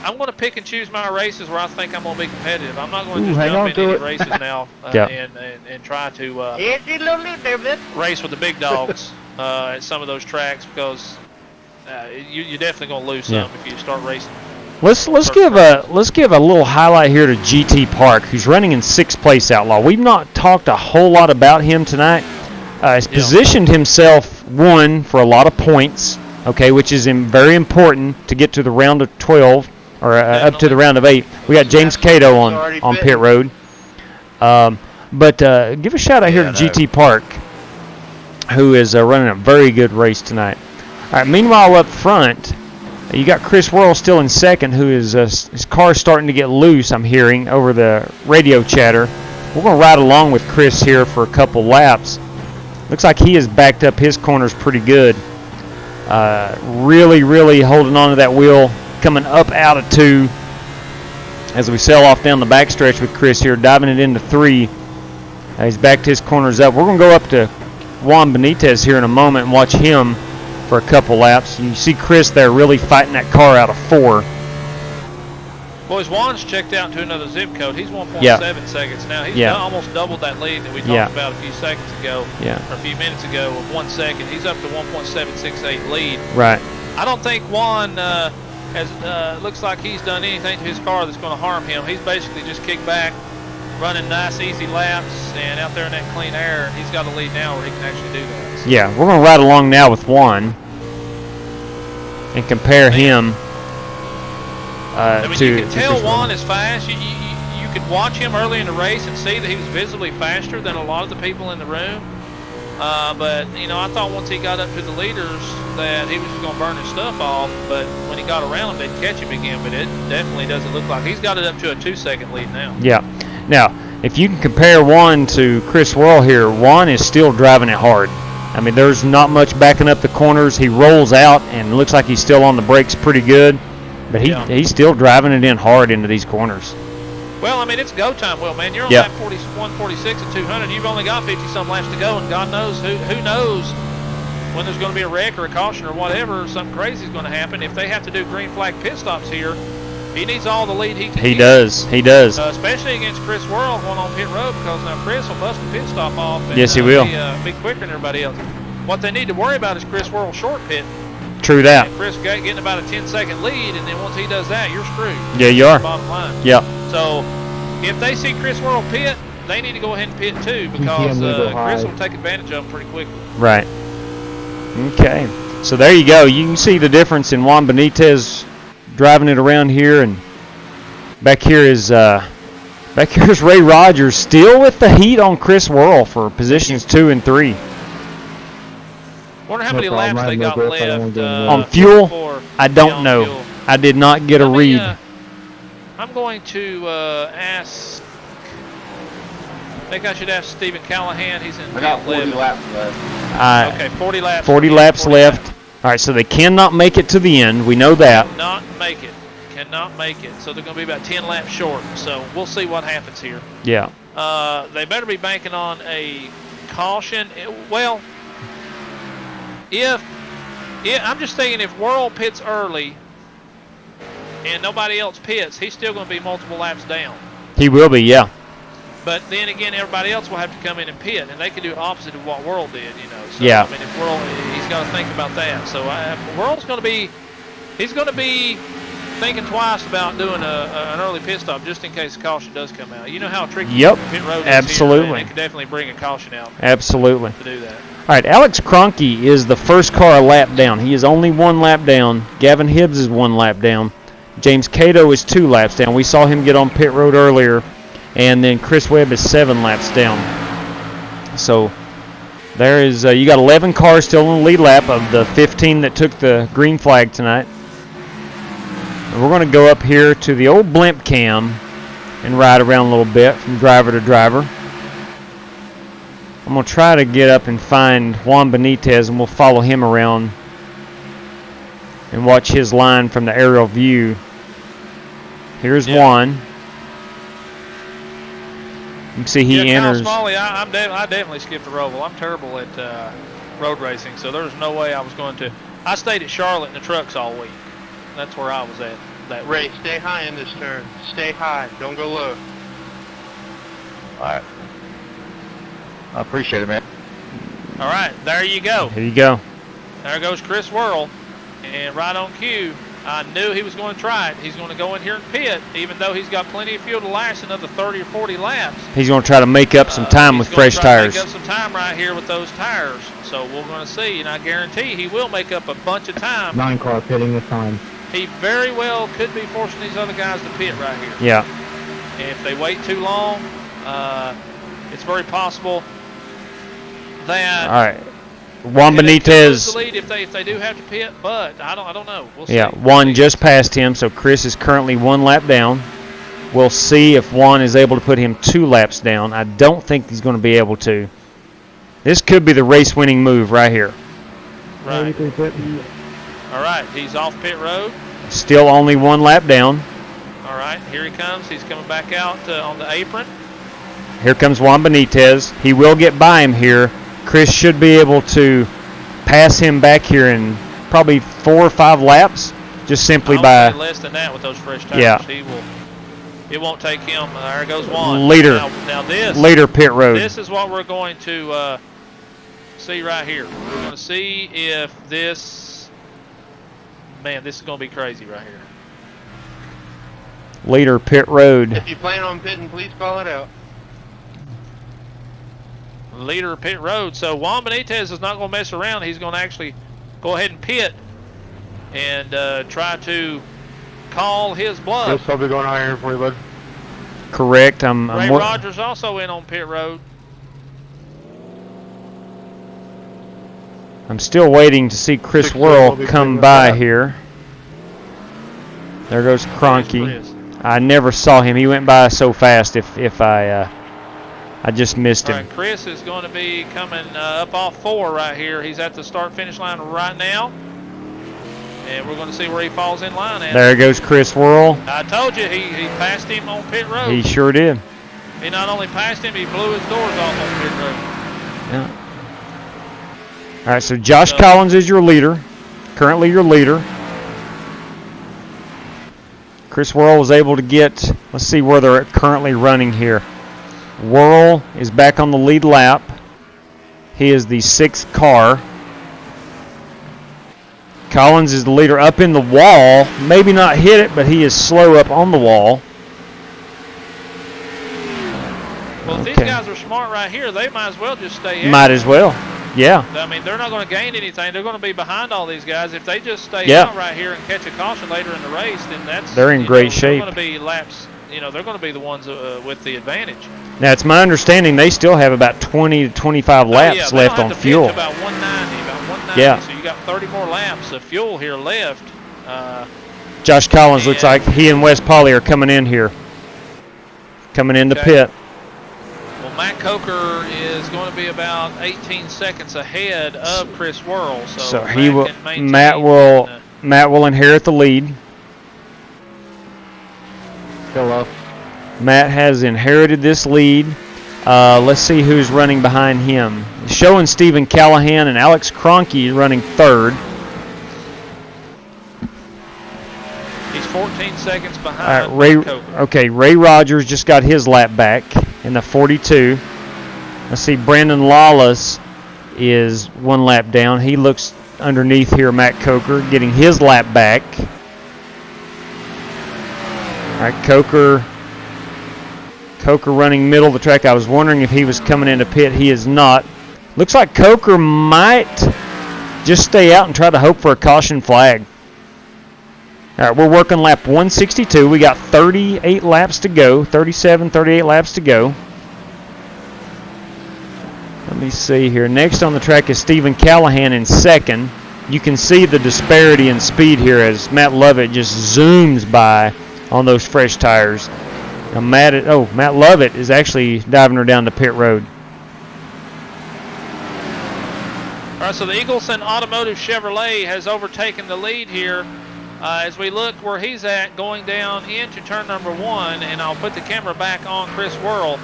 I'm going to pick and choose my races where I think I'm going to be competitive. I'm not going to just jump into any races now and try to race with the big dogs at some of those tracks because you're definitely going to lose some if you start racing. Let's give a little highlight here to GT Park, who's running in 6th place Outlaw. We've not talked a whole lot about him tonight. He's positioned himself for a lot of points, which is very important to get to the round of 12 or up to the round of 8. We got James Cato on pit road. But give a shout out here to GT Park, who is running a very good race tonight. All right. Meanwhile, up front, you got Chris Worrell still in 2nd, who is his car's starting to get loose. I'm hearing over the radio chatter. We're going to ride along with Chris here for a couple laps. Looks like he has backed up his corners pretty good. Really, really holding on to that wheel, coming up out of 2 as we sail off down the backstretch with Chris here, diving it into 3. He's backed his corners up. We're going to go up to Juan Benitez here in a moment and watch him for a couple laps. You see Chris there really fighting that car out of 4. Boys, Juan's checked out to another zip code. He's 1.7 seconds now. He's almost doubled that lead that we talked about a few seconds ago, or a few minutes ago, of 1 second. He's up to 1.768 lead. Right. I don't think Juan looks like he's done anything to his car that's going to harm him. He's basically just kicked back, running nice, easy laps, and out there in that clean air. He's got a lead now where he can actually do that. So. Yeah, we're going to ride along now with Juan and compare him to. You can tell Juan is fast. You could watch him early in the race and see that he was visibly faster than a lot of the people in the room. But, you know, I thought once he got up to the leaders that he was just going to burn his stuff off. But when he got around them, they'd catch him again. But it definitely doesn't look like he's got it up to a 2-second lead now. Yeah. Now, if you can compare Juan to Chris Worrell here, Juan is still driving it hard. I mean, there's not much backing up the corners. He rolls out and looks like he's still on the brakes pretty good. But he's still driving it in hard into these corners. Well, I mean, it's go time, Will, man. You're on lap 41, 46, and 200. You've only got 50-some laps to go, and God knows who knows when there's going to be a wreck or a caution or whatever. Something crazy is going to happen. If they have to do green flag pit stops here, he needs all the lead he can He get. does. He does. Especially against Chris Worrell going on pit road, because now Chris will bust a pit stop off. And, yes, he will. Be quicker than everybody else. What they need to worry about is Chris Worrell short pit. True that. And Chris getting about a 10-second lead, and then once he does that, you're screwed. Yeah, you are. Bottom line. Yeah. So if they see Chris Worrell pit, they need to go ahead and pit too, because Chris will take advantage of them pretty quickly. Right. Okay. So there you go. You can see the difference in Juan Benitez driving it around here, and back here is Ray Rogers still with the heat on Chris Worrell for positions 2 and 3. Wonder how many laps they got left on fuel. I don't know. Fuel. I did not get a read. I'm going to ask. I think I should ask Stephen Callahan. He's in. I got 40 laps left. Okay, 40 laps. 40 laps left. All right, so they cannot make it to the end. We know that. Cannot make it. Cannot make it. So they're going to be about 10 laps short. So we'll see what happens here. Yeah. They better be banking on a caution. Well, I'm just thinking if Worrell pits early and nobody else pits, he's still going to be multiple laps down. He will be, yeah. But then again, everybody else will have to come in and pit, and they can do opposite of what Worrell did, you know. So, yeah. I mean, if Worrell, he's got to think about that. So Worrell's going to be, he's going to be thinking twice about doing an early pit stop just in case the caution does come out. You know how tricky pit road is absolutely. Here, and they could definitely bring a caution out. Absolutely. To do that. All right, Alex Kroenke is the first car a lap down. He is only 1 lap down. Gavin Hibbs is 1 lap down. James Cato is 2 laps down. We saw him get on pit road earlier. And then Chris Webb is 7 laps down. So there is, you got 11 cars still in the lead lap of the 15 that took the green flag tonight. And we're going to go up here to the old blimp cam and ride around a little bit from driver to driver. I'm going to try to get up and find Juan Benitez, and we'll follow him around and watch his line from the aerial view. Here's Juan. You can see he enters. Kyle Smalley, I definitely skipped the Roval. I'm terrible at road racing, so there's no way I was going to. I stayed at Charlotte in the trucks all week. That's where I was at that Ray, week. stay high in this turn. Stay high. Don't go low. All right. I appreciate it, man. All right, there you go. Here you go. There goes Chris Worrell, and right on cue. I knew he was going to try it. He's going to go in here and pit, even though he's got plenty of fuel to last another 30 or 40 laps. He's going to try to make up some time with fresh tires. He's going to make up some time right here with those tires. So we're going to see, and I guarantee he will make up a bunch of time. 9 car pitting this time. He very well could be forcing these other guys to pit right here. Yeah. And if they wait too long, it's very possible that. All right. Juan Benitez. The lead if they do have to pit, but I don't know. We'll see. Yeah, Juan just passed him, so Chris is currently 1 lap down. We'll see if Juan is able to put him 2 laps down. I don't think he's going to be able to. This could be the race-winning move right here. Right. All right, he's off pit road. Still only 1 lap down. All right, here he comes. He's coming back out on the apron. Here comes Juan Benitez. He will get by him here. Chris should be able to pass him back here in probably 4 or 5 laps, just simply by less than that with those fresh tires. Yeah. He will. It won't take him. There goes Juan. Leader. Now this. Leader pit road. This is what we're going to see right here. We're going to see if this. Man, this is going to be crazy right here. Leader pit road. If you plan on pitting, please call it out. Leader pit road. So Juan Benitez is not going to mess around. He's going to actually go ahead and pit and try to call his bluff. Yes, I'll be going out here for you, bud. correct. Ray Rogers also in on pit road. I'm still waiting to see Chris Worrell come by here. There goes Cronky. I never saw him. He went by so fast. If I just missed him. All right, Chris is going to be coming up off 4 right here. He's at the start-finish line right now. And we're going to see where he falls in line at. There goes Chris Worrell. I told you, he passed him on pit road. He sure did. He not only passed him, he blew his doors off on pit road. Yeah. All right, so Josh Collins is your leader, currently your leader. Chris Worrell was able to get, let's see where they're currently running here. Worrell is back on the lead lap. He is the 6th car. Collins is the leader up in the wall. Maybe not hit it, but he is slow up on the wall. Well, if these guys are smart right here, they might as well just stay in. Might as well. Yeah. I mean, they're not going to gain anything. They're going to be behind all these guys. If they just stay out right here and catch a caution later in the race, then they're in great shape. They're going to be laps. They're going to be the ones with the advantage. Now, it's my understanding they still have about 20 to 25 laps left on fuel. About 190. Yeah. So you got 30 more laps of fuel here left. Josh Collins looks like he and Wes Polly are coming in here. Coming in the pit. Well, Matt Coker is going to be about 18 seconds ahead of Chris Worrell. So he will. Matt will inherit the lead. Hello. Matt has inherited this lead. Let's see who's running behind him. Showing Stephen Callahan and Alex Cronky running 3rd. He's 14 seconds behind. All right, Ray Rogers just got his lap back in the 42. Let's see, Brandon Lawless is 1 lap down. He looks underneath here, Matt Coker, getting his lap back. All right, Coker running middle of the track. I was wondering if he was coming into pit. He is not. Looks like Coker might just stay out and try to hope for a caution flag. All right, we're working lap 162. We got 38 laps to go, 38 laps to go. Let me see here. Next on the track is Stephen Callahan in 2nd. You can see the disparity in speed here as Matt Lovett just zooms by on those fresh tires. Now Matt Lovett is actually diving her down to pit road. All right, so the Eagleson Automotive Chevrolet has overtaken the lead here. As we look where he's at, going down into turn number 1, and I'll put the camera back on Chris Worrell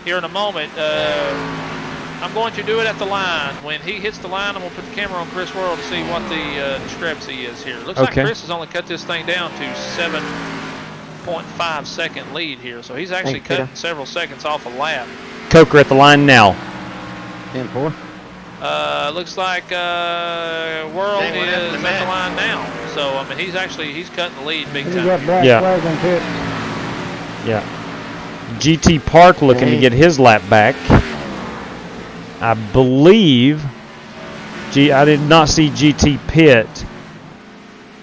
here in a moment. I'm going to do it at the line. When he hits the line, I'm going to put the camera on Chris Worrell to see what the discrepancy is here. Looks like Chris has only cut this thing down to 7.5 second lead here, so he's actually cut several seconds off a lap. Coker at the line now. 10-4. Looks like Worrell is at the line now. So, I mean, he's cutting the lead big time. Yeah. GT Park looking to get his lap back. I believe, I did not see GT Pit.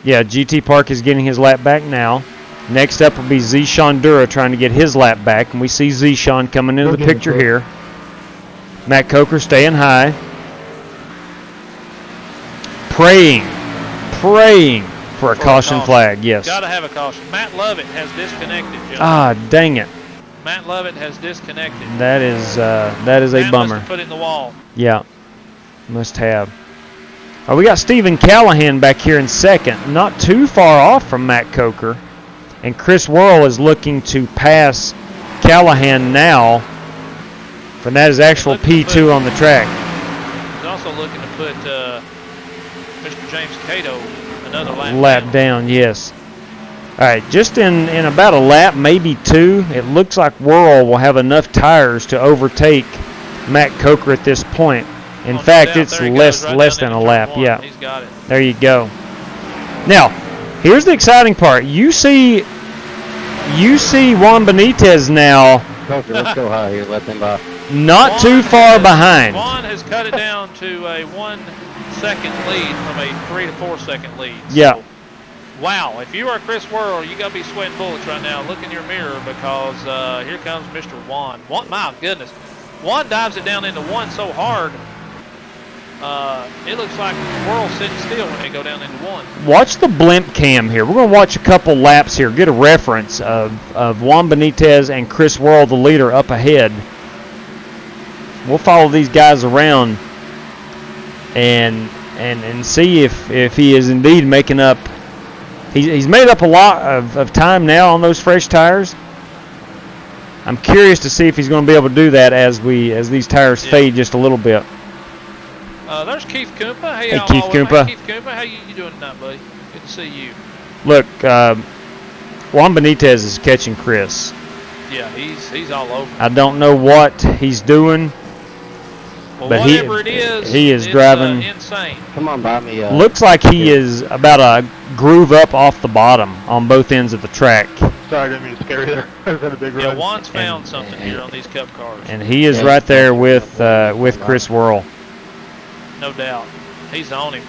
Yeah, GT Park is getting his lap back now. Next up will be Zishan Dura trying to get his lap back, and we see Zishan coming into the picture here. Matt Coker staying high. Praying for a caution flag, yes. Got to have a caution. Matt Lovett has disconnected, gentlemen. Ah, dang it. Matt Lovett has disconnected. That is a bummer. Must have put it in the wall. Yeah, must have. We got Stephen Callahan back here in 2nd, not too far off from Matt Coker. And Chris Worrell is looking to pass Callahan now. And that is actual P2 on the track. He's also looking to put Mr. James Cato another lap down. Yes. All right, just in about a lap, maybe 2, it looks like Worrell will have enough tires to overtake Matt Coker at this point. In fact, it's less than a lap. Yeah. He's got it. There you go. Now, here's the exciting part. You see Juan Benitez now. Coker, let's go high here. Let them by. Not too far behind. Juan has cut it down to a 1 second lead from a 3 to 4 second lead. Yeah. Wow, if you are Chris Worrell, you got to be sweating bullets right now. Look in your mirror because here comes Mr. Juan. My goodness. Juan dives it down into 1 so hard. It looks like Worrell's sitting still when they go down into 1. Watch the blimp cam here. We're going to watch a couple laps here, get a reference of Juan Benitez and Chris Worrell, the leader, up ahead. We'll follow these guys around and see if he is indeed making up. He's made up a lot of time now on those fresh tires. I'm curious to see if he's going to be able to do that as these tires fade just a little bit. There's Keith Kumpa. Hey, Keith Kumpa. Keith Kumpa, how you doing tonight, buddy? Good to see you. Look, Juan Benitez is catching Chris. Yeah, he's all over. I don't know what he's doing, well, but whatever he is driving insane. Come on, buy me. Looks like he is about a groove up off the bottom on both ends of the track. Sorry, I didn't mean to scare you there. I was at a big run. Juan's found something here on these Cup cars. And he is right there with Chris Worrell. No doubt. He's on him.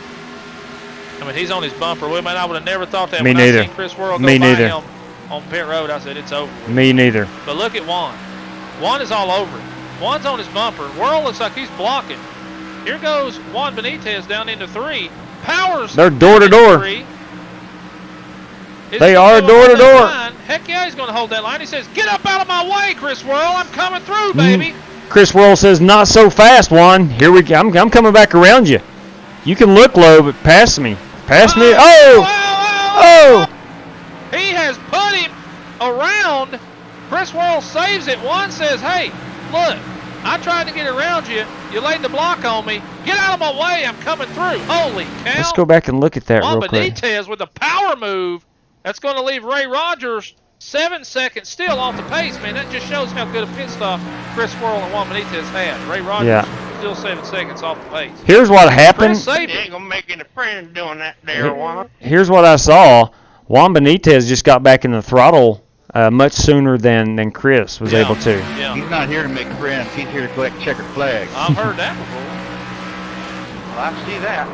I mean, he's on his bumper. I would have never thought that. Me when neither. I seen Chris Worrell go Me by neither. him on pit road, I said, it's over. Me neither. But look at Juan. Juan is all over it. Juan's on his bumper. Worrell looks like he's blocking. Here goes Juan Benitez down into 3. Powers. They're door to door. They are door to door. Heck yeah, he's going to hold that line. He says, get up out of my way, Chris Worrell. I'm coming through, baby. Chris Worrell says, not so fast, Juan. Here we go. I'm coming back around you. You can look low, but pass me. Pass me. Oh! He has put him around. Chris Worrell saves it. Juan says, hey, look, I tried to get around you. You laid the block on me. Get out of my way. I'm coming through. Holy cow. Let's go back and look at that Juan real quick. Benitez with a power move. That's going to leave Ray Rogers 7 seconds still off the pace, man. That just shows how good a pit stop Chris Worrell and Juan Benitez had. Ray Rogers still 7 seconds off the pace. Here's what happened. You ain't going to make any friends doing that there, Juan. Here's what I saw. Juan Benitez just got back in the throttle much sooner than Chris was able to. Yeah. He's not here to make friends. He's here to collect checkered flags. I've heard that before. Well, I see that.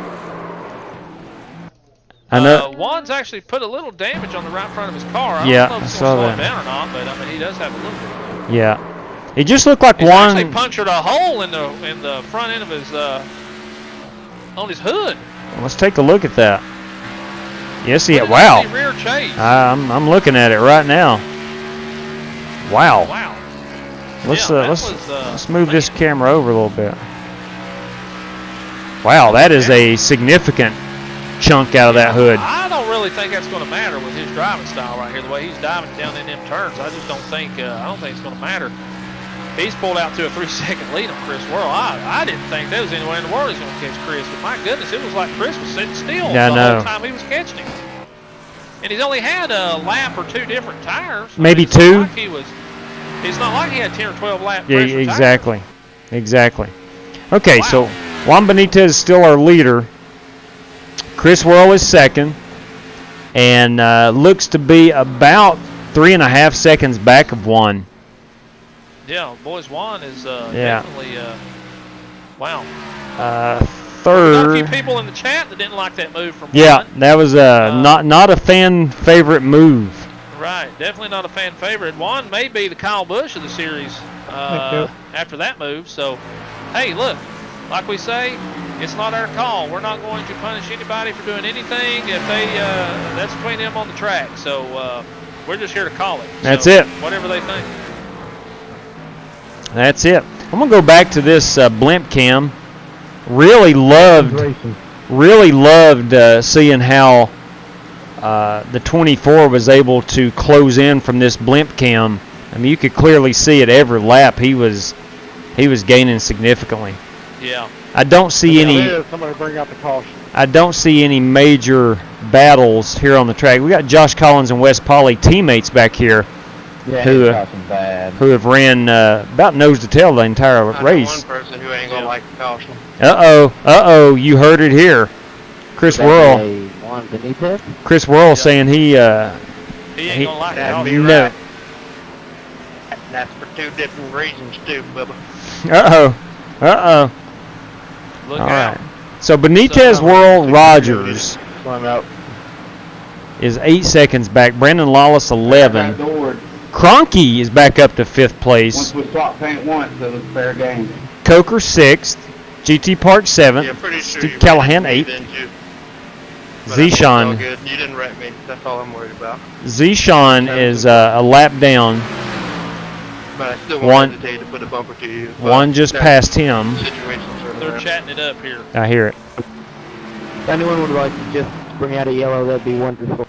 I know. Juan's actually put a little damage on the right front of his car. I Yeah, don't know if I it's saw going to slow him that. down or not, but I mean, he does have a little bit. Yeah. It just looked like He's Juan. actually punctured a hole in the front end of his on his hood. Let's take a look at that. Yes, Look at wow. the rear chase. I'm looking at it right now. Wow. Wow. Let's move this camera over a little bit. Wow, that is a significant chunk out of that hood. I don't really think that's going to matter with his driving style right here. The way he's diving down in them turns, I just don't think it's going to matter. He's pulled out to a 3-second lead on Chris Worrell. I didn't think there was anywhere in the world he's going to catch Chris, but my goodness, it was like Chris was sitting still the whole time he was catching him. And he's only had a lap or 2 different tires. Maybe it's 2. Not like it's not like he had 10 or 12 laps. Yeah, exactly. Exactly. Okay, so Juan Benitez is still our leader. Chris Worrell is second, and looks to be about 3.5 seconds back of Juan. Yeah, boys, Juan is definitely wow. Third. Got a few people in the chat that didn't like that move from Yeah, Juan. that was not a fan favorite move. Right, definitely not a fan favorite. Juan may be the Kyle Busch of the series after that move. So, hey, look, like we say, it's not our call. We're not going to punish anybody for doing anything if they that's between them on the track. So we're just here to call it. That's so, it. Whatever they think. That's it. I'm gonna go back to this blimp cam. Really loved seeing how the 24 was able to close in from this blimp cam. I mean, you could clearly see at every lap he was gaining significantly. Yeah. I don't see any. Somebody bring out the caution. I don't see any major battles here on the track. We got Josh Collins and Wes Polly, teammates back here, who have ran about nose to tail the entire race. One person who ain't gonna like the caution. You heard it here. Chris Worrell. Chris Worrell saying he ain't gonna like it. No. Right. That's for 2 different reasons too, Bubba. Look All out. right. So Benitez, Worrell, Rogers. Climb out. is 8 seconds back. Brandon Lawless 11. Cronky is back up to 5th place. Once we swap paint once, it was fair game. Coker 6th. GT Park 7th. Yeah, pretty sure Steve you Callahan ran into 8th. me, didn't you? But Zishan. all good. You didn't wreck me. That's all I'm worried about. Zishan is a lap down. But I still won't hesitate to put a bumper to you. One just passed him. They're chatting it up here. I hear it. If anyone would like to just bring out a yellow, that'd be wonderful.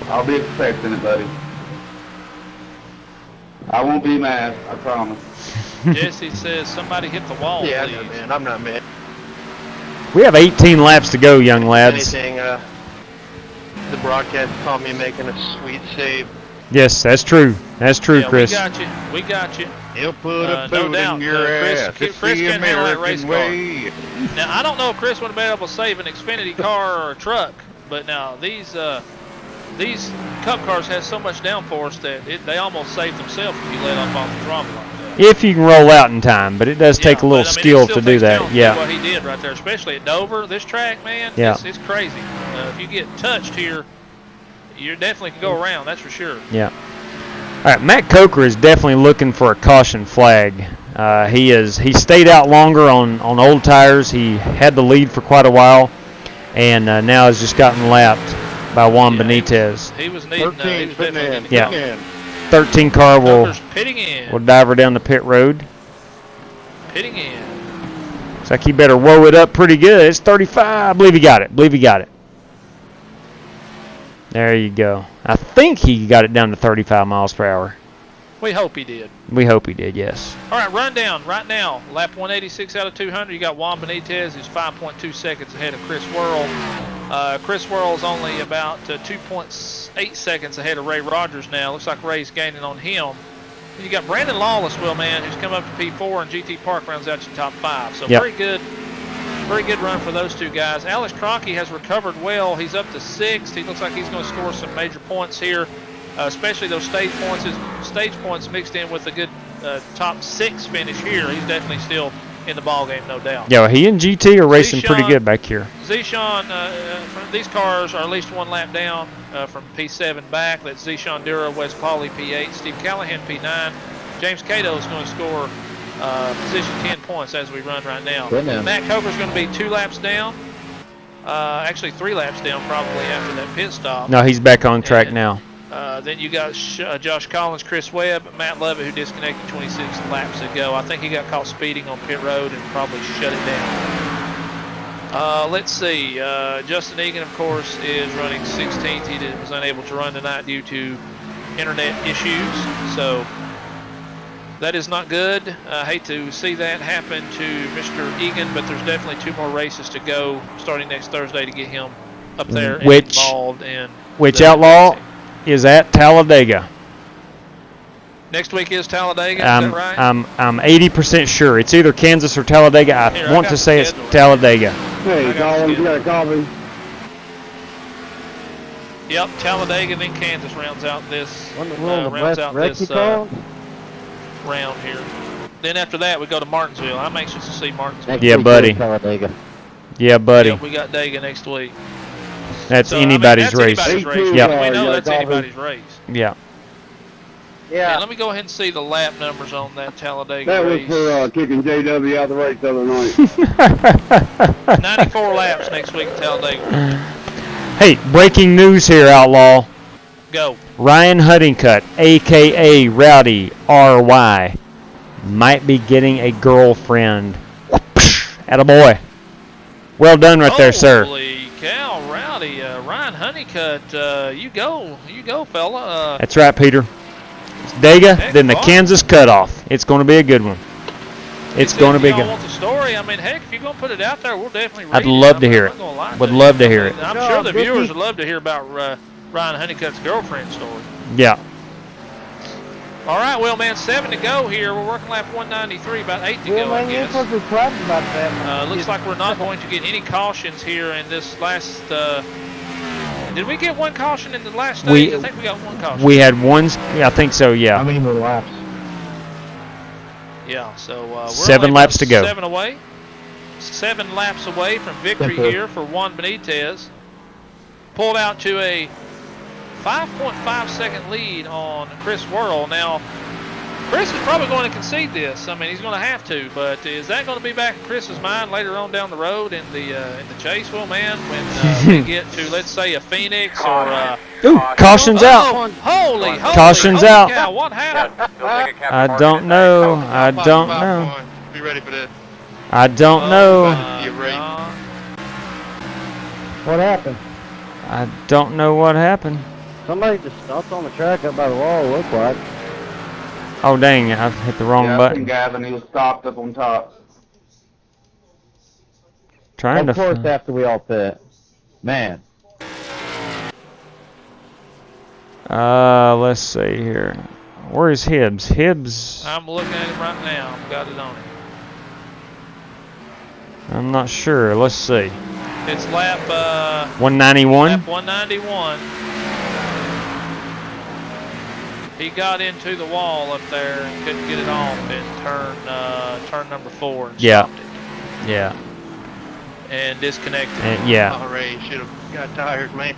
I'll be expecting it, buddy. I won't be mad, I promise. Jesse says somebody hit the wall, Yeah, please. I know, man. I'm not mad. We have 18 laps to go, young lads. Anything, the broadcast called me making a sweet save. Yes, that's true. That's true, Yeah, Chris. We got you. We got you. He'll put a No boot doubt. in your ass. Chris It's can the handle that race American car. way. Now, I don't know if Chris would have been able to save an Xfinity car or a truck, but now these Cup cars have so much downforce that they almost save themselves if you let off the throttle like that. If you can roll out in time, but it does take a little skill to do that. Yeah. What he did right there, especially at Dover, this track, man, Yeah. it's crazy. If you get touched here, you definitely can go around, that's for sure. Yeah. All right, Matt Coker is definitely looking for a caution flag. He stayed out longer on old tires. He had the lead for quite a while, and now has just gotten lapped by Juan Benitez. He was needing. He was definitely needing. Yeah. 13 car will dive her down the pit road. Pitting in. Looks like he better woe it up pretty good. It's 35. I believe he got it. There you go. I think he got it down to 35 miles per hour. We hope he did. We hope he did, yes. All right, rundown right now. Lap 186 out of 200. You got Juan Benitez, who's 5.2 seconds ahead of Chris Worrell. Chris Worrell's only about 2.8 seconds ahead of Ray Rogers now. Looks like Ray's gaining on him. You got Brandon Lawless, man, who's come up to P4, and GT Park rounds out your top 5. So very good run for those two guys. Alex Cronky has recovered well. He's up to 6th. He looks like he's going to score some major points here, especially those stage points. His stage points mixed in with a good top 6 finish here. He's definitely still in the ball game, no doubt. Yeah, he and GT are racing pretty good back here. Zishan, these cars are at least one lap down from P7 back. That's Zishan Dura, Wes Pauley P8, Steve Callahan P9. James Cato is going to score position 10 points as we run right now. Matt Coker's going to be 2 laps down. Actually 3 laps down probably after that pit stop. No, he's back on track now. Then you got Josh Collins, Chris Webb, Matt Lovett, who disconnected 26 laps ago. I think he got caught speeding on pit road and probably shut it down. Let's see. Justin Egan, of course, is running 16th. He was unable to run tonight due to internet issues. So that is not good. I hate to see that happen to Mr. Egan, but there's definitely 2 more races to go starting next Thursday to get him up there and involved in. Which Outlaw is at Talladega. Next week is Talladega, is that right? I'm 80% sure. It's either Kansas or Talladega. I want to say it's Talladega. Hey, Collins, you got a copy? Yep, Talladega, then Kansas rounds out this round here. Then after that, we go to Martinsville. I'm anxious to see Martinsville. Yeah, buddy. Yeah, buddy. Yep, we got Dega next week. That's anybody's race. Yeah, we know that's anybody's race. Yeah. Yeah. Let me go ahead and see the lap numbers on that Talladega That race. was for kicking JW out of the race the other night. 94 laps next week at Talladega. Hey, breaking news here, Outlaw. Go. Ryan Huntingcutt, a.k.a. Rowdy R.Y., might be getting a girlfriend. Attaboy. Well done right there, sir. Holy cow, Rowdy. Ryan Honeycutt, you go, fella. That's right, Peter. It's Dega, then the Kansas cutoff. It's going to be a good one. It's going to be good. Want the story? I mean, heck, if you're going to put it out there, we'll definitely read I'd love to hear it. Would love to hear it. I'm sure the viewers would love to hear about Ryan Honeycutt's girlfriend story. Yeah. All right, well, man, 7 to go here. We're working lap 193, about 8 to go, I guess. Looks like we're not going to get any cautions here in this last... did we get one caution in the last stage? I think we got one caution. We had one... Yeah, I think so, yeah. How many more laps? Yeah, so we're 7 laps to go. 7 laps away from victory here for Juan Benitez. pulled out to a 5.5 second lead on Chris Worrell. Now, Chris is probably going to concede this. I mean, he's going to have to, but is that going to be back in Chris's mind later on down the road in the chase, Will, man, when we get to, let's say, a Phoenix or Ooh, caution's out. Holy Caution's out. cow, what happened? I don't know. I don't know. Be ready for this. I don't know. What happened? I don't know what happened. Somebody just stopped on the track up by the wall, it looked like. Oh, dang, I hit the wrong button. Gavin, he was stopped up on top. Trying Of to. course, after we all pit. Man. Let's see here. Where is Hibbs? Hibbs. I'm looking at him right now. I've got it on him. I'm not sure. Let's see. It's lap 191. Lap 191. He got into the wall up there and couldn't get it off in turn number 4 and stopped it. Yeah. And disconnected. Yeah. Oh, Ray should have got tires, man.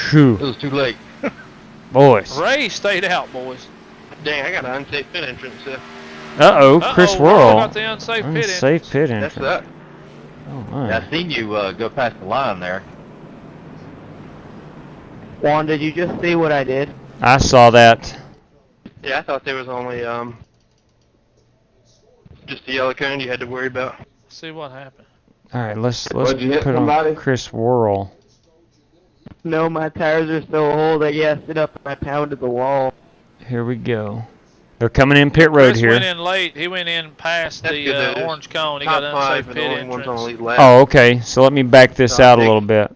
Phew. It was too late. Boys. Ray stayed out, boys. Dang, I got an unsafe pit entrance. Uh-oh, Chris Worrell. Got the unsafe pit entrance. That's that. Oh, my. I seen you go past the line there. Juan, did you just see what I did? I saw that. Yeah, I thought there was only just the yellow cone you had to worry about. See what happened. All right, let's What'd you hit, put somebody? on Chris Worrell. No, my tires are so old. I gassed it up and I pounded the wall. Here we go. They're coming in pit road Chris here. went in late. He went in past the orange cone. He got unsafe pit entrance. Oh, okay. So let me back this out a little bit.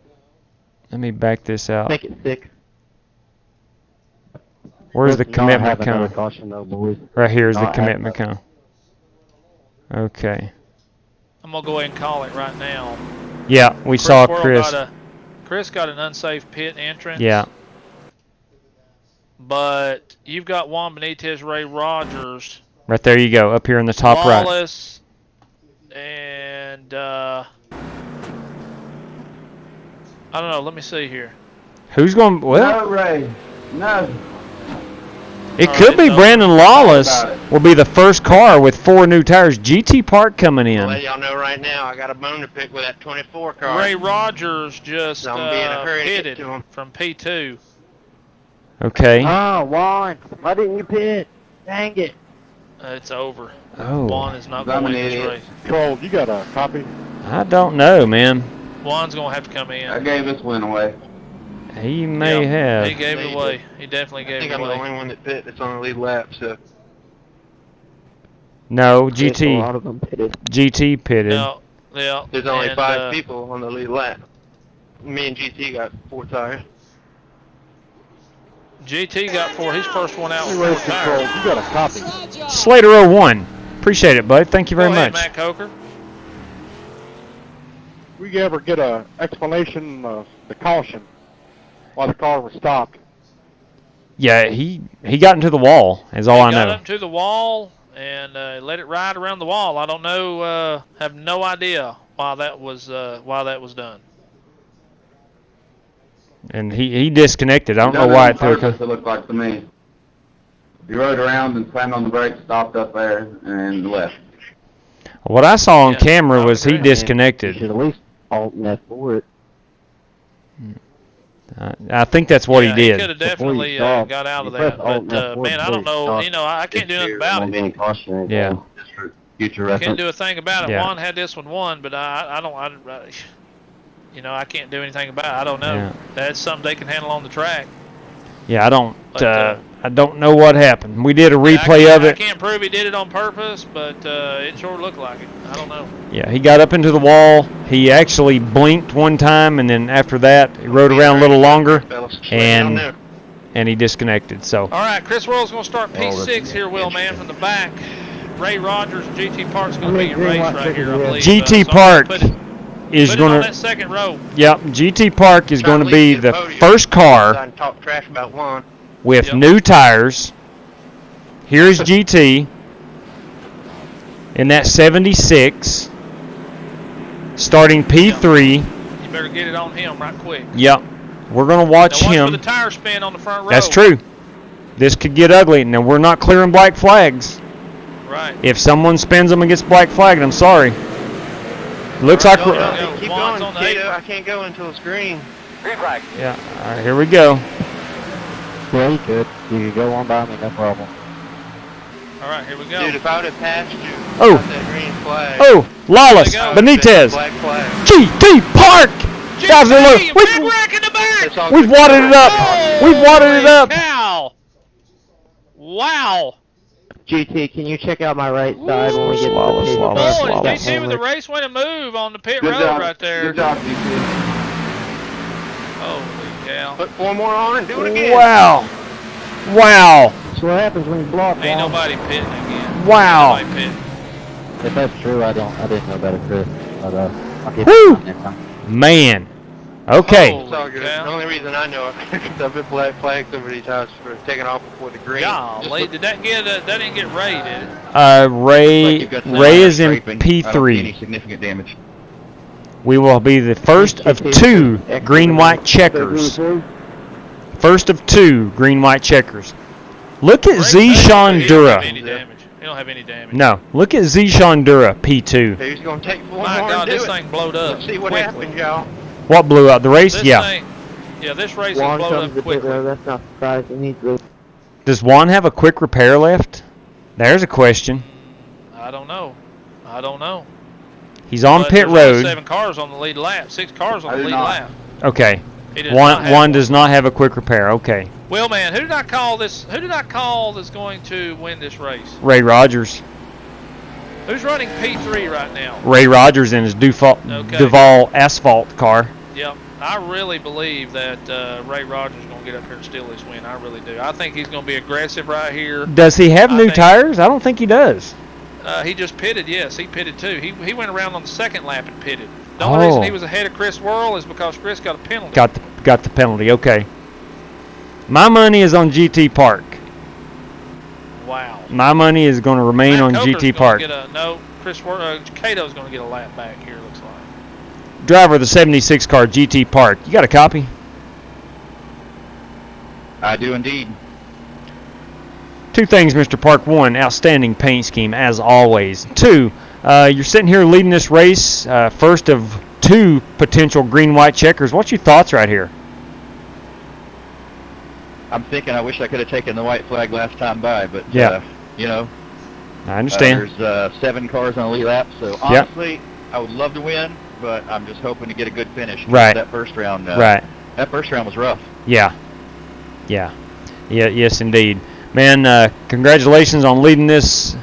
Let me back this out. Make it 6. Where's the commitment cone? Caution, though, boys. Right here is the commitment cone. Okay. I'm going to go ahead and call it right now. Yeah, we saw Chris. Chris got an unsafe pit entrance. Yeah. But you've got Juan Benitez, Ray Rogers. Right there you go, up here in the top right. Wallace, and I don't know. Let me see here. Who's going? Well, No, Ray. No. It could be Brandon Lawless will be the first car with 4 new tires. GT Park coming in. I'll let y'all know right now, I got a bone to pick with that 24 car. Ray Rogers just So I'm being a hurry to get pitted to him. from P2. Okay. Oh, Juan, why didn't you pit? Dang it. It's over. Oh. Juan is not going to win this race. Troll, you got a copy? I don't know, man. Juan's going to have to come in. I gave this win away. He may have. He gave it away. He definitely gave it away. I think I'm the only one that pit that's on the lead lap, so. No, A GT. lot of them pitted. GT pitted. No, yeah. There's only 5 people on the lead lap. Me and GT got 4 tires. GT got 4. He's first one out with Race 4 control, tires. you got a copy. Slater 01. Appreciate it, bud. Thank you very Go ahead, much. Matt Coker. We ever get a explanation of the caution? Why the car was stopped? Yeah, he got into the wall, is all I Got know. up to the wall and let it ride around the wall. I don't know. Have no idea why that was done. And he disconnected. I don't know why it took. It looked like to me. He rode around and slammed on the brakes, stopped up there, and left. What I saw on Yeah, camera I was would he agree. You disconnected. should at least alt and F4 it. I think that's what he He did. could have definitely stop, got out of you that. press Alt But, and F4 man, I don't know. before you You know, I can't do nothing about it. Any caution or anything. Yeah. Just for future Can't reference. do a thing about it. Yeah. Juan had this one won, but I you know, I can't do anything about it. I don't know. Yeah. That's something they can handle on the track. Yeah, I don't But, know what happened. We did a replay of I it. can't prove he did it on purpose, but it sure looked like it. I don't know. Yeah, he got up into the wall. He actually blinked one time, and then after that, he rode around a little longer, and he disconnected. So All right, Chris Worrell's going to start Oh, that's P6 here, Will, man, from the back. Ray Rogers and GT Park's going to How be many your race green light right here, I tickets believe. do we GT So I'm Park gonna is put it on going that to. second row. Yep, GT Park is going to be the first car I talk trash about Juan. with Yep. new tires. Here's GT in that 76, starting P3. You better get it on him right quick. Yep. We're going to watch now watch him. for the tire spin on the front row. That's true. This could get ugly. Now, we're not clearing black flags. Right. If someone spins them and gets black flagged, I'm sorry. Looks like we're... Keep going, Kato. I can't go until it's green. Green flag. Yeah. All right, here we go. Yeah, you could. You could go on by me, no problem. All right, here we go. Dude, if I would have passed you, Oh. that green flag. Oh, Lawless, Benitez, Black flag. GT Park. Guys, look, big wreck in the back. we've wadded it up. We've wadded it up. Cow. Wow. GT, can you check out my right side when we get Lawless, to the Lawless, Boy, Lawless. GT with the race win a move on the pit Good road job. right there. Good job, GT. Holy cow. Put 4 more on and do it again. Wow. Wow. That's what happens when you block. Ain't nobody pitting again. Wow. Ain't nobody pitting. If that's true, I didn't know better, Chris. But I'll get Woo! it next time. Man. Okay. It's all good. The only reason I know it because I've been black flagged so many times for taking off before the green. Golly, did that get that didn't get Ray, did it? Ray is in I don't see P3. any significant damage. We will be the first of 2 green-white checkers. First of 2 green-white checkers. Look at Zishan He don't have Dura. any damage. He don't have any damage. No, look at Zishan Dura, P2. He's going to take 4 My more God, and do this it. thing blowed up. Let's see what quickly. happens, y'all. What blew up? The race? This Yeah. thing, yeah, this race Juan has comes blown to up pit road. quickly. That's not surprising. He needs to. Does Juan have a quick repair left? There's a question. I don't know. I don't know. He's on But pit there's only road. 7 cars on the lead lap. 6 cars on the lead lap. Okay. He does not have Juan does not have a quick repair. Okay. Well, man, who did I call this? Who did I call that's going to win this race? Ray Rogers. Who's running P3 right now? Ray Rogers in his Duval asphalt car. Yep. I really believe that Ray Rogers is going to get up here and steal this win. I really do. I think he's going to be aggressive right here. Does he have new tires? I don't think he does. He just pitted, yes. He pitted too. He went around on the 2nd lap and pitted. The only reason he was ahead of Chris Worrell is because Chris got a penalty. Got the penalty. Okay. My money is on GT Park. Wow. My money is going to remain Matt on Coker's GT gonna Park. Get Cato's going to get a lap back here, looks like. Driver of the 76 car, GT Park. You got a copy? I do indeed. 2 things, Mr. Park. 1, outstanding paint scheme, as always. 2, you're sitting here leading this race, first of 2 potential green-white checkers. What's your thoughts right here? I'm thinking I wish I could have taken the white flag last time by, but, you know. I understand. There's 7 cars on the lead lap, so honestly, I would love to win, but I'm just hoping to get a good finish. Right. That first round. Right. That first round was rough. Yeah. Yes, indeed. Man, congratulations on leading this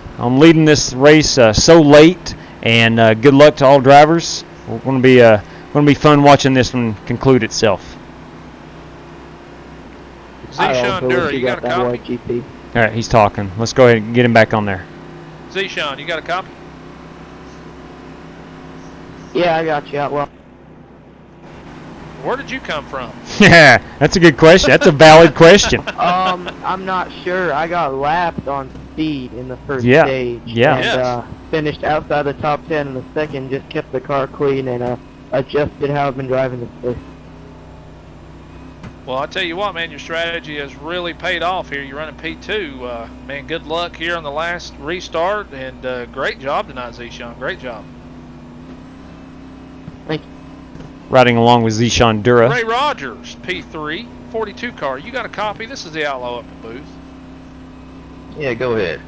race so late, and good luck to all drivers. It's going to be fun watching this one conclude itself. Zishan Dura, you got a copy? GP. All right, he's talking. Let's go ahead and get him back on there. Zishan, you got a copy? Yeah, I got you. Well, where did you come from? Yeah, that's a good question. That's a valid question. I'm not sure. I got lapped on speed in the first Yeah. stage. Yeah. And finished outside the top 10 in the second. Just kept the car clean and adjusted how I've been driving this race. Well, I tell you what, man, your strategy has really paid off here. You're running P2. Man, good luck here on the last restart, and great job tonight, Zishan. Great job. Thank you. Riding along with Zishan Dura. Ray Rogers, P3, 42 car. You got a copy? This is the Outlaw up the booth. Yeah, go ahead.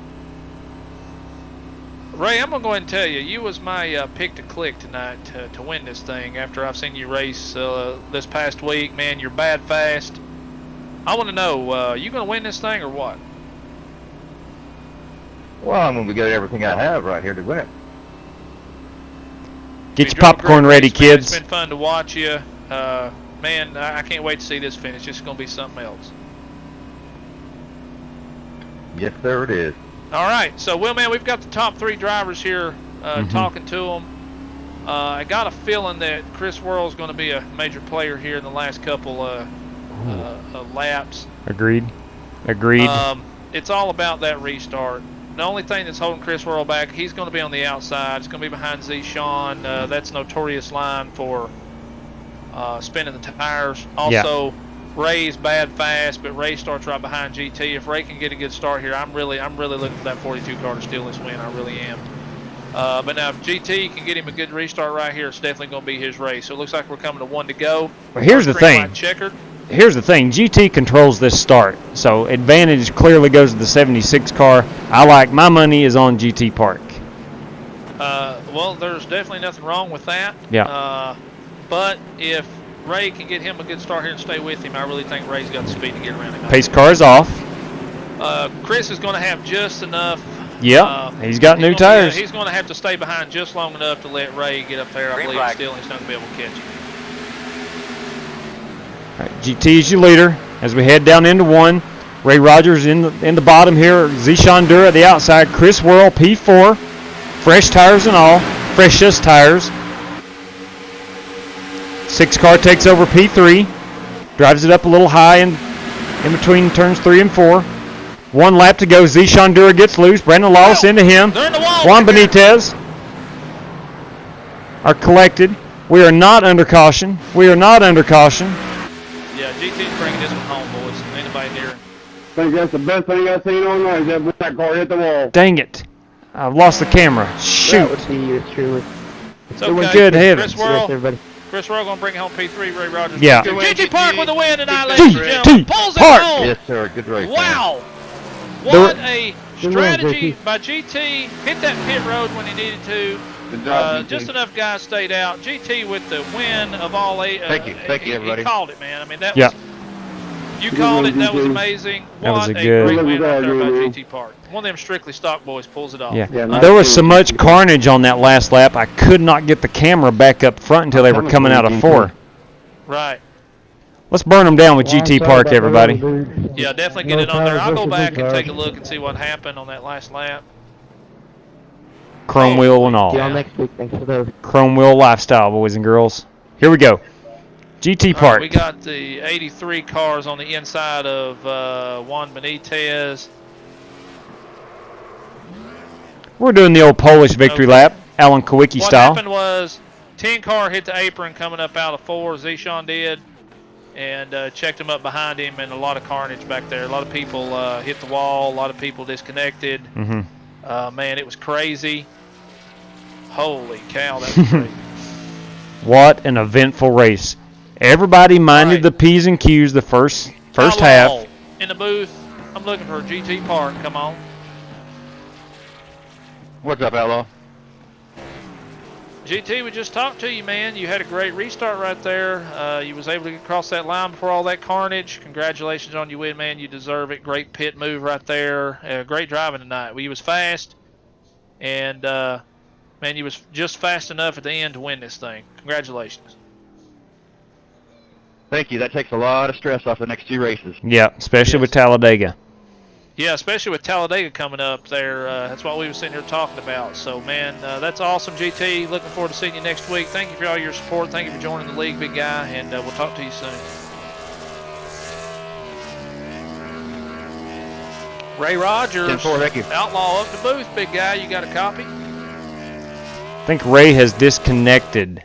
Ray, I'm going to go ahead and tell you, you was my pick to click tonight to win this thing after I've seen you race this past week. Man, you're bad fast. I want to know, you going to win this thing or what? Well, I'm going to get everything I have right here to win it. Get your popcorn ready, kids. It's been fun to watch you. Man, I can't wait to see this finish. It's going to be something else. Yes, sir, it is. All right, so, Will, man, we've got the top 3 drivers here talking to them. I got a feeling that Chris Worrell's going to be a major player here in the last couple laps. Agreed. It's all about that restart. The only thing that's holding Chris Worrell back, he's going to be on the outside. It's going to be behind Zishan. That's notorious line for spinning the tires. Also, Ray's bad fast, but Ray starts right behind GT. If Ray can get a good start here, I'm really looking for that 42 car to steal this win. I really am. But now if GT can get him a good restart right here, it's definitely going to be his race. So it looks like we're coming to 1 to go. Well, here's the thing. Here's the thing. GT controls this start, so advantage clearly goes to the 76 car. I like my money is on GT Park. Well, there's definitely nothing wrong with that. Yeah. But if Ray can get him a good start here and stay with him, I really think Ray's got the speed to get around him. Pace car is off. Chris is going to have just enough. Yep. He's got new tires. He's going to have to stay behind just long enough to let Ray get up there. I believe still he's not going to be able to catch him. All right, GT is your leader as we head down into 1. Ray Rogers in the bottom here. Zishan Dur at the outside. Chris Worrell P4. Fresh tires and all. Freshest tires. 6 car takes over P3. Drives it up a little high in between turns 3 and 4. 1 lap to go. Zishan Dur gets loose. Brandon Lawless into him. Juan Benitez are collected. We are not under caution. We are not under caution. Yeah, GT's bringing this one home, boys. Anybody near him? I think that's the best thing I've seen all night. That car hit the wall. Dang it. I've lost the camera. Shoot. That would be yours truly. It's okay. Good heavens. Chris Worrell going to bring it home P3. Ray Rogers. Yeah. GT Park with the win tonight, ladies and gentlemen. Pulls it Park. home. Yes, sir. Good race. Wow. What a strategy by GT. Hit that pit road when he needed to. Good job, just enough guys stayed out. GT with the win of all 8. Thank you, everybody. He called it, man. I mean, that was. You called it. That was amazing. That was what a good great win right there by GT Park. One of them strictly stock boys pulls it off. Yeah. There was so much carnage on that last lap, I could not get the camera back up front until they were coming out of 4. Right. Let's burn them down with GT Park, everybody. Yeah, definitely get it on there. I'll go back and take a look and see what happened on that last lap. Chrome wheel and all. See y'all next week. Thanks for those. Chrome wheel lifestyle, boys and girls. Here we go. GT Park. Right, we got the 83 cars on the inside of Juan Benitez. We're doing the old Polish victory lap, Alan Kowicki style. What happened was 10 car hit the apron coming up out of 4. Zishan did. And checked him up behind him, and a lot of carnage back there. A lot of people hit the wall. A lot of people disconnected. Man, it was crazy. Holy cow, that was crazy. What an eventful race. Everybody minded the P's and Q's the first half. In the booth, I'm looking for GT Park. Come on. What's up, Outlaw? GT, we just talked to you, man. You had a great restart right there. You was able to get across that line before all that carnage. Congratulations on your win, man. You deserve it. Great pit move right there. Great driving tonight. Well, you was fast, and man, you was just fast enough at the end to win this thing. Congratulations. Thank you. That takes a lot of stress off the next 2 races. Yeah, especially with Talladega. Yeah, especially with Talladega coming up there. That's what we were sitting here talking about. So, man, that's awesome, GT. Looking forward to seeing you next week. Thank you for all your support. Thank you for joining the league, big guy, and we'll talk to you soon. Ray Rogers, 10-4, thank you. Outlaw up the booth, big guy. You got a copy? I think Ray has disconnected.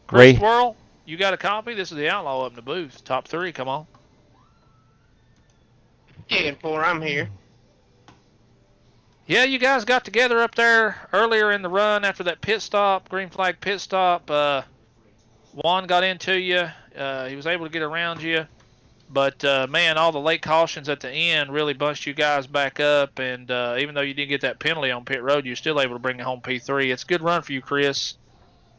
Chris Worrell, you got a copy? This is the Outlaw up in the booth. Top 3, come on. 10-4, I'm here. Yeah, you guys got together up there earlier in the run after that pit stop, green flag pit stop. Juan got into you. He was able to get around you. But, man, all the late cautions at the end really bunched you guys back up. And even though you didn't get that penalty on pit road, you're still able to bring it home P3. It's a good run for you, Chris.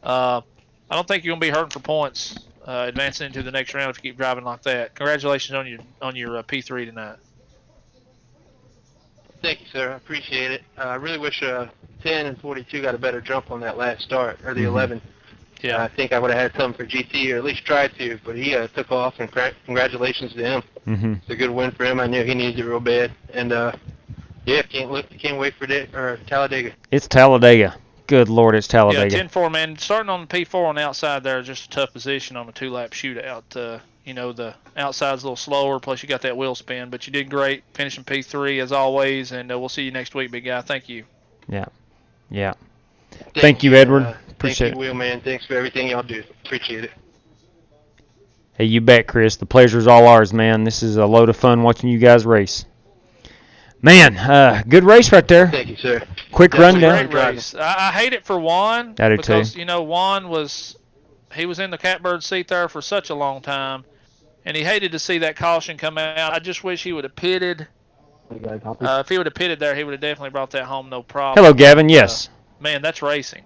I don't think you're going to be hurting for points advancing into the next round if you keep driving like that. Congratulations on your P3 tonight. Thank you, sir. I appreciate it. I really wish 10 and 42 got a better jump on that last start, or the 11. Yeah. I think I would have had something for GT, or at least tried to, but he took off, and congratulations to him. It's a good win for him. I knew he needed it real bad. And, yeah, can't wait for Talladega. It's Talladega. Good Lord, it's Talladega. Yeah, 10-4, man. Starting on the P4 on the outside there is just a tough position on a 2-lap shootout. You know, the outside's a little slower, plus you got that wheel spin. But you did great, finishing P3 as always, and we'll see you next week, big guy. Thank you. Yeah. Thank you, Edward. Appreciate thank you, Wheelman. Thanks for everything y'all do. Appreciate it. Hey, you bet, Chris. The pleasure's all ours, man. This is a load of fun watching you guys race. Man, good race right there. Thank you, sir. Quick rundown. Great race. I hate it for Juan I do because too. you know Juan was in the catbird seat there for such a long time, and he hated to see that caution come out. I just wish he would have pitted. If he would have pitted there, he would have definitely brought that home, no problem. Hello, Gavin. Yes. Man, that's racing.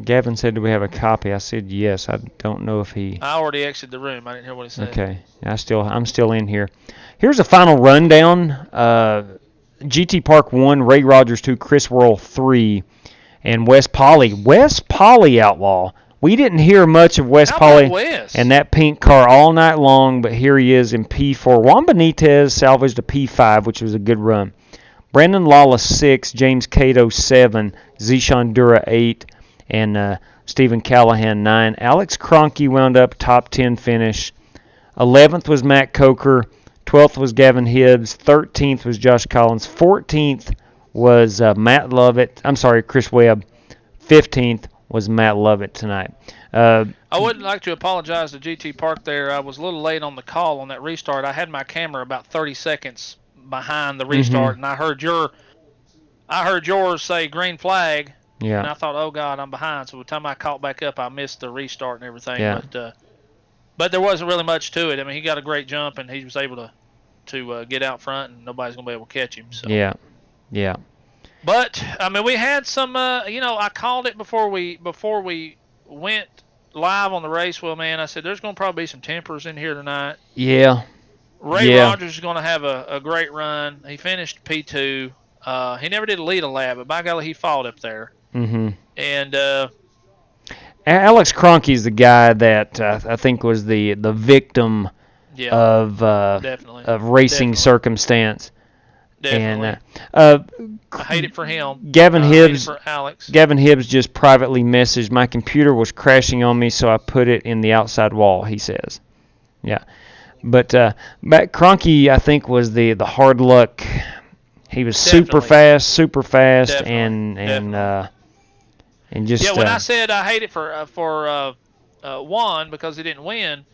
Gavin said, "Do we have a copy?" I said, "Yes." I don't know if he. I already exited the room. I didn't hear what he said. Okay. I'm still in here. Here's a final rundown. GT Park 1, Ray Rogers 2, Chris Worrell 3, and Wes Polly. Wes Polly outlaw. We didn't hear much of Wes Polly and that pink car all night long, but here he is in P4. Juan Benitez salvaged a P5, which was a good run. Brandon Lawless 6, James Cato 7, Zishan Dura 8, and Stephen Callahan 9. Alex Kroenke wound up top 10 finish. 11th was Matt Coker. 12th was Gavin Hibbs. 13th was Josh Collins. 14th was Chris Webb. 15th was Matt Lovett tonight. I would like to apologize to GT Park there. I was a little late on the call on that restart. I had my camera about 30 seconds behind the restart, and I heard yours say green flag. Yeah. And I thought, oh God, I'm behind. So by the time I caught back up, I missed the restart and everything. Yeah. But there wasn't really much to it. I mean, he got a great jump, and he was able to get out front, and nobody's gonna be able to catch him. So. Yeah. But I mean, we had some. I called it before we went live on the race. Well, man, I said there's gonna probably be some tempers in here tonight. Yeah. Ray Rogers is gonna have a great run. He finished P2. He never did lead a lap, but by golly, he fought up there. Mm-hmm. And Alex Kroenke is the guy that I think was the victim of racing circumstance. Definitely. And I hate it for him. Gavin Hibbs. For Alex. Gavin Hibbs just privately messaged, "My computer was crashing on me, so I put it in the outside wall." He says, "Yeah." But Kroenke, I think, was the hard luck. He was super fast, and just. When I said I hate it for Juan because he didn't win,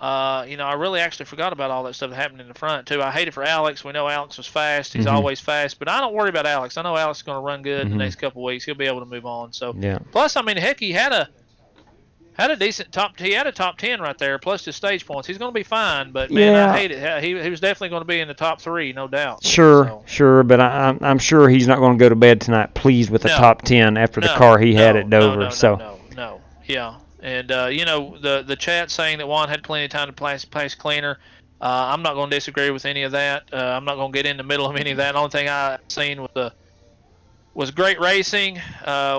I really actually forgot about all that stuff that happened in the front too. I hate it for Alex. We know Alex was fast. He's always fast, but I don't worry about Alex. I know Alex is going to run good in the next couple of weeks. He'll be able to move on. So plus, I mean, heck, he had a decent top. He had a top 10 right there, plus his stage points. He's going to be fine. But man, I hate it. He was definitely going to be in the top 3, no doubt. Sure. But I'm sure he's not going to go to bed tonight pleased with the top 10 after the car he had at Dover. No. Yeah. And the chat saying that Juan had plenty of time to pass cleaner. I'm not going to disagree with any of that. I'm not going to get in the middle of any of that. The only thing I've seen was great racing.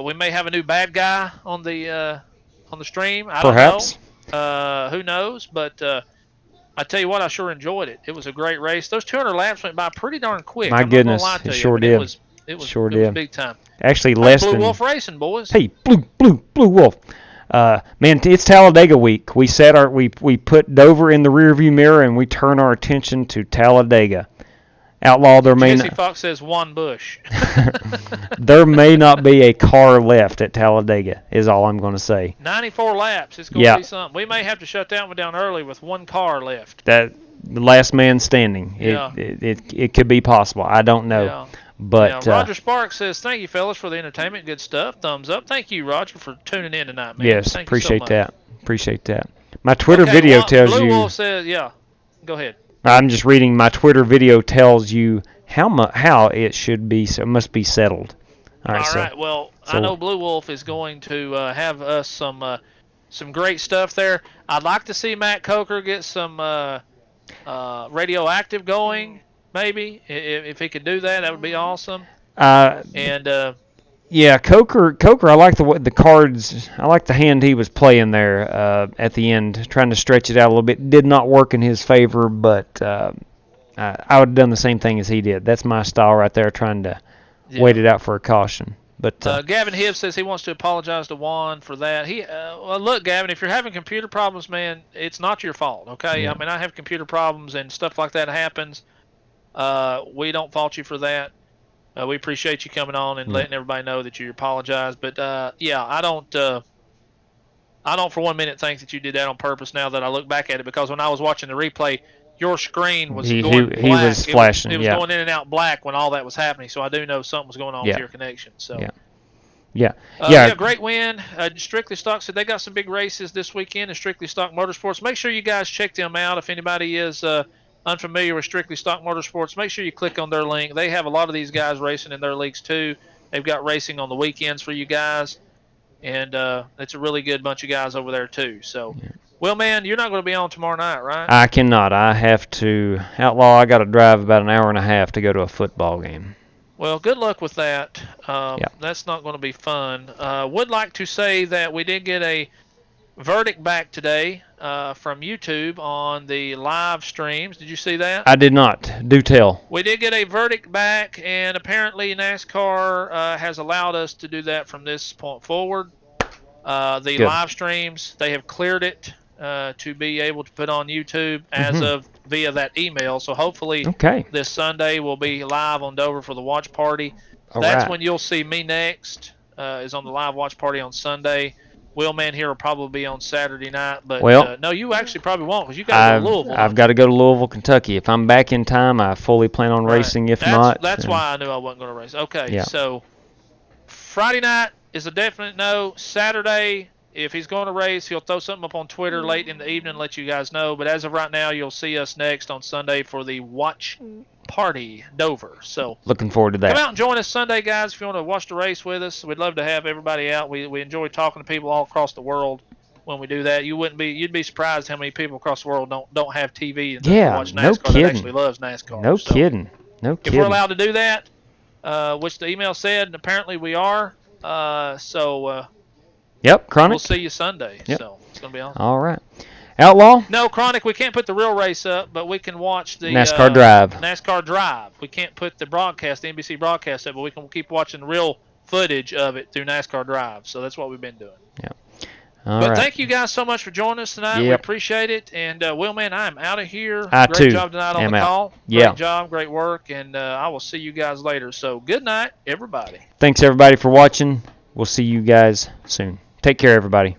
We may have a new bad guy on the stream. I don't know. Who knows? But I tell you what, I sure enjoyed it. It was a great race. Those 200 laps went by pretty darn quick. My goodness, it sure did. It was big time. Actually, less Blue than Wolf Racing, boys. Hey, Blue Wolf. Man, it's Talladega week. We put Dover in the rearview mirror and we turn our attention to Talladega. Outlaw, Jesse Fox says Juan Bush. There may not be a car left at Talladega, is all I'm going to say. 94 laps. It's going to be something. We may have to shut that one down early with one car left. That the last man standing. Yeah. It could be possible. I don't know. Yeah. But Roger Sparks says, "Thank you, fellas, for the entertainment. Good stuff. Thumbs up. Thank you, Roger, for tuning in tonight, man. Yes, Thank appreciate you so much. that. Appreciate that. My Twitter video tells Blue you. Wolf says, yeah. Go ahead. I'm just reading. My Twitter video tells you how it should be. So it must be settled. All right. Well, I know Blue Wolf is going to have us some great stuff there. I'd like to see Matt Coker get some radioactive going. Maybe if he could do that, that would be awesome. Yeah, Coker. I like the cards. I like the hand he was playing there at the end, trying to stretch it out a little bit. Did not work in his favor, but I would have done the same thing as he did. That's my style right there, trying to wait it out for a caution. But Gavin Hibbs says he wants to apologize to Juan for that. Look, Gavin, if you're having computer problems, man, it's not your fault. Okay, I mean, I have computer problems and stuff like that happens. We don't fault you for that. We appreciate you coming on and letting everybody know that you apologize. But I don't. I don't for 1 minute think that you did that on purpose now that I look back at it, because when I was watching the replay, your screen was going black. He was flashing. It was going in and out black when all that was happening, so I do know something was going on with your connection. So. Yeah. Great win. Strictly Stock said they got some big races this weekend in Strictly Stock Motorsports. Make sure you guys check them out. If anybody is unfamiliar with Strictly Stock Motorsports, make sure you click on their link. They have a lot of these guys racing in their leagues too. They've got racing on the weekends for you guys, and it's a really good bunch of guys over there too. So, Will, man, you're not going to be on tomorrow night, right? I cannot. I have to. Outlaw, I got to drive about an hour and a half to go to a football game. Well, good luck with that. That's not going to be fun. Would like to say that we did get a verdict back today from YouTube on the live streams. Did you see that? I did not. Do tell. We did get a verdict back, and apparently NASCAR has allowed us to do that from this point forward. The live streams, they have cleared it to be able to put on YouTube as of via that email. So hopefully this Sunday we'll be live on Dover for the watch party. That's when you'll see me next, is on the live watch party on Sunday. Will Man here will probably be on Saturday night. But no, you actually probably won't, because you got to go to Louisville. I've got to go to Louisville, Kentucky. If I'm back in time, I fully plan on racing. If not. That's why I knew I wasn't going to race. Okay, so Friday night is a definite no. Saturday, if he's going to race, he'll throw something up on Twitter late in the evening and let you guys know. But as of right now, you'll see us next on Sunday for the watch party Dover. So looking forward to that. Come out and join us Sunday, guys, if you want to watch the race with us. We'd love to have everybody out. We enjoy talking to people all across the world when we do that. You'd be surprised how many people across the world don't have TV and watch NASCAR. No kidding. That actually loves NASCAR. No kidding. If we're allowed to do that, which the email said, and apparently we are. Yep, Chronic. We'll see you Sunday. Yep. So it's gonna be awesome. All right. Outlaw? No, Chronic, we can't put the real race up, but we can watch the NASCAR Drive. NASCAR Drive. We can't put the NBC broadcast up, but we can keep watching real footage of it through NASCAR Drive. So that's what we've been doing. Yeah. But thank you guys so much for joining us tonight. We appreciate it. And Will, man, I'm out of here. Great job tonight on the call. Great job, great work, and I will see you guys later. So good night, everybody. Thanks everybody for watching. We'll see you guys soon. Take care, everybody.